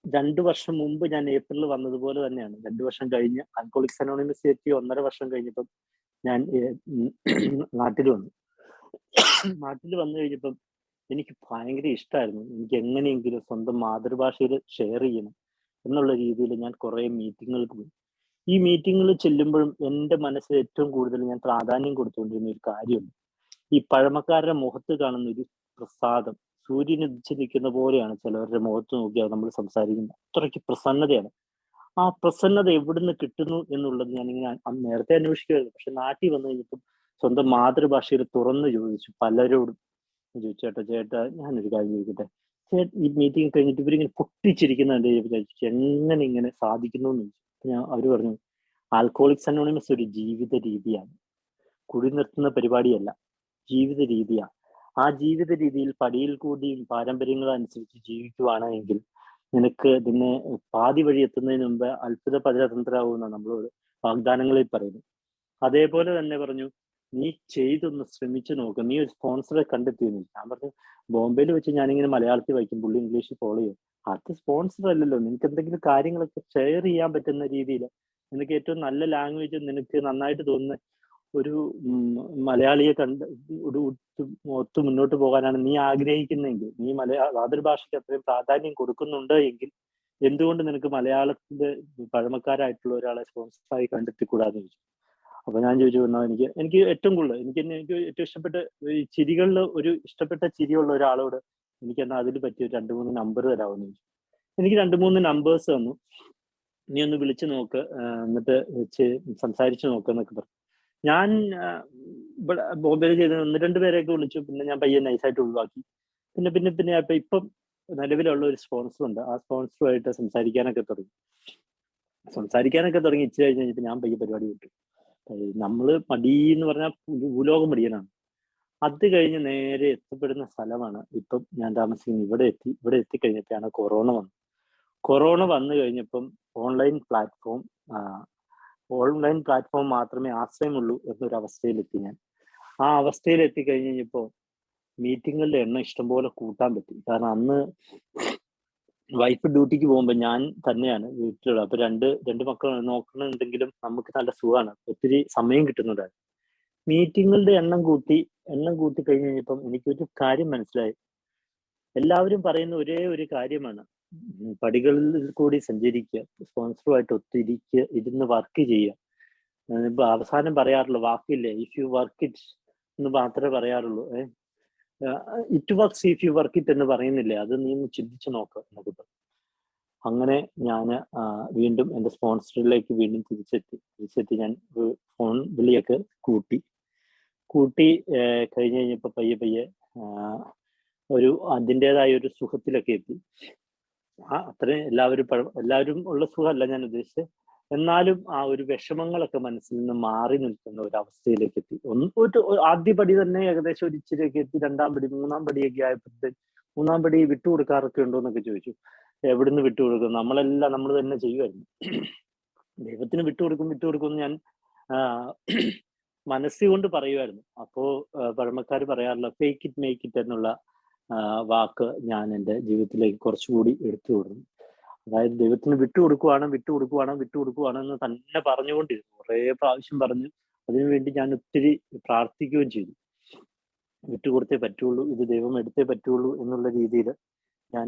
2 വർഷം മുമ്പ് ഞാൻ ഏപ്രിലിൽ വന്നതുപോലെ തന്നെയാണ്. 2 വർഷം കഴിഞ്ഞ് ആൽക്കഹോളിക്സ് അനോണിമസ് എത്തി 1.5 വർഷം കഴിഞ്ഞപ്പം ഞാൻ നാട്ടിൽ വന്നു. നാട്ടിൽ വന്നു കഴിഞ്ഞപ്പം എനിക്ക് ഭയങ്കര ഇഷ്ടമായിരുന്നു. എനിക്ക് എങ്ങനെയെങ്കിലും സ്വന്തം മാതൃഭാഷയിൽ ഷെയർ ചെയ്യണം എന്നുള്ള രീതിയിൽ ഞാൻ കുറേ മീറ്റിങ്ങുകൾക്ക് പോയി. ഈ മീറ്റിങ്ങുകളിൽ ചെല്ലുമ്പോഴും എൻ്റെ മനസ്സിൽ ഏറ്റവും കൂടുതൽ ഞാൻ പ്രാധാന്യം കൊടുത്തുകൊണ്ടിരുന്ന ഒരു കാര്യമുണ്ട്. ഈ പഴമക്കാരുടെ മുഖത്ത് കാണുന്ന ഒരു പ്രസാദം, സൂര്യൻ ഉദിച്ച് നിൽക്കുന്ന പോലെയാണ് ചിലവരുടെ മുഖത്ത് നോക്കിയാൽ നമ്മൾ സംസാരിക്കുന്നത്. അത്രയ്ക്ക് പ്രസന്നതയാണ്. ആ പ്രസന്നത എവിടുന്ന് കിട്ടുന്നു എന്നുള്ളത് ഞാനിങ്ങനെ നേരത്തെ അന്വേഷിക്കുമായിരുന്നു. പക്ഷെ നാട്ടിൽ വന്നു കഴിഞ്ഞപ്പം സ്വന്തം മാതൃഭാഷയിൽ തുറന്നു ചോദിച്ചു പലരോടും. ചോദിച്ചു, ചേട്ടാ ഞാനൊരു കാര്യം ചോദിക്കട്ടെ, ഈ മീറ്റിംഗ് കഴിഞ്ഞിട്ട് ഇവരിങ്ങനെ പൊട്ടിച്ചിരിക്കുന്നുണ്ട്, വിചാരിച്ചു എങ്ങനെ ഇങ്ങനെ സാധിക്കുന്നു എന്ന് ചോദിച്ചു. അവർ പറഞ്ഞു, ആൽക്കഹോളിക്സ് അനോണിമസ് ഒരു ജീവിത രീതിയാണ്, കുടി നിർത്തുന്ന പരിപാടിയല്ല, ജീവിത രീതിയാണ്. ആ ജീവിത രീതിയിൽ പടിയിൽ കൂടിയും പാരമ്പര്യങ്ങൾ അനുസരിച്ച് ജീവിക്കുവാണെങ്കിൽ നിനക്ക് ഇതിനെ പാതി വഴി എത്തുന്നതിന് മുമ്പ് അത്ഭുത പരതന്ത്രമാവുന്ന നമ്മളോട് വാഗ്ദാനങ്ങളിൽ പറയുന്നു. അതേപോലെ തന്നെ പറഞ്ഞു, നീ ചെയ്തൊന്ന് ശ്രമിച്ചു നോക്ക്, നീ ഒരു സ്പോൺസറെ കണ്ടെത്തിയെന്ന്. ഞാൻ പറഞ്ഞു, ബോംബെയിൽ വെച്ച് ഞാനിങ്ങനെ മലയാളത്തിൽ വായിക്കും, പുള്ളി ഇംഗ്ലീഷിൽ ഫോളോ ചെയ്യും. അത് സ്പോൺസർ അല്ലല്ലോ, നിനക്ക് എന്തെങ്കിലും കാര്യങ്ങളൊക്കെ ഷെയർ ചെയ്യാൻ പറ്റുന്ന രീതിയിൽ നിനക്ക് ഏറ്റവും നല്ല ലാംഗ്വേജ് നിനക്ക് നന്നായിട്ട് തോന്നുന്ന ഒരു മലയാളിയെ ഒത്തു മുന്നോട്ട് പോകാനാണ് നീ ആഗ്രഹിക്കുന്നതെങ്കിൽ, നീ മാതൃഭാഷയ്ക്ക് അത്രയും പ്രാധാന്യം കൊടുക്കുന്നുണ്ട് എങ്കിൽ എന്തുകൊണ്ട് നിനക്ക് മലയാളത്തിന്റെ പഴമക്കാരായിട്ടുള്ള ഒരാളെ സ്പോൺസറായി കണ്ടെത്തിക്കൂടാന്ന് ചോദിച്ചു. അപ്പൊ ഞാൻ ചോദിച്ചു, എനിക്ക് ഏറ്റവും കൂടുതൽ എനിക്ക് ഏറ്റവും ഇഷ്ടപ്പെട്ട ചിരികളിൽ ഒരു ഇഷ്ടപ്പെട്ട ചിരിയുള്ള ഒരാളോട് എനിക്ക് എന്നാൽ അതിൽ പറ്റിയ 2-3 നമ്പർ തരാമെന്ന് ചോദിച്ചു. എനിക്ക് 2-3 നമ്പേഴ്സ് തന്നു. നീ ഒന്ന് വിളിച്ചു നോക്ക്, എന്നിട്ട് സംസാരിച്ചു നോക്കുന്നൊക്കെ പറഞ്ഞു. ഞാൻ ഇവിടെ ബോംബെയിൽ ചെയ്ത 1-2 പേരെയൊക്കെ വിളിച്ചു. പിന്നെ ഞാൻ പയ്യെ നൈസായിട്ട് ഒഴിവാക്കി. പിന്നെ ഇപ്പം നിലവിലുള്ള ഒരു സ്പോൺസർ ഉണ്ട്. ആ സ്പോൺസറുമായിട്ട് സംസാരിക്കാനൊക്കെ തുടങ്ങി. ഇച്ചിരി കഴിഞ്ഞിട്ട് ഞാൻ പയ്യെ പരിപാടി വിട്ടു. നമ്മള് മടി എന്ന് പറഞ്ഞാൽ ഭൂലോകം മടിയനാണ്. അത് കഴിഞ്ഞ് നേരെ എത്തപ്പെടുന്ന സ്ഥലമാണ് ഇപ്പം ഞാൻ താമസിക്കുന്നത്. ഇവിടെ എത്തിക്കഴിഞ്ഞപ്പോഴാണ് കൊറോണ വന്നു കഴിഞ്ഞപ്പം ഓൺലൈൻ പ്ലാറ്റ്ഫോം മാത്രമേ ആശ്രയമുള്ളൂ എന്നൊരു അവസ്ഥയിലെത്തി ഞാൻ. ആ അവസ്ഥയിൽ എത്തിക്കഴിഞ്ഞപ്പോൾ മീറ്റിങ്ങുകളുടെ എണ്ണം ഇഷ്ടംപോലെ കൂട്ടാൻ പറ്റി. കാരണം അന്ന് വൈഫ് ഡ്യൂട്ടിക്ക് പോകുമ്പോൾ ഞാൻ തന്നെയാണ് വീട്ടിലുള്ളത്. അപ്പൊ രണ്ട് മക്കൾ നോക്കണമെന്നുണ്ടെങ്കിലും നമുക്ക് നല്ല സുഖമാണ്, ഒത്തിരി സമയം കിട്ടുന്നുണ്ടായിരുന്നു. മീറ്റിങ്ങുകളുടെ എണ്ണം കൂട്ടി കഴിഞ്ഞപ്പം എനിക്കൊരു കാര്യം മനസ്സിലായി. എല്ലാവരും പറയുന്ന ഒരേ ഒരു കാര്യമാണ്, പടികളിൽ കൂടി സഞ്ചരിക്കുക, സ്പോൺസറുമായിട്ട് ഇരുന്ന് വർക്ക് ചെയ്യുക. ഇപ്പൊ അവസാനം പറയാറുള്ളൂ വാക്കില്ലേ, ഇഫ് യു വർക്ക് ഇറ്റ് എന്ന് മാത്രമേ പറയാറുള്ളൂ. It works if you work it എന്ന് പറയുന്നില്ലേ, അത് നീ ഒന്ന് ചിന്തിച്ചു നോക്ക് എന്നൊക്കെ പറഞ്ഞു. അങ്ങനെ ഞാൻ വീണ്ടും എൻ്റെ സ്പോൺസറിലേക്ക് വീണ്ടും തിരിച്ചെത്തി ഞാൻ ഫോൺ വിളിയൊക്കെ കൂട്ടി കഴിഞ്ഞ് കഴിഞ്ഞപ്പോൾ പയ്യെ ഒരു അതിൻ്റെതായ ഒരു സുഖത്തിലൊക്കെ എത്തി. അത്രയും എല്ലാവരും ഉള്ള സുഖമല്ല ഞാൻ ഉദ്ദേശിച്ചത്, എന്നാലും ആ ഒരു വിഷമങ്ങളൊക്കെ മനസ്സിൽ നിന്ന് മാറി നിൽക്കുന്ന ഒരു അവസ്ഥയിലേക്ക് എത്തി. ആദ്യ പടി തന്നെ ഏകദേശം ഒരു ഇച്ചിരിയൊക്കെ എത്തി. 2-ാം പടി 3-ാം പടിയൊക്കെ ആയപ്പോഴത്തേക്ക് 3-ാം പടി വിട്ടുകൊടുക്കാറൊക്കെ ഉണ്ടോ എന്നൊക്കെ ചോദിച്ചു. എവിടുന്ന് വിട്ടുകൊടുക്കും, നമ്മൾ തന്നെ ചെയ്യുമായിരുന്നു. ദൈവത്തിന് വിട്ടുകൊടുക്കും ഞാൻ മനസ്സുകൊണ്ട് പറയുമായിരുന്നു. അപ്പോ പഴമക്കാർ പറയാറില്ല, ഫേക്ക് ഇറ്റ് മേക്ക് ഇറ്റ് എന്നുള്ള വാക്ക് ഞാൻ എൻ്റെ ജീവിതത്തിലേക്ക് കുറച്ചുകൂടി എടുത്തു കൊടുക്കുന്നു. അതായത് ദൈവത്തിന് വിട്ടുകൊടുക്കുവാണെന്ന് തന്നെ പറഞ്ഞുകൊണ്ടിരുന്നു. കുറേ പ്രാവശ്യം പറഞ്ഞു. അതിനുവേണ്ടി ഞാൻ ഒത്തിരി പ്രാർത്ഥിക്കുകയും ചെയ്തു. വിട്ടുകൊടുത്തേ പറ്റുള്ളൂ, ഇത് ദൈവം എടുത്തേ പറ്റുള്ളൂ എന്നുള്ള രീതിയിൽ ഞാൻ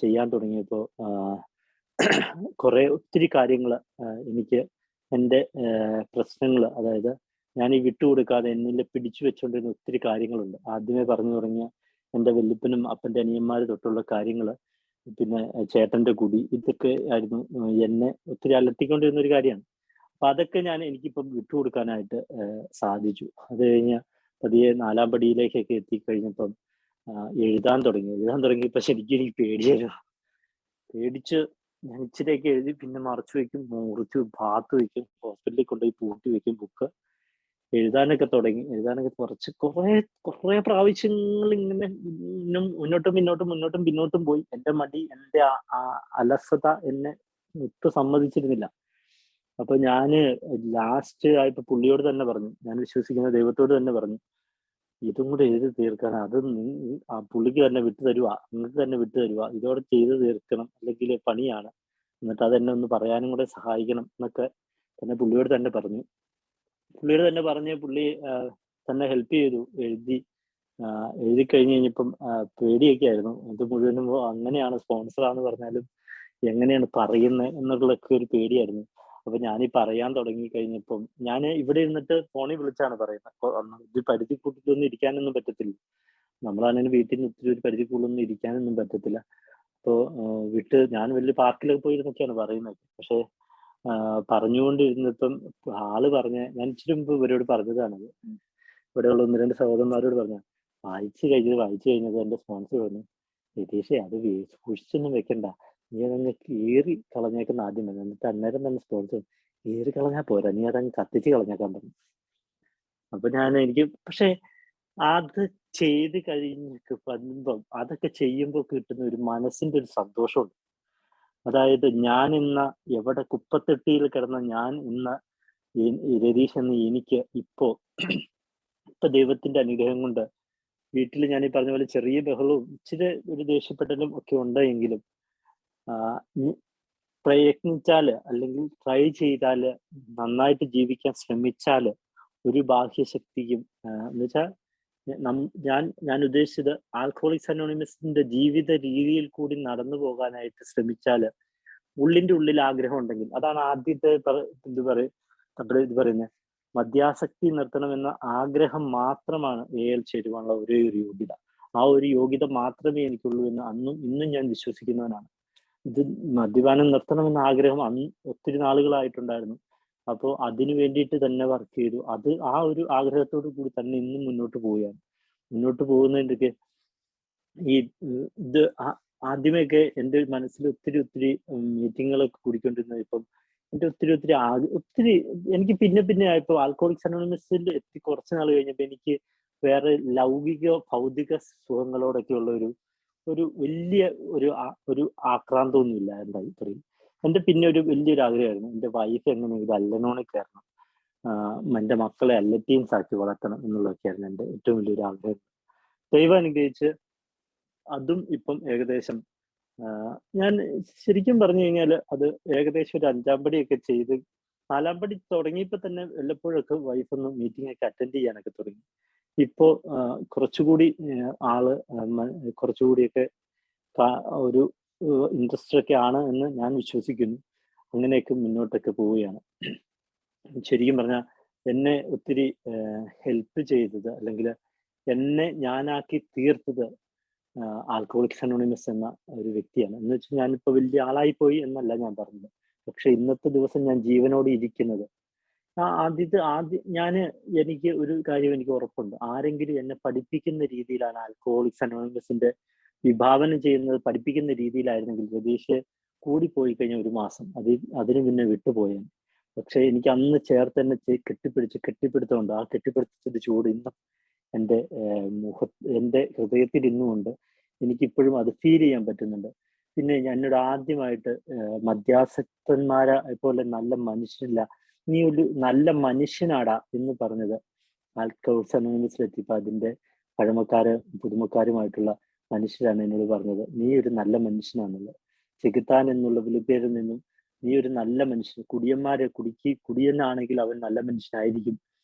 ചെയ്യാൻ തുടങ്ങിയപ്പോൾ ഒത്തിരി കാര്യങ്ങൾ എനിക്ക് എൻ്റെ പ്രശ്നങ്ങൾ, അതായത് ഞാൻ ഈ വിട്ടുകൊടുക്കാതെ എന്നിൽ പിടിച്ചു വെച്ചുകൊണ്ടിരുന്ന ഒത്തിരി കാര്യങ്ങളുണ്ട്. ആദ്യമേ പറഞ്ഞു തുടങ്ങിയ എൻ്റെ വല്യപ്പനും അപ്പൻ്റെ അനിയന്മാർ തൊട്ടുള്ള കാര്യങ്ങൾ, പിന്നെ ചേട്ടൻ്റെ കുടി, ഇതൊക്കെ ആയിരുന്നു എന്നെ ഒത്തിരി അലട്ടിക്കൊണ്ടിരുന്ന ഒരു കാര്യമാണ്. അപ്പൊ അതൊക്കെ എനിക്കിപ്പം വിട്ടുകൊടുക്കാനായിട്ട് സാധിച്ചു. അത് കഴിഞ്ഞ് പതിയെ 4-ാം പടിയിലേക്കൊക്കെ എത്തിക്കഴിഞ്ഞപ്പം എഴുതാൻ തുടങ്ങിയപ്പോൾ ശരിക്കും എനിക്ക് പേടിച്ച് ഞാൻ ഇച്ചിരിയൊക്കെ എഴുതി, പിന്നെ മറച്ചു വെക്കും, മുറിച്ച് ഭാഗത്ത് വെക്കും, ഹോസ്പിറ്റലിൽ കൊണ്ടുപോയി പൂട്ടി വെക്കും ബുക്ക്. എഴുതാനൊക്കെ കുറേ പ്രാവശ്യങ്ങൾ ഇങ്ങനെ മുന്നോട്ടും പോയി. എൻ്റെ മടി, എൻ്റെ അലസത എന്നെ ഒട്ടും സമ്മതിച്ചിരുന്നില്ല. അപ്പൊ ഞാന് ലാസ്റ്റ് ആയപ്പോ പുള്ളിയോട് തന്നെ പറഞ്ഞു, ഞാൻ വിശ്വസിക്കുന്ന ദൈവത്തോട് തന്നെ പറഞ്ഞു, ഇതും കൂടെ എഴുതി തീർക്കണം, അത് ആ പുള്ളിക്ക് തന്നെ വിട്ടു തരുക, നിങ്ങൾക്ക് തന്നെ വിട്ടു തരുക, ഇതോടെ ചെയ്ത് തീർക്കണം, അല്ലെങ്കിൽ പണിയാണ്, എന്നിട്ട് അതെന്നെ ഒന്ന് പറയാനും കൂടെ സഹായിക്കണം എന്നൊക്കെ തന്നെ പുള്ളിയോട് തന്നെ പറഞ്ഞു. പുള്ളിയോട് തന്നെ പറഞ്ഞ് പുള്ളി തന്നെ ഹെൽപ്പ് ചെയ്തു. എഴുതി കഴിഞ്ഞ് കഴിഞ്ഞപ്പം പേടിയൊക്കെ ആയിരുന്നു. ഇത് മുഴുവനും അങ്ങനെയാണ് സ്പോൺസറാന്ന് പറഞ്ഞാലും എങ്ങനെയാണ് പറയുന്നത് എന്നുള്ളതൊക്കെ ഒരു പേടിയായിരുന്നു. അപ്പൊ ഞാനീ പറയാൻ തുടങ്ങി കഴിഞ്ഞപ്പം ഞാൻ ഇവിടെ ഇരുന്നിട്ട് ഫോണിൽ വിളിച്ചാണ് പറയുന്നത്. ഇത് പരിധി കൂട്ടിലൊന്നും ഇരിക്കാനൊന്നും പറ്റത്തില്ല. നമ്മളാണെങ്കിൽ വീട്ടിൽ നിന്ന് ഒത്തിരി ഒരു പരിധി കൂടുതലൊന്നും ഇരിക്കാനൊന്നും പറ്റത്തില്ല. അപ്പോ ഞാൻ വലിയ പാർക്കിലൊക്കെ പോയിരുന്നൊക്കെയാണ് പറയുന്നത്. പക്ഷെ പറഞ്ഞുകൊണ്ടിരുന്നപ്പം ആള് ഞാൻ ഇച്ചിരി മുമ്പ് ഇവരോട് പറഞ്ഞതാണത്. ഇവിടെയുള്ള 1-2 സഹോദരന്മാരോട് പറഞ്ഞു, വായിച്ചു കഴിഞ്ഞത് എന്റെ സ്പോൺസർ പറഞ്ഞു, രതീഷേ അത് സൂക്ഷിച്ചൊന്നും വെക്കണ്ട, നീ അതങ്ങ് കീറി കളഞ്ഞേക്കുന്ന ആദ്യം തന്നെ, എന്നിട്ട് അന്നേരം തന്നെ സ്പോൺസർ കീറി കളഞ്ഞാൽ പോരാ, നീ അതങ്ങ് കത്തിച്ച് കളഞ്ഞേക്കാൻ പറഞ്ഞു. അപ്പൊ പക്ഷെ അത് ചെയ്ത് കഴിഞ്ഞിട്ട് വരുമ്പം അതൊക്കെ ചെയ്യുമ്പോൾ കിട്ടുന്ന ഒരു മനസ്സിന്റെ ഒരു സന്തോഷമുണ്ട്. അതായത് ഞാൻ എവിടെ കുപ്പത്തെട്ടിയിൽ കിടന്ന ഞാൻ രതീഷ് എന്ന് എനിക്ക് ഇപ്പൊ ദൈവത്തിന്റെ അനുഗ്രഹം കൊണ്ട് വീട്ടിൽ ഞാൻ ഈ പറഞ്ഞ പോലെ ചെറിയ ബഹളവും ഇച്ചിരി ഒരു ദേഷ്യപ്പെട്ടലും ഒക്കെ ഉണ്ടെങ്കിലും പ്രയത്നിച്ചാല് അല്ലെങ്കിൽ ട്രൈ ചെയ്താല് നന്നായിട്ട് ജീവിക്കാൻ ശ്രമിച്ചാല് ഒരു ബാഹ്യശക്തിയും എന്നുവെച്ചാൽ ഞാൻ ഉദ്ദേശിച്ചത് ആൽക്കഹോളിക്സ് അനോണിമസിന്റെ ജീവിത രീതിയിൽ കൂടി നടന്നു പോകാനായിട്ട് ശ്രമിച്ചാല് ഉള്ളിന്റെ ഉള്ളിൽ ആഗ്രഹം ഉണ്ടെങ്കിൽ, അതാണ് ആദ്യത്തെ ഇത് പറയുന്നത്, മദ്യാസക്തി നിർത്തണമെന്ന ആഗ്രഹം മാത്രമാണ് AL ചേരുവാനുള്ള ഒരേ ഒരു യോഗ്യത. ആ ഒരു യോഗ്യത മാത്രമേ എനിക്കുള്ളൂ എന്ന് അന്നും ഇന്നും ഞാൻ വിശ്വസിക്കുന്നവനാണ്. ഇത് മദ്യപാനം നിർത്തണമെന്ന ആഗ്രഹം ഒത്തിരി നാളുകളായിട്ടുണ്ടായിരുന്നു. അപ്പോൾ അതിനു വേണ്ടിയിട്ട് തന്നെ വർക്ക് ചെയ്തു. ആ ഒരു ആഗ്രഹത്തോടു കൂടി തന്നെ ഇന്നും മുന്നോട്ട് പോവുകയാണ്. മുന്നോട്ട് പോകുന്നതിൻ്റെ ഇത് ആദ്യമൊക്കെ എൻ്റെ മനസ്സിൽ ഒത്തിരി മീറ്റിങ്ങുകളൊക്കെ കൂടിക്കൊണ്ടിരുന്നത് ഇപ്പം എൻ്റെ ഒത്തിരി എനിക്ക് പിന്നെ ആയപ്പോൾ ആൽക്കഹോളിക്സ് അനോണിമസിൽ എത്തി കുറച്ച് നാൾ കഴിഞ്ഞപ്പോൾ എനിക്ക് വേറെ ലൗകിക ഭൗതിക സുഖങ്ങളോടൊക്കെയുള്ള ഒരു വലിയ ഒരു ആക്രാന്തമൊന്നും ഇല്ല. എന്തായി പറയും, എൻ്റെ പിന്നെ ഒരു വലിയൊരു ആഗ്രഹമായിരുന്നു എൻ്റെ വൈഫ് എങ്ങനെയെങ്കിലും അല്ലനോണിൽ കയറണം, എൻ്റെ മക്കളെ അല്ലറ്റീൻസ് ആക്കി വളർത്തണം എന്നുള്ളതൊക്കെയായിരുന്നു എൻ്റെ ഏറ്റവും വലിയൊരു ആഗ്രഹം. ദൈവം അനുഗ്രഹിച്ച് അതും ഇപ്പം ഏകദേശം ഞാൻ ശരിക്കും പറഞ്ഞു കഴിഞ്ഞാൽ അത് ഏകദേശം ഒരു 5-ാം പടിയൊക്കെ ചെയ്ത് 4-ാം പടി തുടങ്ങിയപ്പോൾ തന്നെ വല്ലപ്പോഴൊക്കെ വൈഫൊന്ന് മീറ്റിംഗ് ഒക്കെ അറ്റൻഡ് ചെയ്യാനൊക്കെ തുടങ്ങി. ഇപ്പോ കുറച്ചുകൂടി കുറച്ചുകൂടിയൊക്കെ ഒരു ഇൻട്രസ്റ്റ് ഒക്കെ ആണ് എന്ന് ഞാൻ വിശ്വസിക്കുന്നു. അങ്ങനെയൊക്കെ മുന്നോട്ടൊക്കെ പോവുകയാണ്. ശരിക്കും പറഞ്ഞാൽ എന്നെ ഒത്തിരി ഹെൽപ്പ് ചെയ്തത് അല്ലെങ്കിൽ എന്നെ ഞാനാക്കി തീർത്തത് ആൽക്കഹോളിക്സ് അനോണിമസ് എന്ന ഒരു വ്യക്തിയാണ്. എന്ന് വെച്ചാൽ ഞാനിപ്പോൾ വലിയ ആളായി പോയി എന്നല്ല ഞാൻ പറഞ്ഞത്. പക്ഷെ ഇന്നത്തെ ദിവസം ഞാൻ ജീവനോടെ ഇരിക്കുന്നത് എനിക്ക് ഒരു കാര്യം എനിക്ക് ഉറപ്പുണ്ട്, ആരെങ്കിലും എന്നെ പഠിപ്പിക്കുന്ന രീതിയിലാണ് ആൽക്കഹോളിക്സ് അനോണിമസിന്റെ വിഭാവനം ചെയ്യുന്നത് പഠിപ്പിക്കുന്ന രീതിയിലായിരുന്നെങ്കിൽ രതീഷ് കൂടി പോയി കഴിഞ്ഞ 1 മാസം അതിന് പിന്നെ വിട്ടുപോയാണ്. പക്ഷെ എനിക്ക് അന്ന് ചേർത്ത് തന്നെ കെട്ടിപ്പിടുത്തമുണ്ട്. ആ കെട്ടിപ്പിടുത്തത്തിന്റെ ചൂട് ഇന്നും എൻ്റെ ഹൃദയത്തിൽ ഇന്നുമുണ്ട്. എനിക്കിപ്പോഴും അത് ഫീൽ ചെയ്യാൻ പറ്റുന്നുണ്ട്. പിന്നെ എന്നോട് ആദ്യമായിട്ട് മദ്യാസക്തന്മാരെ പോലെ നല്ല മനുഷ്യനില്ല, നീ ഒരു നല്ല മനുഷ്യനാടാ എന്ന് പറഞ്ഞത് ആൽക്കഹോളിക്സ് അനോണിമസിലെത്തിയപ്പോൾ അതിന്റെ പഴമക്കാരും പുതുമക്കാരുമായിട്ടുള്ള മനുഷ്യരാണ് എന്നോട് പറഞ്ഞത്, നീ ഒരു നല്ല മനുഷ്യനാണുള്ളത്. ചെകുത്താൻ എന്നുള്ള വിളിപ്പേരിൽ നിന്നും നീ ഒരു നല്ല മനുഷ്യൻ, കുടിയനാണെങ്കിൽ അവൻ നല്ല മനുഷ്യനായിരിക്കും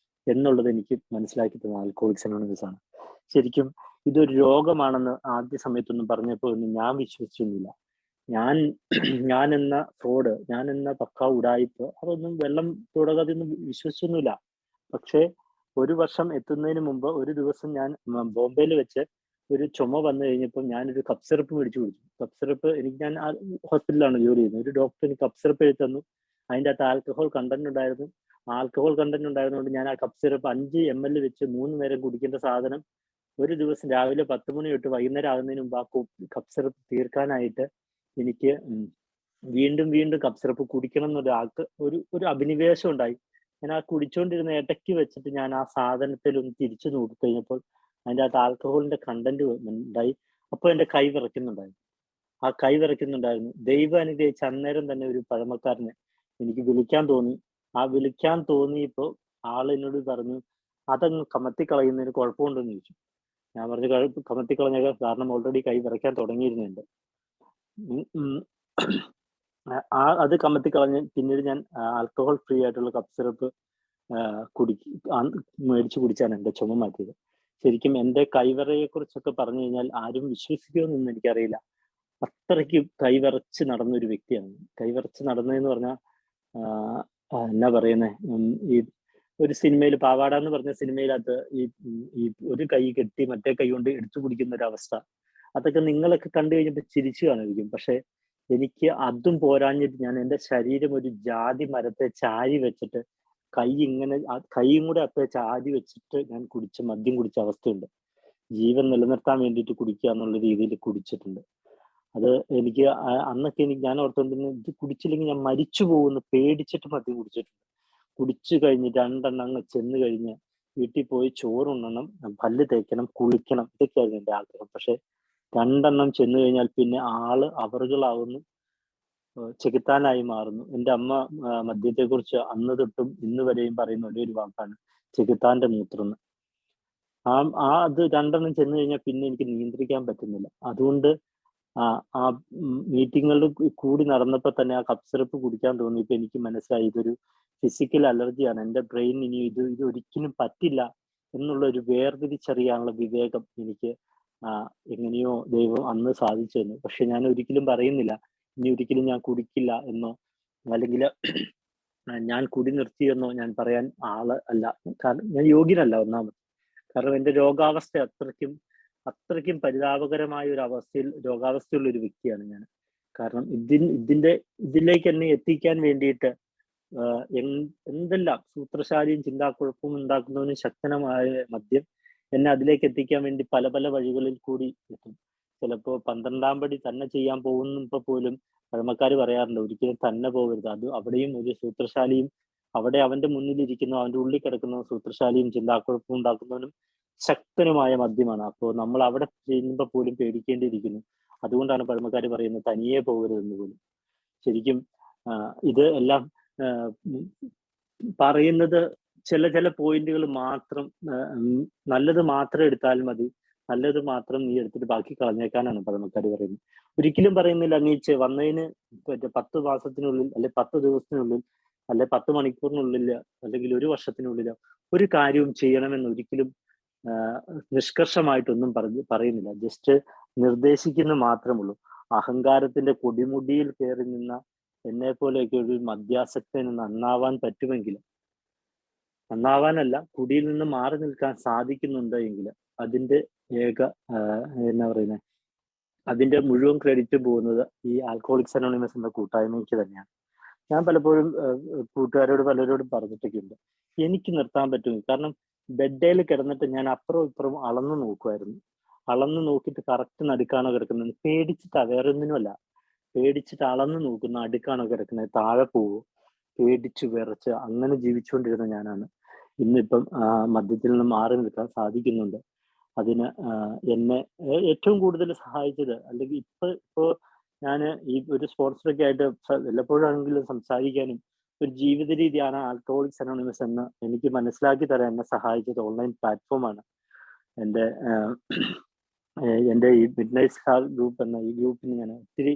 എന്നുള്ളത് എനിക്ക് മനസ്സിലാക്കി തന്ന ആൽക്കഹോളിക്സ് അനോണിമസ് ആണ്. ശരിക്കും ഇതൊരു രോഗമാണെന്ന് ആദ്യ സമയത്തൊന്നും പറഞ്ഞപ്പോൾ ഒന്നും ഞാൻ വിശ്വസിച്ചൊന്നുമില്ല. ഞാൻ എന്ന ഫ്രോഡ്, ഞാൻ എന്ന പക്ക ഉടായിപ്പ്, അതൊന്നും വെള്ളം തുടങ്ങാതെയൊന്നും വിശ്വസിച്ചൊന്നുമില്ല. പക്ഷേ 1 വർഷം എത്തുന്നതിന് മുമ്പ് ഒരു ദിവസം ഞാൻ ബോംബെയിൽ വെച്ച് ഒരു ചുമ വന്നു കഴിഞ്ഞപ്പോൾ ഞാനൊരു കപ്പ് സിറപ്പ് മേടിച്ചു കുടിച്ചു. കപ്പ് സിറപ്പ് ഞാൻ ഹോസ്പിറ്റലിലാണ് ജോലി ചെയ്യുന്നത്. ഒരു ഡോക്ടർ എനിക്ക് കപ്പ് സിറപ്പ് എഴുതി തന്നു. അതിൻ്റെ അകത്ത് ആൽക്കഹോൾ കണ്ടന്റ് ഉണ്ടായിരുന്നു. ഉണ്ടായിരുന്നതുകൊണ്ട് ഞാൻ ആ കപ്പ് സിറപ്പ് 5 ml വെച്ച് 3 നേരം കുടിക്കേണ്ട സാധനം ഒരു ദിവസം രാവിലെ 10 മണി തൊട്ട് വൈകുന്നേരം ആകുന്നതിന് മുമ്പ് ആ കപ്പ് സിറപ്പ് തീർക്കാനായിട്ട് എനിക്ക് വീണ്ടും കപ്പ് സിറപ്പ് കുടിക്കണം എന്നൊരാൾക്ക് ഒരു അഭിനിവേശം ഉണ്ടായി. ഞാൻ ആ കുടിച്ചുകൊണ്ടിരുന്ന ഇടയ്ക്ക് വെച്ചിട്ട് ഞാൻ ആ സാധനത്തിൽ ഒന്ന് തിരിച്ചു നോക്കി കഴിഞ്ഞപ്പോൾ അതിൻ്റെ അകത്ത് ആൽക്കഹോളിന്റെ കണ്ടന്റ് ഉണ്ടായി. അപ്പോൾ എൻ്റെ കൈ വിറയ്ക്കുന്നുണ്ടായിരുന്നു. ദൈവം അനുഗ്രഹിച്ച് അന്നേരം തന്നെ ഒരു പഴമക്കാരന് എനിക്ക് വിളിക്കാൻ തോന്നി. ആ വിളിക്കാൻ തോന്നിയപ്പോൾ എന്നോട് പറഞ്ഞു, അതങ്ങ് കമത്തിക്കളയുന്നതിന് കുഴപ്പമുണ്ടെന്ന് ചോദിച്ചു. ഞാൻ പറഞ്ഞു കമത്തിക്കളഞ്ഞേക്കാം, കാരണം ഓൾറെഡി കൈ വിറയ്ക്കാൻ തുടങ്ങിയിരുന്നുണ്ട്. അത് കമത്തിക്കളഞ്ഞ് പിന്നീട് ഞാൻ ആൽക്കഹോൾ ഫ്രീ ആയിട്ടുള്ള കപ്പ് സിറപ്പ് മേടിച്ചു കുടിച്ചാണ് എൻ്റെ ചുമ മാറ്റിയത്. ശരിക്കും എൻ്റെ കൈവിറയെ കുറിച്ചൊക്കെ പറഞ്ഞു കഴിഞ്ഞാൽ ആരും വിശ്വസിക്കുമെന്നൊന്നും എനിക്കറിയില്ല. അത്രയ്ക്ക് കൈവിറച്ച് നടന്നൊരു വ്യക്തിയാണ്. കൈവിറച്ച് നടന്നതെന്ന് പറഞ്ഞാൽ എന്നാ പറയുന്നേ, ഈ ഒരു സിനിമയിൽ പാവാട എന്ന് പറഞ്ഞ സിനിമയിലകത്ത് ഈ ഒരു കൈ കെട്ടി മറ്റേ കൈ കൊണ്ട് എടുത്തു കുടിക്കുന്ന ഒരു അവസ്ഥ, അതൊക്കെ നിങ്ങളൊക്കെ കണ്ടു കഴിഞ്ഞപ്പോൾ ചിരിച്ചു കാണുമായിരിക്കും. പക്ഷെ എനിക്ക് അതും പോരാഞ്ഞിട്ട് ഞാൻ എൻ്റെ ശരീരം ഒരു ജാതി മരത്തെ ചാരി വെച്ചിട്ട് കൈയും കൂടെ അത്ര ചാരി വെച്ചിട്ട് ഞാൻ മദ്യം കുടിച്ച അവസ്ഥയുണ്ട്. ജീവൻ നിലനിർത്താൻ വേണ്ടിയിട്ട് കുടിക്കുക എന്നുള്ള രീതിയിൽ കുടിച്ചിട്ടുണ്ട്. അത് എനിക്ക് അന്നൊക്കെ ഞാൻ ഓർത്തുകൊണ്ടിരുന്നു, ഇത് കുടിച്ചില്ലെങ്കിൽ ഞാൻ മരിച്ചു പോകുമെന്ന് പേടിച്ചിട്ട് മദ്യം കുടിച്ചിട്ടുണ്ട്. കുടിച്ചു കഴിഞ്ഞ് 2 എണ്ണം അങ്ങ് ചെന്ന് കഴിഞ്ഞ് വീട്ടിൽ പോയി ചോറുണ്ണണം, പല്ല് തേക്കണം, കുളിക്കണം, ഇതൊക്കെയായിരുന്നു എൻ്റെ ആഗ്രഹം. പക്ഷെ 2 എണ്ണം ചെന്ന് കഴിഞ്ഞാൽ പിന്നെ അവറുകളാവുന്നു, ചെകുത്താനായി മാറുന്നു. എൻ്റെ അമ്മ മദ്യത്തെക്കുറിച്ച് അന്ന് തൊട്ടും ഇന്ന് വരെയും പറയുന്ന ഒരേ ഒരു വാക്കാണ് ചെകുത്താന്റെ മൂത്രം. അത് 2 എണ്ണം ചെന്ന് കഴിഞ്ഞാൽ പിന്നെ എനിക്ക് നിയന്ത്രിക്കാൻ പറ്റുന്നില്ല. അതുകൊണ്ട് ആ മീറ്റിങ്ങുകളിൽ കൂടി നടന്നപ്പോൾ തന്നെ ആ കപ്പ് സിറപ്പ് കുടിക്കാൻ തോന്നിയപ്പോൾ എനിക്ക് മനസ്സിലായി ഇതൊരു ഫിസിക്കൽ അലർജിയാണ്. എൻ്റെ ബ്രെയിൻ ഇനി ഇത് ഒരിക്കലും പറ്റില്ല എന്നുള്ള ഒരു വേർതിരിച്ചറിയാനുള്ള വിവേകം എനിക്ക് എങ്ങനെയോ ദൈവം അന്ന് സാധിച്ചു തന്നു. പക്ഷെ ഞാൻ ഒരിക്കലും പറയുന്നില്ല ഇനി ഒരിക്കലും ഞാൻ കുടിക്കില്ല എന്നോ, അല്ലെങ്കിൽ ഞാൻ കുടി നിർത്തിയെന്നോ ഞാൻ പറയാൻ അല്ല. കാരണം ഞാൻ യോഗ്യനല്ല ഒന്നാമത്. കാരണം എൻ്റെ രോഗാവസ്ഥ അത്രയ്ക്കും പരിതാപകരമായ ഒരു രോഗാവസ്ഥയുള്ള ഒരു വ്യക്തിയാണ് ഞാൻ. കാരണം ഇതിലേക്ക് എന്നെ എത്തിക്കാൻ വേണ്ടിയിട്ട് എന്തെല്ലാം സൂത്രശാലിയും ചിന്താക്കുഴപ്പവും ഉണ്ടാക്കുന്നവനും ശക്തനമായ മദ്യം എന്നെ അതിലേക്ക് എത്തിക്കാൻ വേണ്ടി പല പല വഴികളിൽ കൂടി എത്തും. ചിലപ്പോൾ 12-ാം പടി തന്നെ ചെയ്യാൻ പോകുന്നപ്പോൾ പോലും പഴമക്കാർ പറയാറുണ്ട്, ഒരിക്കലും തന്നെ പോകരുത്. അത് അവിടെയും ഒരു സൂത്രശാലിയും, അവിടെ അവന്റെ മുന്നിലിരിക്കുന്ന, അവന്റെ ഉള്ളിൽ കിടക്കുന്ന സൂത്രശാലിയും ചിന്താക്കുഴപ്പവും ഉണ്ടാക്കുന്നവനും ശക്തനുമായ മദ്യമാണ്. അപ്പോൾ നമ്മൾ അവിടെ ചെയ്യുമ്പോൾ പോലും പേടിക്കേണ്ടിയിരിക്കുന്നു. അതുകൊണ്ടാണ് പഴമക്കാർ പറയുന്നത് തനിയെ പോകരുതെന്ന് പോലും. ശരിക്കും ഇത് എല്ലാം പറയുന്നത് ചില പോയിന്റുകൾ മാത്രം, നല്ലത് മാത്രം എടുത്താൽ മതി, നല്ലത് മാത്രം നീ എടുത്തിട്ട് ബാക്കി കളഞ്ഞേക്കാനാണ് പഴമക്കാർ പറയുന്നത്. ഒരിക്കലും പറയുന്നില്ല നീ വന്നതിന് 10 മാസത്തിനുള്ളിൽ, അല്ലെ 10 ദിവസത്തിനുള്ളിൽ, അല്ലെ 10 മണിക്കൂറിനുള്ളിൽ, അല്ലെങ്കിൽ 1 വർഷത്തിനുള്ളിൽ ഒരു കാര്യവും ചെയ്യണമെന്ന് ഒരിക്കലും നിഷ്കർഷമായിട്ടൊന്നും പറയുന്നില്ല. ജസ്റ്റ് നിർദ്ദേശിക്കുന്ന മാത്രമുള്ളൂ. അഹങ്കാരത്തിന്റെ കൊടിമുടിയിൽ കയറി നിന്ന എന്നെ പോലെയൊക്കെ ഒരു മദ്യാസക്തന് നന്നാവാൻ പറ്റുമെങ്കിൽ, നന്നാവാനല്ല, കുടിയിൽ നിന്ന് മാറി നിൽക്കാൻ സാധിക്കുന്നുണ്ട് എങ്കിൽ അതിന്റെ എന്നാ പറയുന്നത്, അതിന്റെ മുഴുവൻ ക്രെഡിറ്റ് പോകുന്നത് ഈ ആൽക്കഹോളിക്സ് അനോണിമസ് എന്ന കൂട്ടായ്മയ്ക്ക് തന്നെയാണ്. ഞാൻ പലപ്പോഴും കൂട്ടുകാരോട് പലരോടും പറഞ്ഞിട്ടൊക്കെ ഉണ്ട്, എനിക്ക് നിർത്താൻ പറ്റും. കാരണം ബെഡേൽ കിടന്നിട്ട് ഞാൻ അപ്പുറവും ഇപ്പുറവും അളന്നു നോക്കുമായിരുന്നു. അളന്നു നോക്കിയിട്ട് കറക്റ്റ് നടുക്കാണോ കിടക്കുന്നത്, പേടിച്ചിട്ടാ, വേറെ ഒന്നിനുമല്ല, പേടിച്ചിട്ട് അളന്നു നോക്കുന്ന അടുക്കാണോ കിടക്കുന്നത്, താഴെ പോവോ, പേടിച്ചു വിറച്ച് അങ്ങനെ ജീവിച്ചുകൊണ്ടിരുന്ന ഞാനാണ്. ഇന്നിപ്പം മദ്യത്തിൽ നിന്ന് മാറി നിൽക്കാൻ സാധിക്കുന്നുണ്ട്. അതിന് എന്നെ ഏറ്റവും കൂടുതൽ സഹായിച്ചത്, അല്ലെങ്കിൽ ഇപ്പോ ഞാൻ ഈ ഒരു സ്പോൺസറൊക്കെ ആയിട്ട് വല്ലപ്പോഴാണെങ്കിലും സംസാരിക്കാനും ഒരു ജീവിത രീതിയാണ് ആൽക്കഹോളിക്സ് അനോണിമസ് എന്ന് എനിക്ക് മനസ്സിലാക്കി തരാൻ എന്നെ സഹായിച്ചത് ഓൺലൈൻ പ്ലാറ്റ്ഫോമാണ്. എൻ്റെ ഈ മിഡ്നൈറ്റ് സ്റ്റാർ ഗ്രൂപ്പ് എന്ന ഈ ഗ്രൂപ്പിന് ഞാൻ ഒത്തിരി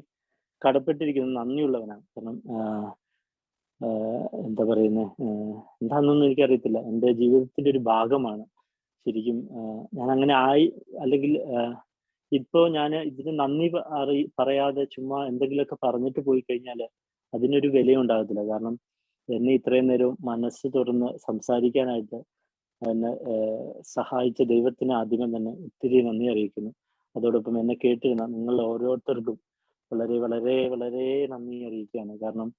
കടപ്പെട്ടിരിക്കുന്നത്, നന്ദിയുള്ളവനാണ്. കാരണം എന്താ പറയുന്നത്, എന്താണെന്നൊന്നും എനിക്കറിയത്തില്ല, എൻ്റെ ജീവിതത്തിന്റെ ഒരു ഭാഗമാണ്. ശരിക്കും ഞാൻ അങ്ങനെ അല്ലെങ്കിൽ ഇപ്പോ ഞാൻ ഇതിന് നന്ദി പറയാതെ ചുമ്മാ എന്തെങ്കിലുമൊക്കെ പറഞ്ഞിട്ട് പോയി കഴിഞ്ഞാൽ അതിനൊരു വിലയുണ്ടാകത്തില്ല. കാരണം എന്നെ ഇത്രയും നേരം മനസ്സ് തുറന്ന് സംസാരിക്കാനായിട്ട് എന്നെ സഹായിച്ച ദൈവത്തിന് ആദ്യമേ തന്നെ ഒത്തിരി നന്ദി അറിയിക്കുന്നു. അതോടൊപ്പം എന്നെ കേട്ടിരുന്ന നിങ്ങൾ ഓരോരുത്തർക്കും വളരെ വളരെ വളരെ നന്ദി അറിയിക്കുകയാണ്. കാരണം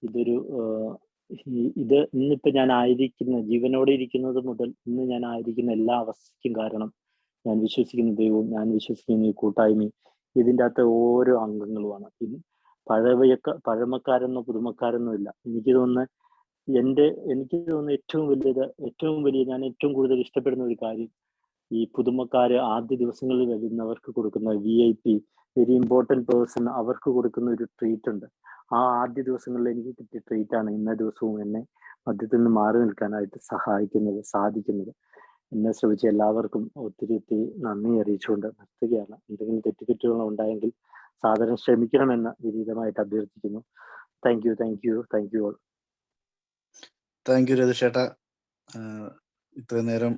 ഇത് ഇന്നിപ്പോ ഞാൻ ആയിരിക്കുന്ന, ജീവനോടെ ഇരിക്കുന്നത് മുതൽ ഇന്ന് ഞാൻ ആയിരിക്കുന്ന എല്ലാ അവസ്ഥയ്ക്കും കാരണം ഞാൻ വിശ്വസിക്കുന്ന ദൈവവും ഞാൻ വിശ്വസിക്കുന്ന ഈ കൂട്ടായ്മയും ഇതിൻ്റെ അകത്തെ ഓരോ അംഗങ്ങളുമാണ്. പഴമക്കാരെന്നോ പുതുമക്കാരെന്നോ ഇല്ല. എനിക്ക് തോന്നുന്ന ഏറ്റവും വലിയ ഞാൻ ഏറ്റവും കൂടുതൽ ഇഷ്ടപ്പെടുന്ന ഒരു കാര്യം, ഈ പുതുമക്കാര് ആദ്യ ദിവസങ്ങളിൽ വരുന്നവർക്ക് കൊടുക്കുന്ന VIP വെരി ഇമ്പോർട്ടൻറ്റ് പേഴ്സൺ അവർക്ക് കൊടുക്കുന്ന ഒരു ട്രീറ്റ് ഉണ്ട്. ആ ആദ്യ ദിവസങ്ങളിൽ എനിക്ക് കിട്ടിയ ട്രീറ്റാണ് ഇന്ന ദിവസവും എന്നെ മദ്യത്തിൽ നിന്ന് മാറി നിൽക്കാനായിട്ട് സാധിക്കുന്നത്. എന്നെ ശ്രമിച്ച എല്ലാവർക്കും ഒത്തിരി നന്ദി അറിയിച്ചുകൊണ്ട് നിർത്തുകയാണ്. എന്തെങ്കിലും തെറ്റുകുറ്റങ്ങൾ ഉണ്ടായെങ്കിൽ സാദരം ക്ഷമിക്കണമെന്ന് വിനീതമായിട്ട് അഭ്യർത്ഥിക്കുന്നു. Thank you all. Thank you Ratheesh ചേട്ടാ. ഇത്രയും നേരം